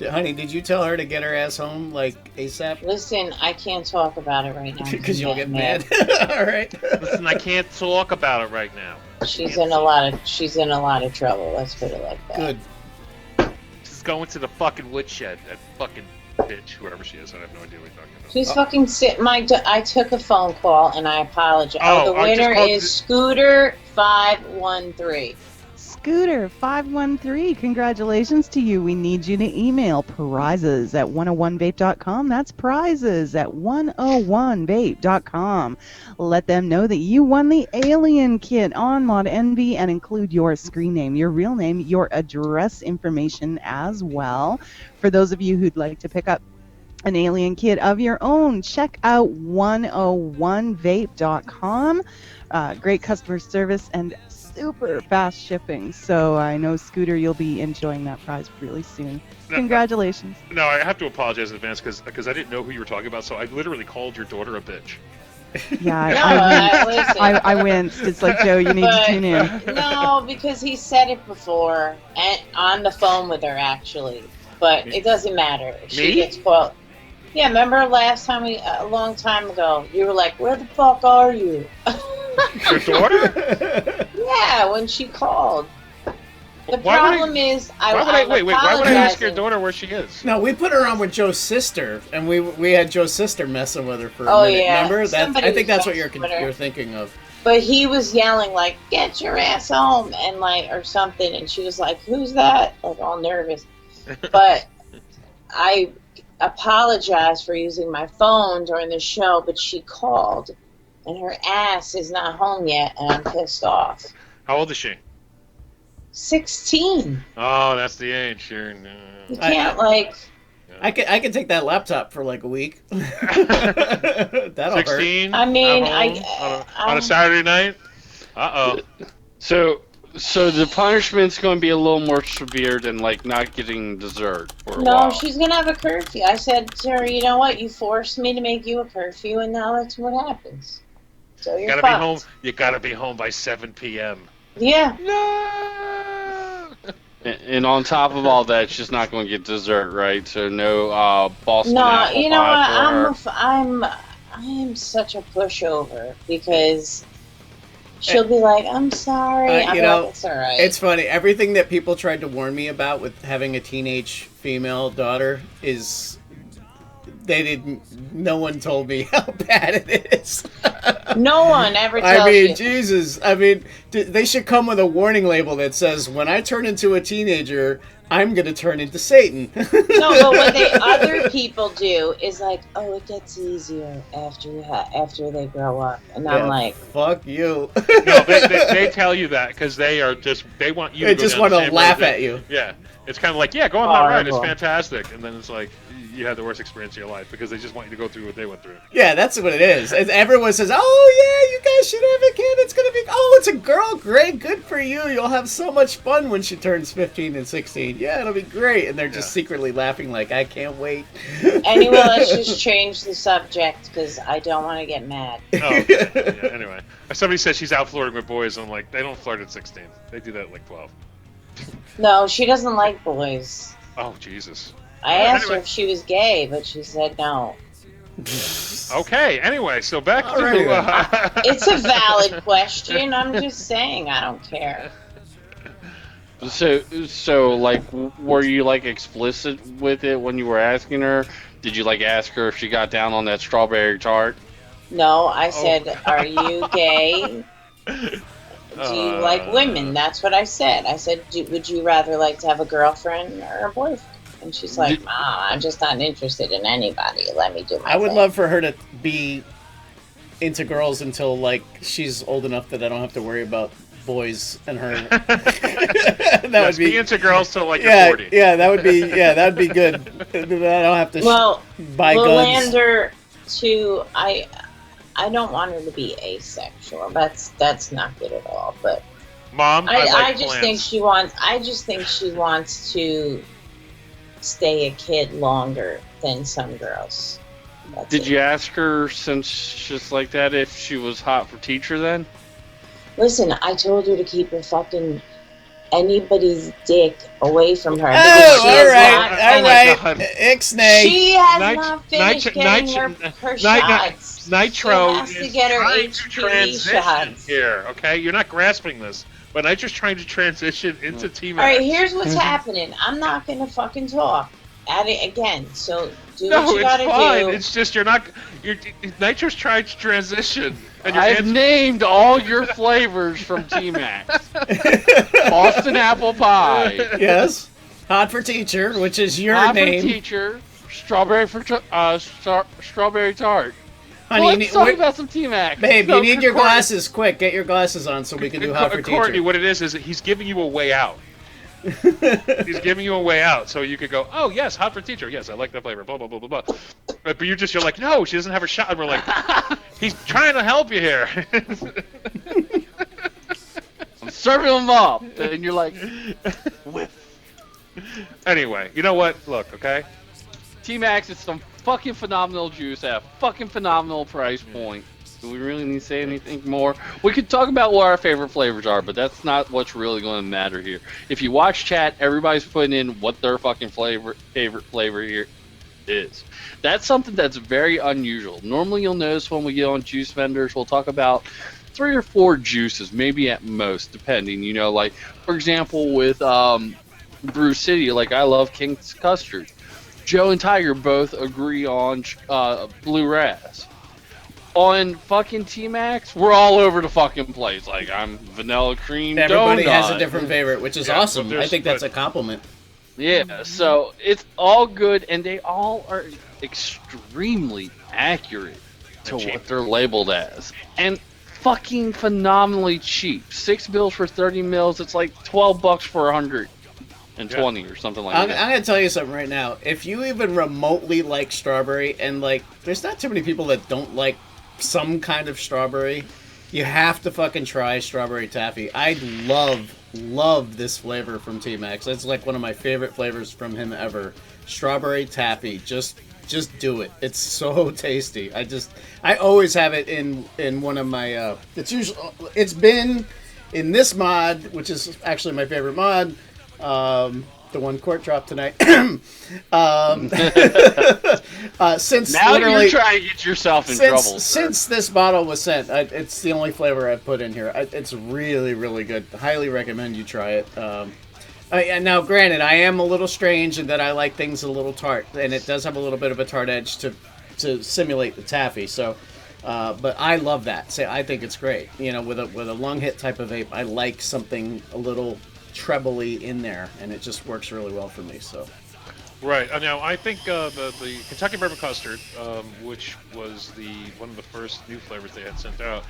Honey, did you tell her to get her ass home like ASAP? Listen, I can't talk about it right now. Because you'll get mad. All right. Listen, I can't talk about it right now. She's in a lot of trouble. Let's put it like that. Good. She's going to the fucking woodshed. That fucking bitch, whoever she is. I have no idea what you're talking about. She's fucking sick. I took a phone call and I apologize. The winner is Scooter 513. Scooter 513, congratulations to you. We need you to email prizes at 101vape.com. That's prizes at 101vape.com. Let them know that you won the Alien Kit on Mod Envy and include your screen name, your real name, your address information as well. For those of you who'd like to pick up an Alien Kit of your own, check out 101vape.com. Great customer service and super fast shipping. So I know, Scooter, you'll be enjoying that prize really soon. Congratulations. No, I have to apologize in advance because I didn't know who you were talking about, so I literally called your daughter a bitch. Yeah, I winced. It's like, Joe, you need to tune in. No, because he said it before and on the phone with her, actually. But it doesn't matter. She gets called. Yeah, remember last time a long time ago, you were like, where the fuck are you? Your daughter? Yeah, when she called. The problem is, why would I ask your daughter where she is? No, we put her on with Joe's sister, and we had Joe's sister messing with her for a minute. Yeah. Remember? I think that's what you're thinking of. But he was yelling like, "Get your ass home!" and or something, and she was like, "Who's that?" Like all nervous. But I apologize for using my phone during the show, but she called, and her ass is not home yet, and I'm pissed off. How old is she? 16. Oh, that's the age. Sure. No. You can't I can take that laptop for like a week. That'll 16. hurt. I mean, on a Saturday night. So the punishment's going to be a little more severe than not getting dessert for a while. No, she's gonna have a curfew. I said to her, you know what? You forced me to make you a curfew, and now that's what happens. So you're gotta fucked. be home. You gotta be home by 7 p.m. Yeah. No. And on top of all that, she's not going to get dessert, right? So no Boston apple you know pie what? I'm such a pushover because she'll be like, "I'm sorry." I'm like, "It's all right." It's funny. Everything that people tried to warn me about with having a teenage female daughter is no one told me how bad it is. No one ever tells you. Jesus. I mean, they should come with a warning label that says, when I turn into a teenager, I'm going to turn into Satan. No, but what other people do is like, oh, it gets easier after they grow up. And I'm like... Fuck you. No, they tell you that because they want you to go just down want the to same laugh road at you. Yeah. It's kind of like, yeah, go on that ride. It's fantastic. And then it's like, you had the worst experience of your life because they just want you to go through what they went through. Yeah, that's what it is. And everyone says, oh, yeah, you guys should have a kid. It's going to be, oh, it's a girl. Great. Good for you. You'll have so much fun when she turns 15 and 16. Yeah, it'll be great. And they're just secretly laughing like, I can't wait. Anyway, let's just change the subject because I don't want to get mad. Oh, okay. Yeah, anyway. Somebody says she's out flirting with boys. And I'm like, they don't flirt at 16. They do that at like 12. No, she doesn't like boys. Oh, Jesus. I asked her if she was gay, but she said no. Okay, anyway, so back to... It's a valid question. I'm just saying, I don't care. So, like, were you, like, explicit with it when you were asking her? Did you, like, ask her if she got down on that strawberry tart? No, I said, are you gay? Do you like women? That's what I said. I said, would you rather like to have a girlfriend or a boyfriend? And she's like, I'm just not interested in anybody. Let me do my I would thing. love for her to be into girls until, like, she's old enough that I don't have to worry about boys and her. That would be into girls till, like, you're 40. Yeah, that would be good. I don't have to buy guns. Lander, too, I don't want her to be asexual. That's not good at all. But Mom, I just think she wants to stay a kid longer than some girls. Did you ask her, since she's like that, if she was hot for teacher then? Listen, I told her to keep her fucking anybody's dick away from her. Oh, all right. Ixnay. She has not finished getting her shots. Nitro has to get her trying to HPV transition shots. here, okay? You're not grasping this. But I'm just trying to transition into T-Max. Alright, here's what's happening. I'm not going to fucking talk at it again. So do what you gotta do. No, it's fine. It's just Nitro's trying to transition. And I've named all your flavors from T-Max. Boston apple pie. Yes. Hot for teacher, which is your Hot name. for teacher. Strawberry tart. Honey, let's talk about some T-Max. Babe, you need your glasses. Quick, get your glasses on so we can do hot for teacher. Courtney, what it is that he's giving you a way out. He's giving you a way out, so you could go, oh, yes, hot for teacher. Yes, I like that flavor, blah, blah, blah, blah, blah. But you're like, no, she doesn't have her shot. And we're like, he's trying to help you here. I'm serving them up. And you're like, whiff. Anyway, you know what? Look, okay? T-Max is some fucking phenomenal juice at a fucking phenomenal price point. Do we really need to say anything more? We could talk about what our favorite flavors are, but that's not what's really going to matter here. If you watch chat, everybody's putting in what their fucking favorite flavor here is. That's something that's very unusual. Normally you'll notice when we get on juice vendors, we'll talk about 3 or 4 juices, maybe at most, depending. You know, like, for example, with Brew City, like, I love King's Custard. Joe and Tiger both agree on Blue Raz. On fucking T-Max, we're all over the fucking place. Like, I'm vanilla cream Everybody donut. has a different favorite, which is awesome. I think that's a compliment. Yeah, so it's all good, and they all are extremely accurate to what they're labeled as. And fucking phenomenally cheap. 6 bills for 30 mils, it's like $12 for 120 or something like that. I'm going to tell you something right now. If you even remotely like strawberry, and like, there's not too many people that don't like some kind of strawberry, you have to fucking try strawberry taffy. I love this flavor from T-Max. It's like one of my favorite flavors from him ever. Strawberry taffy. Just do it. It's so tasty. I always have it in one of my it's been in this mod, which is actually my favorite mod. The one Court dropped tonight. Since now you're trying to get yourself in trouble. Since this bottle was sent, it's the only flavor I've put in here. It's really, really good. Highly recommend you try it. And now, granted, I am a little strange in that I like things a little tart, and it does have a little bit of a tart edge to simulate the taffy. So, but I love that. So I think it's great. You know, with a lung hit type of vape, I like something a little trebly in there, and it just works really well for me. So. Right. Now, I think the Kentucky Bourbon Custard, which was one of the first new flavors they had sent out,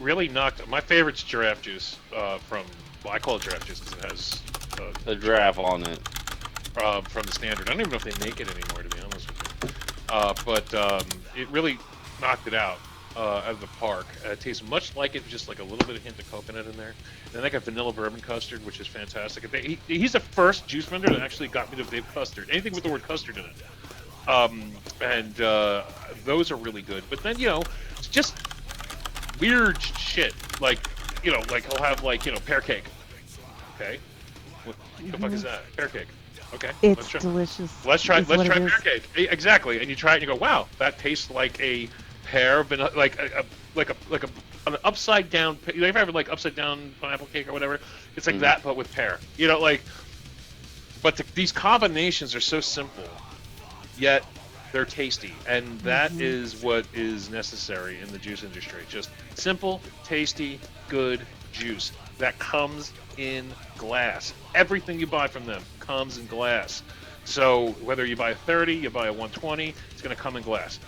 really knocked. My favorite's giraffe juice from. Well, I call it giraffe juice because it has a giraffe on it. From the standard. I don't even know if they make it anymore, to be honest with you. But it really knocked it out of the park. It tastes much like it, just like a little bit of hint of coconut in there. And then they got vanilla bourbon custard, which is fantastic. He's the first juice vendor that actually got me to vape custard. Anything with the word custard in it. Those are really good. But then, it's just weird shit. Like he'll have pear cake. Okay. What the fuck is that? Pear cake. Okay. It's delicious. Let's try pear cake. Exactly. And you try it and you go, wow, that tastes like a pear, like an upside down. You ever have upside down pineapple cake or whatever? It's like that, but with pear. But these combinations are so simple, yet they're tasty, and that is what is necessary in the juice industry. Just simple, tasty, good juice that comes in glass. Everything you buy from them comes in glass. So whether you buy a 30, you buy a 120, it's going to come in glass.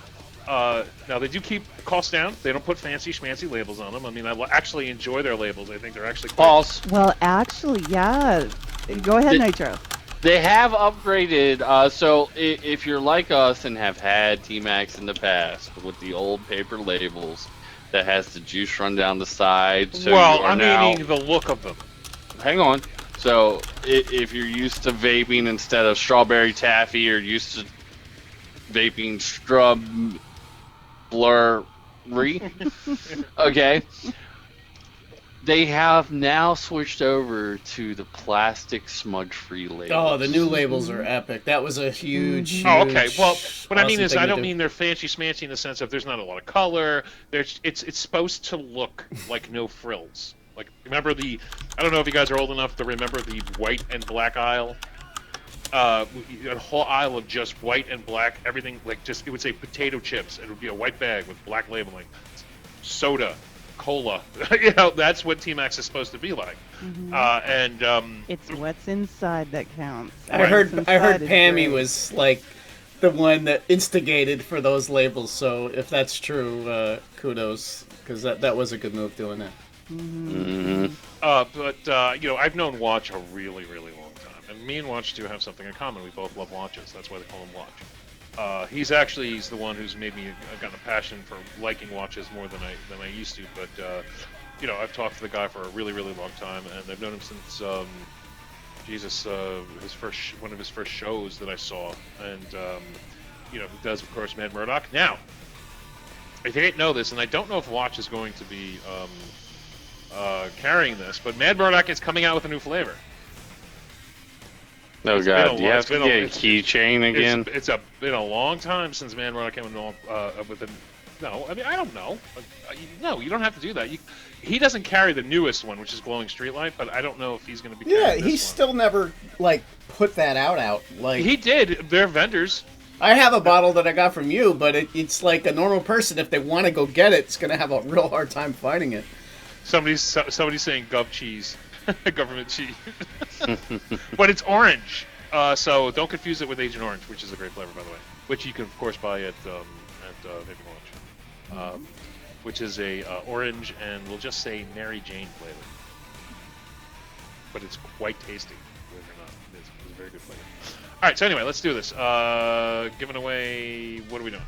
Now they do keep costs down. They don't put fancy schmancy labels on them. I mean, I actually enjoy their labels. I think they're actually false. Well, actually, yeah. Go ahead, Nitro. They have upgraded. So if you're like us and have had T-Max in the past with the old paper labels that has the juice run down the side. So meaning the look of them. Hang on. So if you're used to vaping instead of strawberry taffy, or used to vaping blurry, okay, they have now switched over to the plastic smudge-free labels. Oh, the new labels are epic. That was a huge. Oh, okay. Well, what I mean is, I don't mean they're fancy schmancy in the sense of there's not a lot of color. It's supposed to look like no frills. Like, remember I don't know if you guys are old enough to remember the white and black aisle. A whole aisle of just white and black, everything, it would say potato chips. It would be a white bag with black labeling. Soda, cola. That's what T-Max is supposed to be like. It's what's inside that counts. I heard Pammy was like the one that instigated for those labels. So if that's true, kudos, because that was a good move doing that. I've known Watch a really, really long time, and me and Watch do have something in common. We both love watches. That's why they call him Watch. He's the one who's made me gotten a passion for liking watches more than I used to. But I've talked to the guy for a really, really long time, and I've known him since one of his first shows that I saw, and he does, of course, Mad Murdock. Now, I didn't know this, and I don't know if Watch is going to be carrying this, but Mad Murdock is coming out with a new flavor. Oh God! Do you have to get a keychain again? It's been a long time since Mad Murdock came with a. No, I mean, I don't know. No, you don't have to do that. He doesn't carry the newest one, which is Glowing Streetlight, but I don't know if he's going to be carrying this he's still never put that out. He did. They're vendors. I have a bottle that I got from you, but it's like a normal person, if they want to go get it, it's going to have a real hard time finding it. Somebody's saying gov cheese, government cheese, but it's orange. So don't confuse it with Agent Orange, which is a great flavor, by the way, which you can of course buy at Vaping Launch, which is a orange and we'll just say Mary Jane flavor, but it's quite tasty. Believe it or not, it's a very good flavor. All right, so anyway, let's do this. Giving away, what are we doing?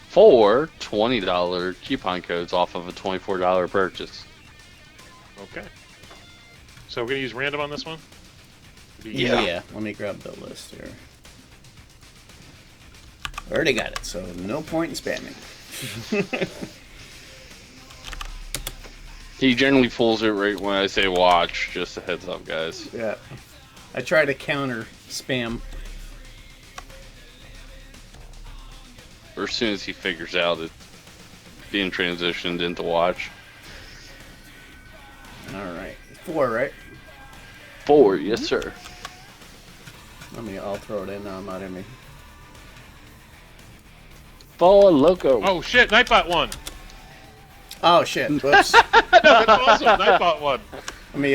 4 $20 coupon codes off of a $24 purchase. Okay. So we're going to use random on this one? Yeah. Let me grab the list here. Already got it, so no point in spamming. He generally pulls it right when I say watch, just a heads up, guys. Yeah. I try to counter spam. Or as soon as he figures out it's being transitioned into watch. Alright. 4, right? 4, yes sir. I'll throw it in now. I'm not in me. Four Loco. Oh shit! Nightbot won. Oh shit! Whoops. No, that's awesome. Nightbot won. Let me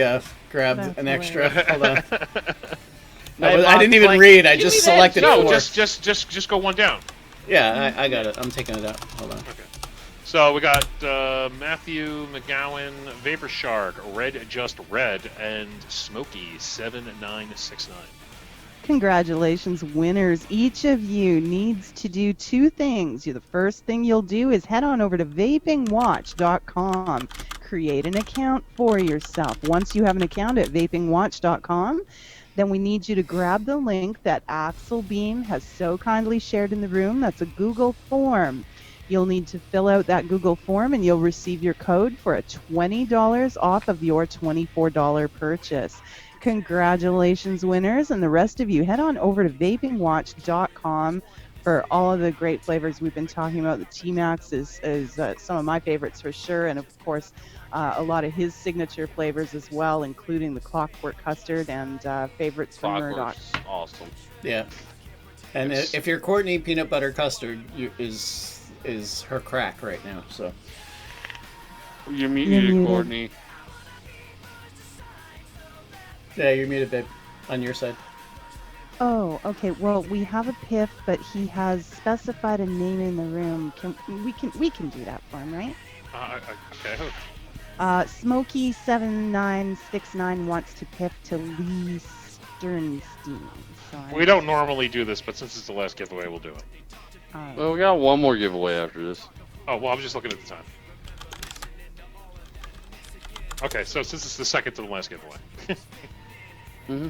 grab an extra. Hold on. Nightbot I didn't even like, read. I just selected No, 4. just go one down. Yeah, I got it. I'm taking it out. Hold on. Okay. So we got Matthew McGowan, Vapor Shark, Red Just Red, and Smokey 7969. Congratulations, winners. Each of you needs to do 2 things. The first thing you'll do is head on over to vapingwatch.com. Create an account for yourself. Once you have an account at vapingwatch.com, then we need you to grab the link that Axel Beam has so kindly shared in the room. That's a Google form. You'll need to fill out that Google form and you'll receive your code for a $20 off of your $24 purchase. Congratulations, winners, and the rest of you, head on over to vapingwatch.com for all of the great flavors we've been talking about. The T-Max is some of my favorites for sure, and of course a lot of his signature flavors as well, including the Clockwork Custard and favorites from Murdoch. Awesome. Yeah. And if you're Courtney, peanut butter custard is her crack right now. So You're muted, Courtney. Yeah, you're muted, babe. On your side. Oh, okay. Well, we have a PIF, but he has specified a name in the room. We can do that for him, right? Okay. Smokey7969 wants to PIF to Lee Sternstein. So We don't normally do this, but since it's the last giveaway, we'll do it. Well, we got one more giveaway after this. Oh, well, I was just looking at the time. Okay, so since it's the second to the last giveaway. Mm-hmm.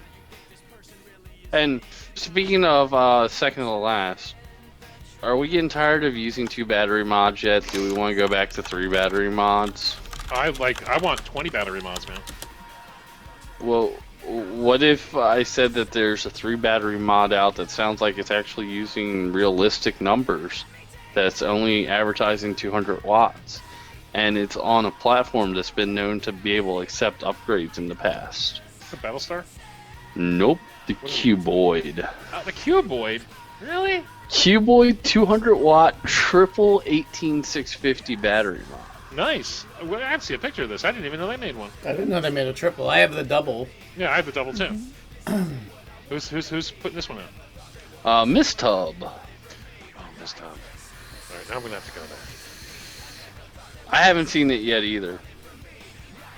And speaking of second to the last, are we getting tired of using 2 battery mods yet? Do we want to go back to 3 battery mods? I want 20 battery mods, man. Well, what if I said that there's a 3 battery mod out that sounds like it's actually using realistic numbers, that's only advertising 200 watts, and it's on a platform that's been known to be able to accept upgrades in the past? The Battlestar? Nope, the Cuboid. The Cuboid? Really? Cuboid 200 watt triple 18650 battery mod. Nice. Well, I have to see a picture of this. I didn't even know they made one. I didn't know they made a triple. I have the double. Yeah, I have the double too. Who's putting this one Mistub. out? Oh, Mistub. Alright, now I'm gonna have to go there. I haven't seen it yet either.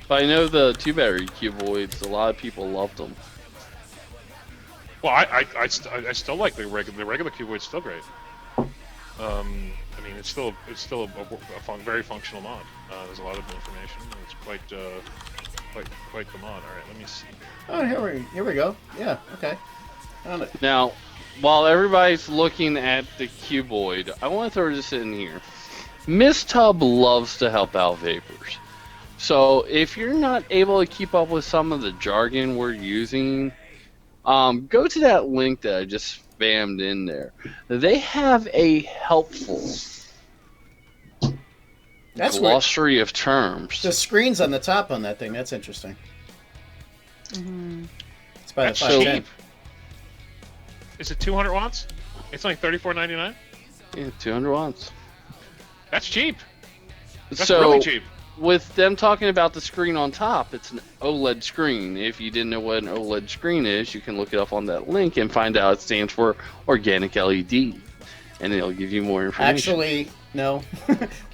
But I know the 2 battery Cuboids, a lot of people loved them. Well, I still like the regular Cuboid's still great. I mean, it's still a very functional mod. There's a lot of information. It's quite the mod. All right, let me see. Oh, here we go. Yeah, okay. Found it. Now, while everybody's looking at the Cuboid, I want to throw this in here. Mistub loves to help out vapors. So if you're not able to keep up with some of the jargon we're using, go to that link that I just spammed in there. They have a helpful glossary of terms. The screen's on the top on that thing. That's interesting. Mm-hmm. It's by That's the 510. cheap. Is it 200 watts? It's like $34.99. Yeah, 200 watts. That's cheap. That's so, really cheap. With them talking about the screen on top, it's an OLED screen. If you didn't know what an OLED screen is, you can look it up on that link and find out it stands for Organic LED. And it'll give you more information. Actually, no.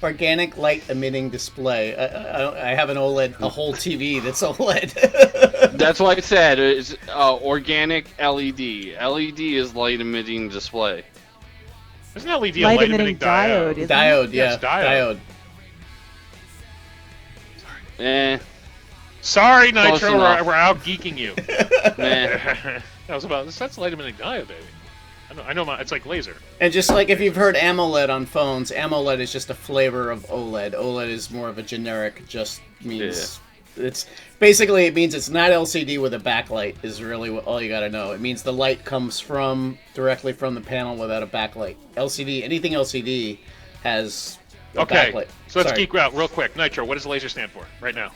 Organic Light Emitting Display. I have an OLED, a whole TV that's OLED. That's why I said it's Organic LED. LED is light emitting display. Isn't LED a light emitting diode? Diode, yeah. Yes, diode. Sorry, Nitro, we're out geeking you. That's light emitting diode, baby. I know it's like laser. And just like if you've heard AMOLED on phones, AMOLED is just a flavor of OLED. OLED is more of a generic, just means it's basically it means it's not LCD with a backlight is really all you got to know. It means the light comes directly from the panel without a backlight. LCD, anything LCD has a backlight. So let's geek out real quick. Nitro, what does laser stand for right now?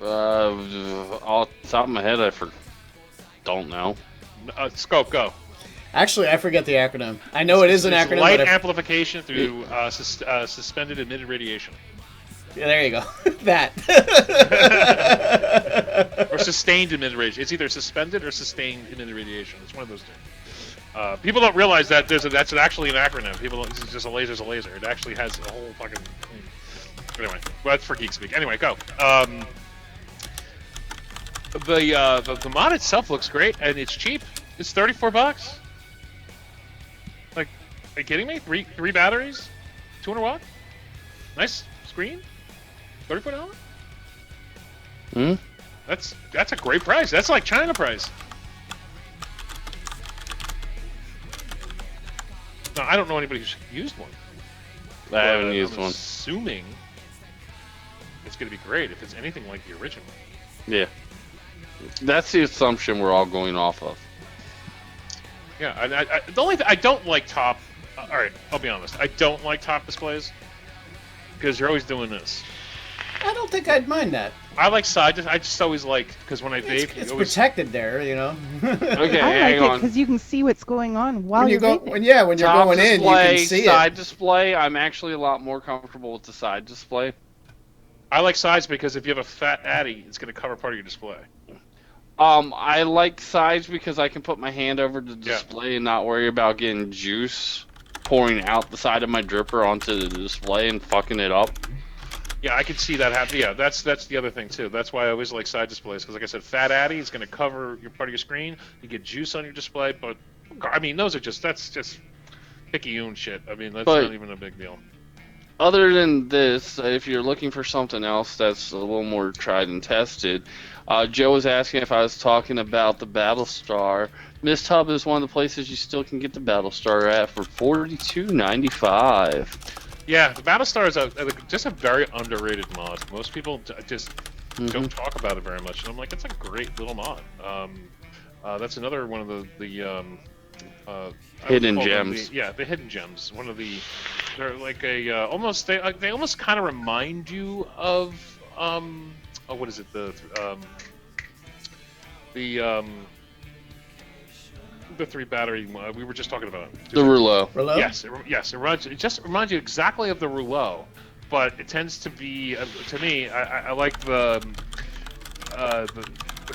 Off the top of my head, don't know. Scope, go. Actually, I forget the acronym. I know it is an acronym. Light amplification through suspended emitted radiation. Yeah, there you go. That. Or sustained emitted radiation. It's either suspended or sustained emitted radiation. It's one of those two. People don't realize that that's actually an acronym. People don't, it's just a laser's a laser. It actually has a whole fucking thing. Anyway, well, that's for geek speak. Anyway, go. The mod itself looks great and it's cheap. It's $34. Like, are you kidding me? Three batteries, 200 watt, nice screen, $34. That's a great price. That's like China price. No, I don't know anybody who's used one. I haven't used one. Assuming it's going to be great if it's anything like the original. Yeah, that's the assumption we're all going off of. Yeah, the only thing I don't like top. All right, I'll be honest. I don't like top displays because you're always doing this. I don't think I'd mind that. I like side. I just always like because when I vape, it's always... protected there, you know. Okay, I like it because you can see what's going on while you're vaping. When you're top going display, in, you can see side it. display. I'm actually a lot more comfortable with the side display. I like sides because if you have a fat addy, it's going to cover part of your display. I like sides because I can put my hand over the display and not worry about getting juice pouring out the side of my dripper onto the display and fucking it up. Yeah, I could see that happen. Yeah, that's the other thing too. That's why I always like side displays because, like I said, fat addy is going to cover your part of your screen. You get juice on your display, but I mean, that's just picky-oon shit. I mean, that's not even a big deal. Other than this, if you're looking for something else that's a little more tried and tested, Joe was asking if I was talking about the Battlestar. Mist Hub is one of the places you still can get the Battlestar at for $42.95. Yeah, the Battlestar is just a very underrated mod. Most people just don't talk about it very much, and I'm like, it's a great little mod. That's another one of the hidden gems. The hidden gems. One of the, they're like a almost they almost kind of remind you of what is it, the three battery we were just talking about. The Rouleau. Yes, it just reminds you exactly of the Rouleau, but it tends to be to me. I like the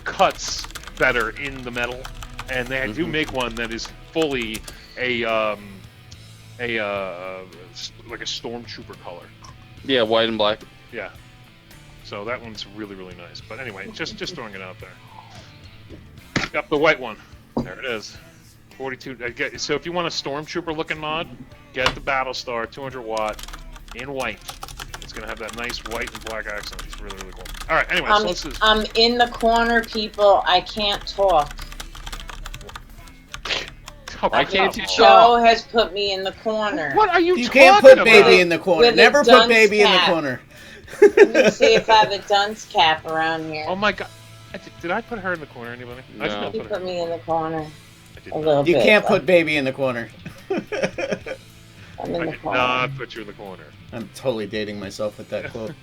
cuts better in the metal, and they do make one that is fully like a stormtrooper color. Yeah, white and black. Yeah. So that one's really, really nice. But anyway, just throwing it out there. Got the white one. There it is. 42. So if you want a stormtrooper looking mod, get the Battlestar 200 watt in white. It's gonna have that nice white and black accent. It's really, really cool. All right. Anyway, so let's just... I'm in the corner, people. I can't talk. I can't talk. Joe has put me in the corner. What are you You talking can't put about? baby in the corner. Never put baby in the corner. Let me see if I have a dunce cap around here. Oh my god. Did I put her in the corner, anybody? No. You put me in the corner. A little bit. You can't put baby in the corner. I'm in I the did corner. not put you in the corner. I'm totally dating myself with that quote.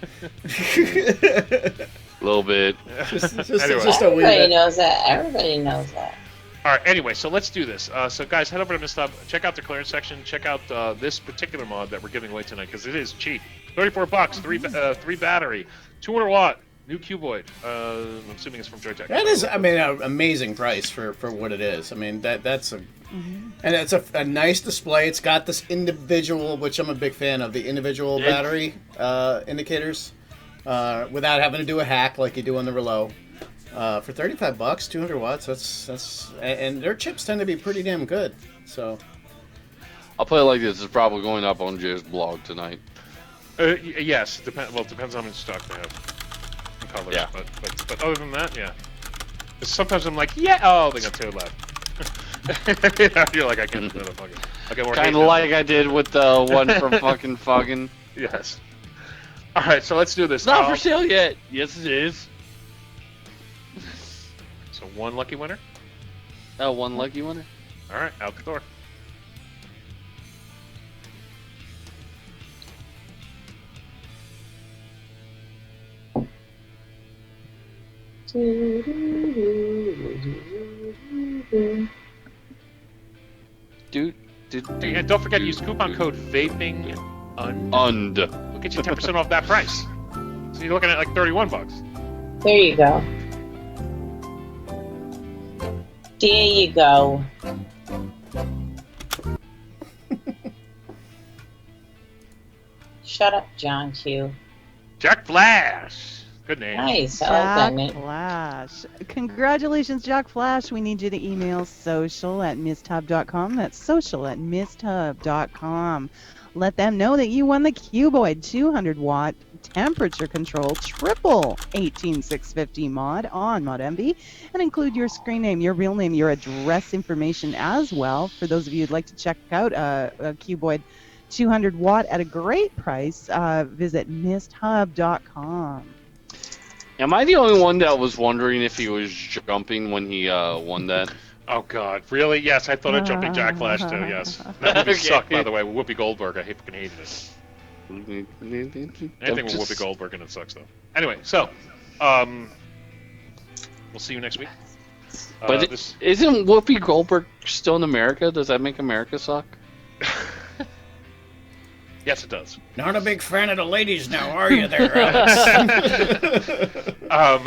A little bit. Just a wee Everybody bit. knows that. Everybody knows that. All right. Anyway, so let's do this. So guys, head over to Mist Hub. Check out the clearance section. Check out this particular mod that we're giving away tonight because it is cheap. $34, three battery, 200 watt. New cuboid. I'm assuming it's from Joytech. That is, I mean, an amazing price for what it is. I mean, that's a, and it's a nice display. It's got this individual, which I'm a big fan of, the individual battery indicators, without having to do a hack like you do on the Rouleau. For $35, 200 watts. That's and their chips tend to be pretty damn good. So, I'll put it like this: it's probably going up on Joe's blog tonight. Yes. Depends on how much stock they have. Colors, yeah. But other than that, yeah. Sometimes I'm like, yeah, oh, they got two left. You're like, I can't do that. Kind of like I did with the one from fucking Fuggin'. Yes. All right, so let's do this. Not for sale yet. Yes, it is. So one lucky winner. One lucky winner. All right, out the door. Dude. And don't forget to use coupon code VAPING UND. We'll get you 10% off that price. So you're looking at like $31. There you go. There you go. Shut up, John Q. Jack Flash. Good name. Nice. I like that Jack name. Flash. Congratulations, Jack Flash. We need you to email social@misthub.com. That's social@misthub.com. Let them know that you won the Cuboid 200-watt temperature-controlled triple 18650 mod on ModMV, and include your screen name, your real name, your address information as well. For those of you who'd like to check out a Cuboid 200-watt at a great price, visit misthub.com. Am I the only one that was wondering if he was jumping when he won that? Oh God, really? Yes, I thought of jumping Jack Flash too. Yes, that movie sucked, by the way. With Whoopi Goldberg, I fucking hated it. Anything with Whoopi Goldberg and it sucks though. Anyway, so we'll see you next week. But isn't Whoopi Goldberg still in America? Does that make America suck? Yes, it does. Not a big fan of the ladies now, are you there, Alex?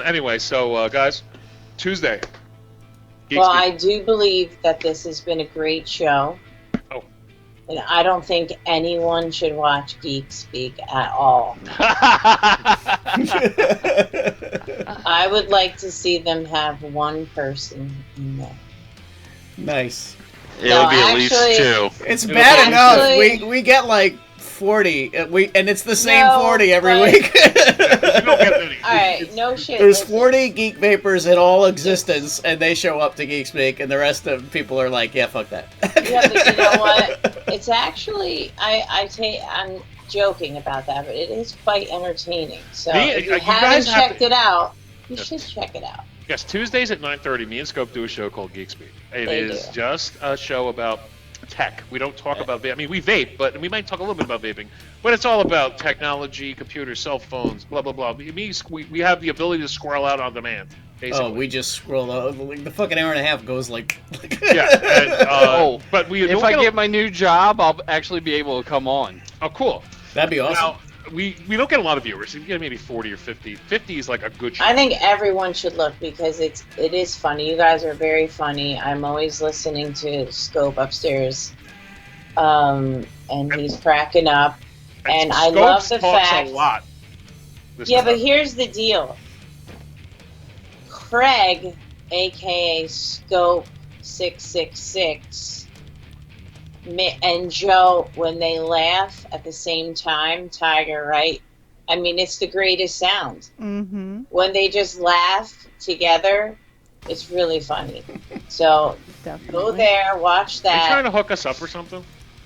Anyway, so guys, Tuesday. Well, I do believe that this has been a great show. Oh. And I don't think anyone should watch Geek Speak at all. I would like to see them have one person in there. Nice. It'll be at least two. It's bad enough. We get like 40, and it's the same 40 every week. Alright, no shit. There's 40 Geek Vapors in all existence, and they show up to Geek Speak, and the rest of people are like, yeah, fuck that. Yeah, but you know what? It's actually, I'm joking about that, but it is quite entertaining. So if you haven't checked it out, you should check it out. Yes, Tuesdays at 9:30, me and Scope do a show called Geek Speak. It is just a show about tech. We don't talk about vape. I mean, we vape, but we might talk a little bit about vaping. But it's all about technology, computers, cell phones, blah, blah, blah. We have the ability to squirrel out on demand, basically. Oh, we just scroll out. The fucking hour and a half goes like... Yeah. But if I get my new job, I'll actually be able to come on. Oh, cool. That'd be awesome. Now, we don't get a lot of viewers. We get maybe 40 or 50. 50 is like a good show. I think everyone should look because it is funny. You guys are very funny. I'm always listening to Scope upstairs, and he's cracking up. And I love the fact. A lot. Yeah, but here's the deal. Craig, aka Scope 666. And Joe, when they laugh at the same time, Tiger, right? I mean, it's the greatest sound. Mm-hmm. When they just laugh together, it's really funny. So go there, watch that. Are you trying to hook us up or something?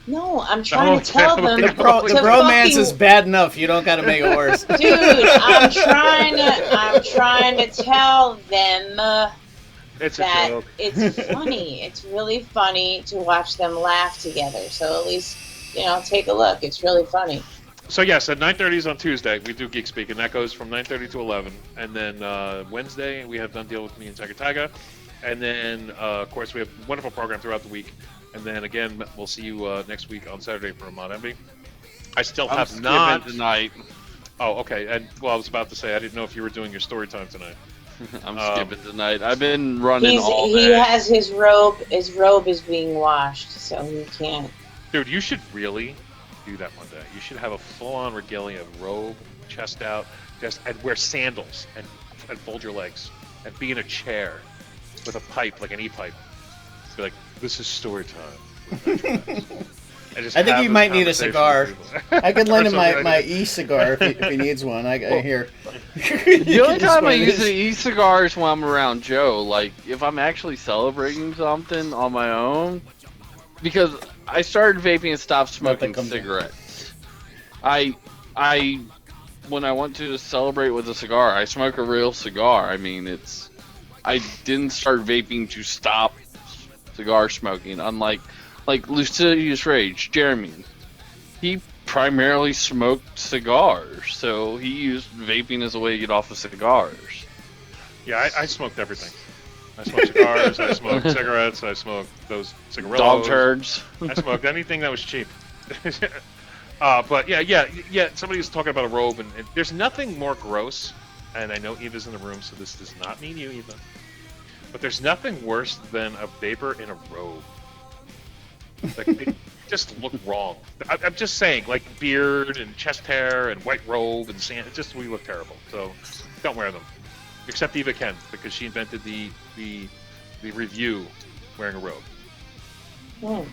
No, I'm trying to tell them. The bromance is bad enough. You don't got to make it worse. Dude, I'm trying to tell them. It's that a joke. It's funny. It's really funny to watch them laugh together. So at least, take a look. It's really funny. So yes, at 9:30 on Tuesday, we do Geek Speak, and that goes from 9:30 to 11. And then Wednesday, we have Done Deal with me and TygerTyger. And then, of course, we have a wonderful program throughout the week. And then, again, we'll see you next week on Saturday for a Mod Envy. I still have not... tonight. Oh, okay. And, well, I was about to say, I didn't know if you were doing your story time tonight. I'm skipping tonight. I've been running all day. He has his robe. His robe is being washed, so he can't. Dude, you should really do that one day. You should have a full-on regalia, robe, chest out, and wear sandals and fold your legs and be in a chair with a pipe, like an e-pipe. Be like, this is story time. I think he might need a cigar. I could lend him my e-cigar if he needs one. I hear. The only time I use an e-cigar is when I'm around Joe. Like, if I'm actually celebrating something on my own. Because I started vaping and stopped smoking cigarettes. When I want to celebrate with a cigar, I smoke a real cigar. I mean, I didn't start vaping to stop cigar smoking, unlike Lucidius Rage, Jeremy. He primarily smoked cigars, so he used vaping as a way to get off of cigars. Yeah, I smoked everything. I smoked cigars, I smoked cigarettes, I smoked those cigarillos. Dog turds. I smoked anything that was cheap. But yeah. Somebody was talking about a robe, and there's nothing more gross. And I know Eva's in the room, so this does not mean you, Eva. But there's nothing worse than a vapor in a robe. Like, they just look wrong. I'm just saying, like beard and chest hair and white robe and sand. We look terrible. So don't wear them. Except Eva can, because she invented the review wearing a robe. Oh.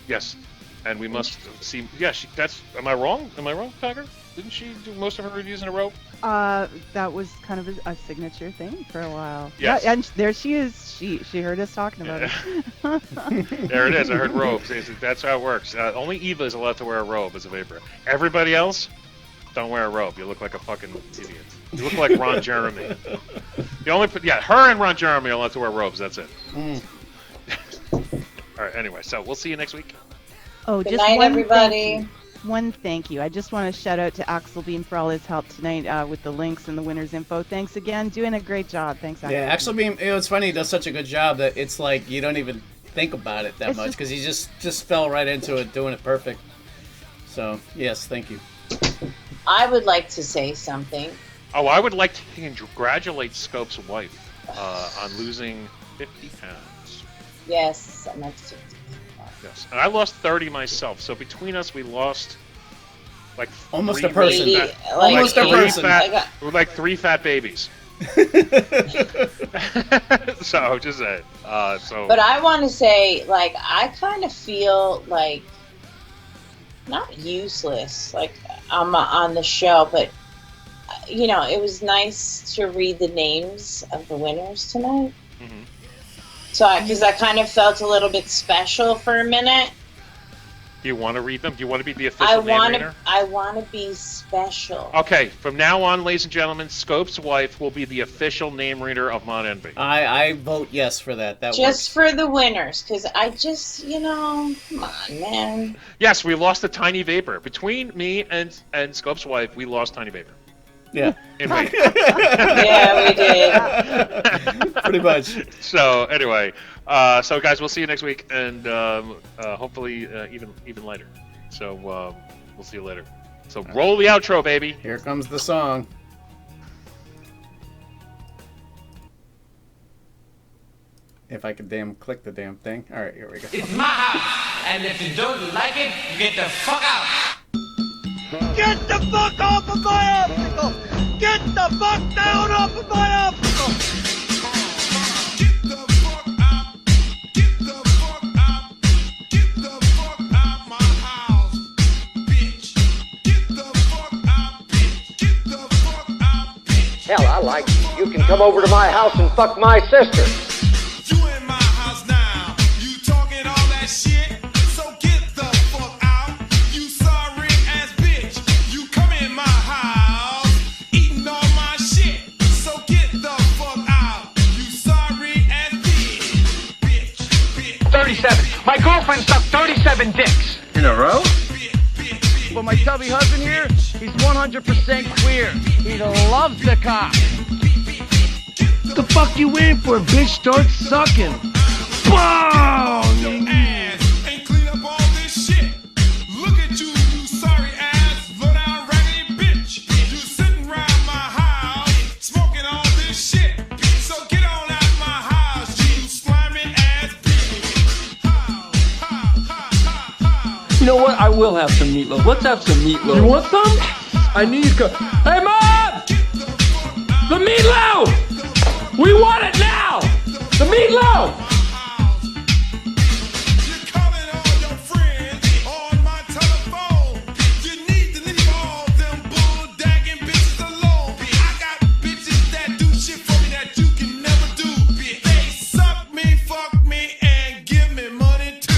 Yes, and we must see. Yeah, that's. Am I wrong? Am I wrong, Tiger? Didn't she do most of her reviews in a robe? That was kind of a signature thing for a while. Yes. Yeah, and there she is. She heard us talking about it. There it is. I heard robes. That's how it works. Only Eva is allowed to wear a robe as a vapor. Everybody else, don't wear a robe. You look like a fucking idiot. You look like Ron Jeremy. Her and Ron Jeremy are allowed to wear robes. That's it. All right. Anyway, so we'll see you next week. Oh, Good just night, one everybody. One thank you. I just want to shout out to Axel Beam for all his help tonight with the links and the winner's info. Thanks again. Doing a great job. Thanks, Axel. Yeah, Axel Beam, it's funny. He does such a good job that it's like you don't even think about it that much because he just fell right into it, doing it perfect. So, yes, thank you. I would like to say something. Oh, I would like to congratulate Scope's wife on losing 50 pounds. Yes, I'm at 50. Yes, and I lost 30 myself. So between us, we lost like almost a person. Almost a person. Like 3 fat babies. So just saying. But I want to say, like, I kind of feel like not useless, like on the show, but you know, it was nice to read the names of the winners tonight. Mm-hmm. So, because I kind of felt a little bit special for a minute. Do you want to read them? Do you want to be the official name reader? I want to be special. Okay, from now on, ladies and gentlemen, Scope's wife will be the official name reader of Mon Envy. I vote yes for that. That just works. For the winners, because I just, you know, come on, man. Yes, we lost the TinyVapor. Between me and Scope's wife, we lost TinyVapor. Yeah. Yeah, we did. Pretty much. So anyway, so guys, we'll see you next week, and hopefully even later. So we'll see you later. So roll the outro, baby. Here comes the song. If I could click the damn thing. All right, here we go. It's my house, and if you don't like it, you get the fuck out. Get the fuck off of my obstacle! Get the fuck down off of my obstacle! Get the fuck out! Get the fuck out! Get the fuck out my house, bitch! Get the fuck out, bitch! Get the fuck out, bitch! Hell, I like you. You can come over to my house and fuck my sister. You in my house now. You talking all that shit? So get the fuck out. You sorry ass bitch. You come in my house, eating all my shit. So get the fuck out. You sorry ass bitch. 37. My girlfriend sucked 37 dicks. In a row? But my tubby husband here, he's 100% queer. He loves the cock. The fuck you waiting for, bitch? Start sucking. Boom! Ass and clean up all this shit. Look at you, you sorry ass, low down raggedy bitch. You sitting around my house, smoking all this shit. So get on out my house, you slimy ass bitch. You know what? I will have some meatloaf. Let's have some meatloaf. You want some? I need to. Hey, Mom! The meatloaf! We want it now! The meatloaf! You're calling all your friends on my telephone. You need to leave all them bull-dagging bitches alone. I got bitches that do shit for me that you can never do. They suck me, fuck me, and give me money too.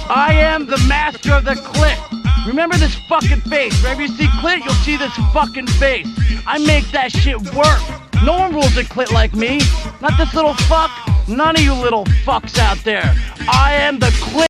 I am the master of the clit. Remember this fucking face. Whenever you see clit, you'll see this fucking face. I make that shit work. No one rules a clit like me. Not this little fuck. None of you little fucks out there. I am the clit.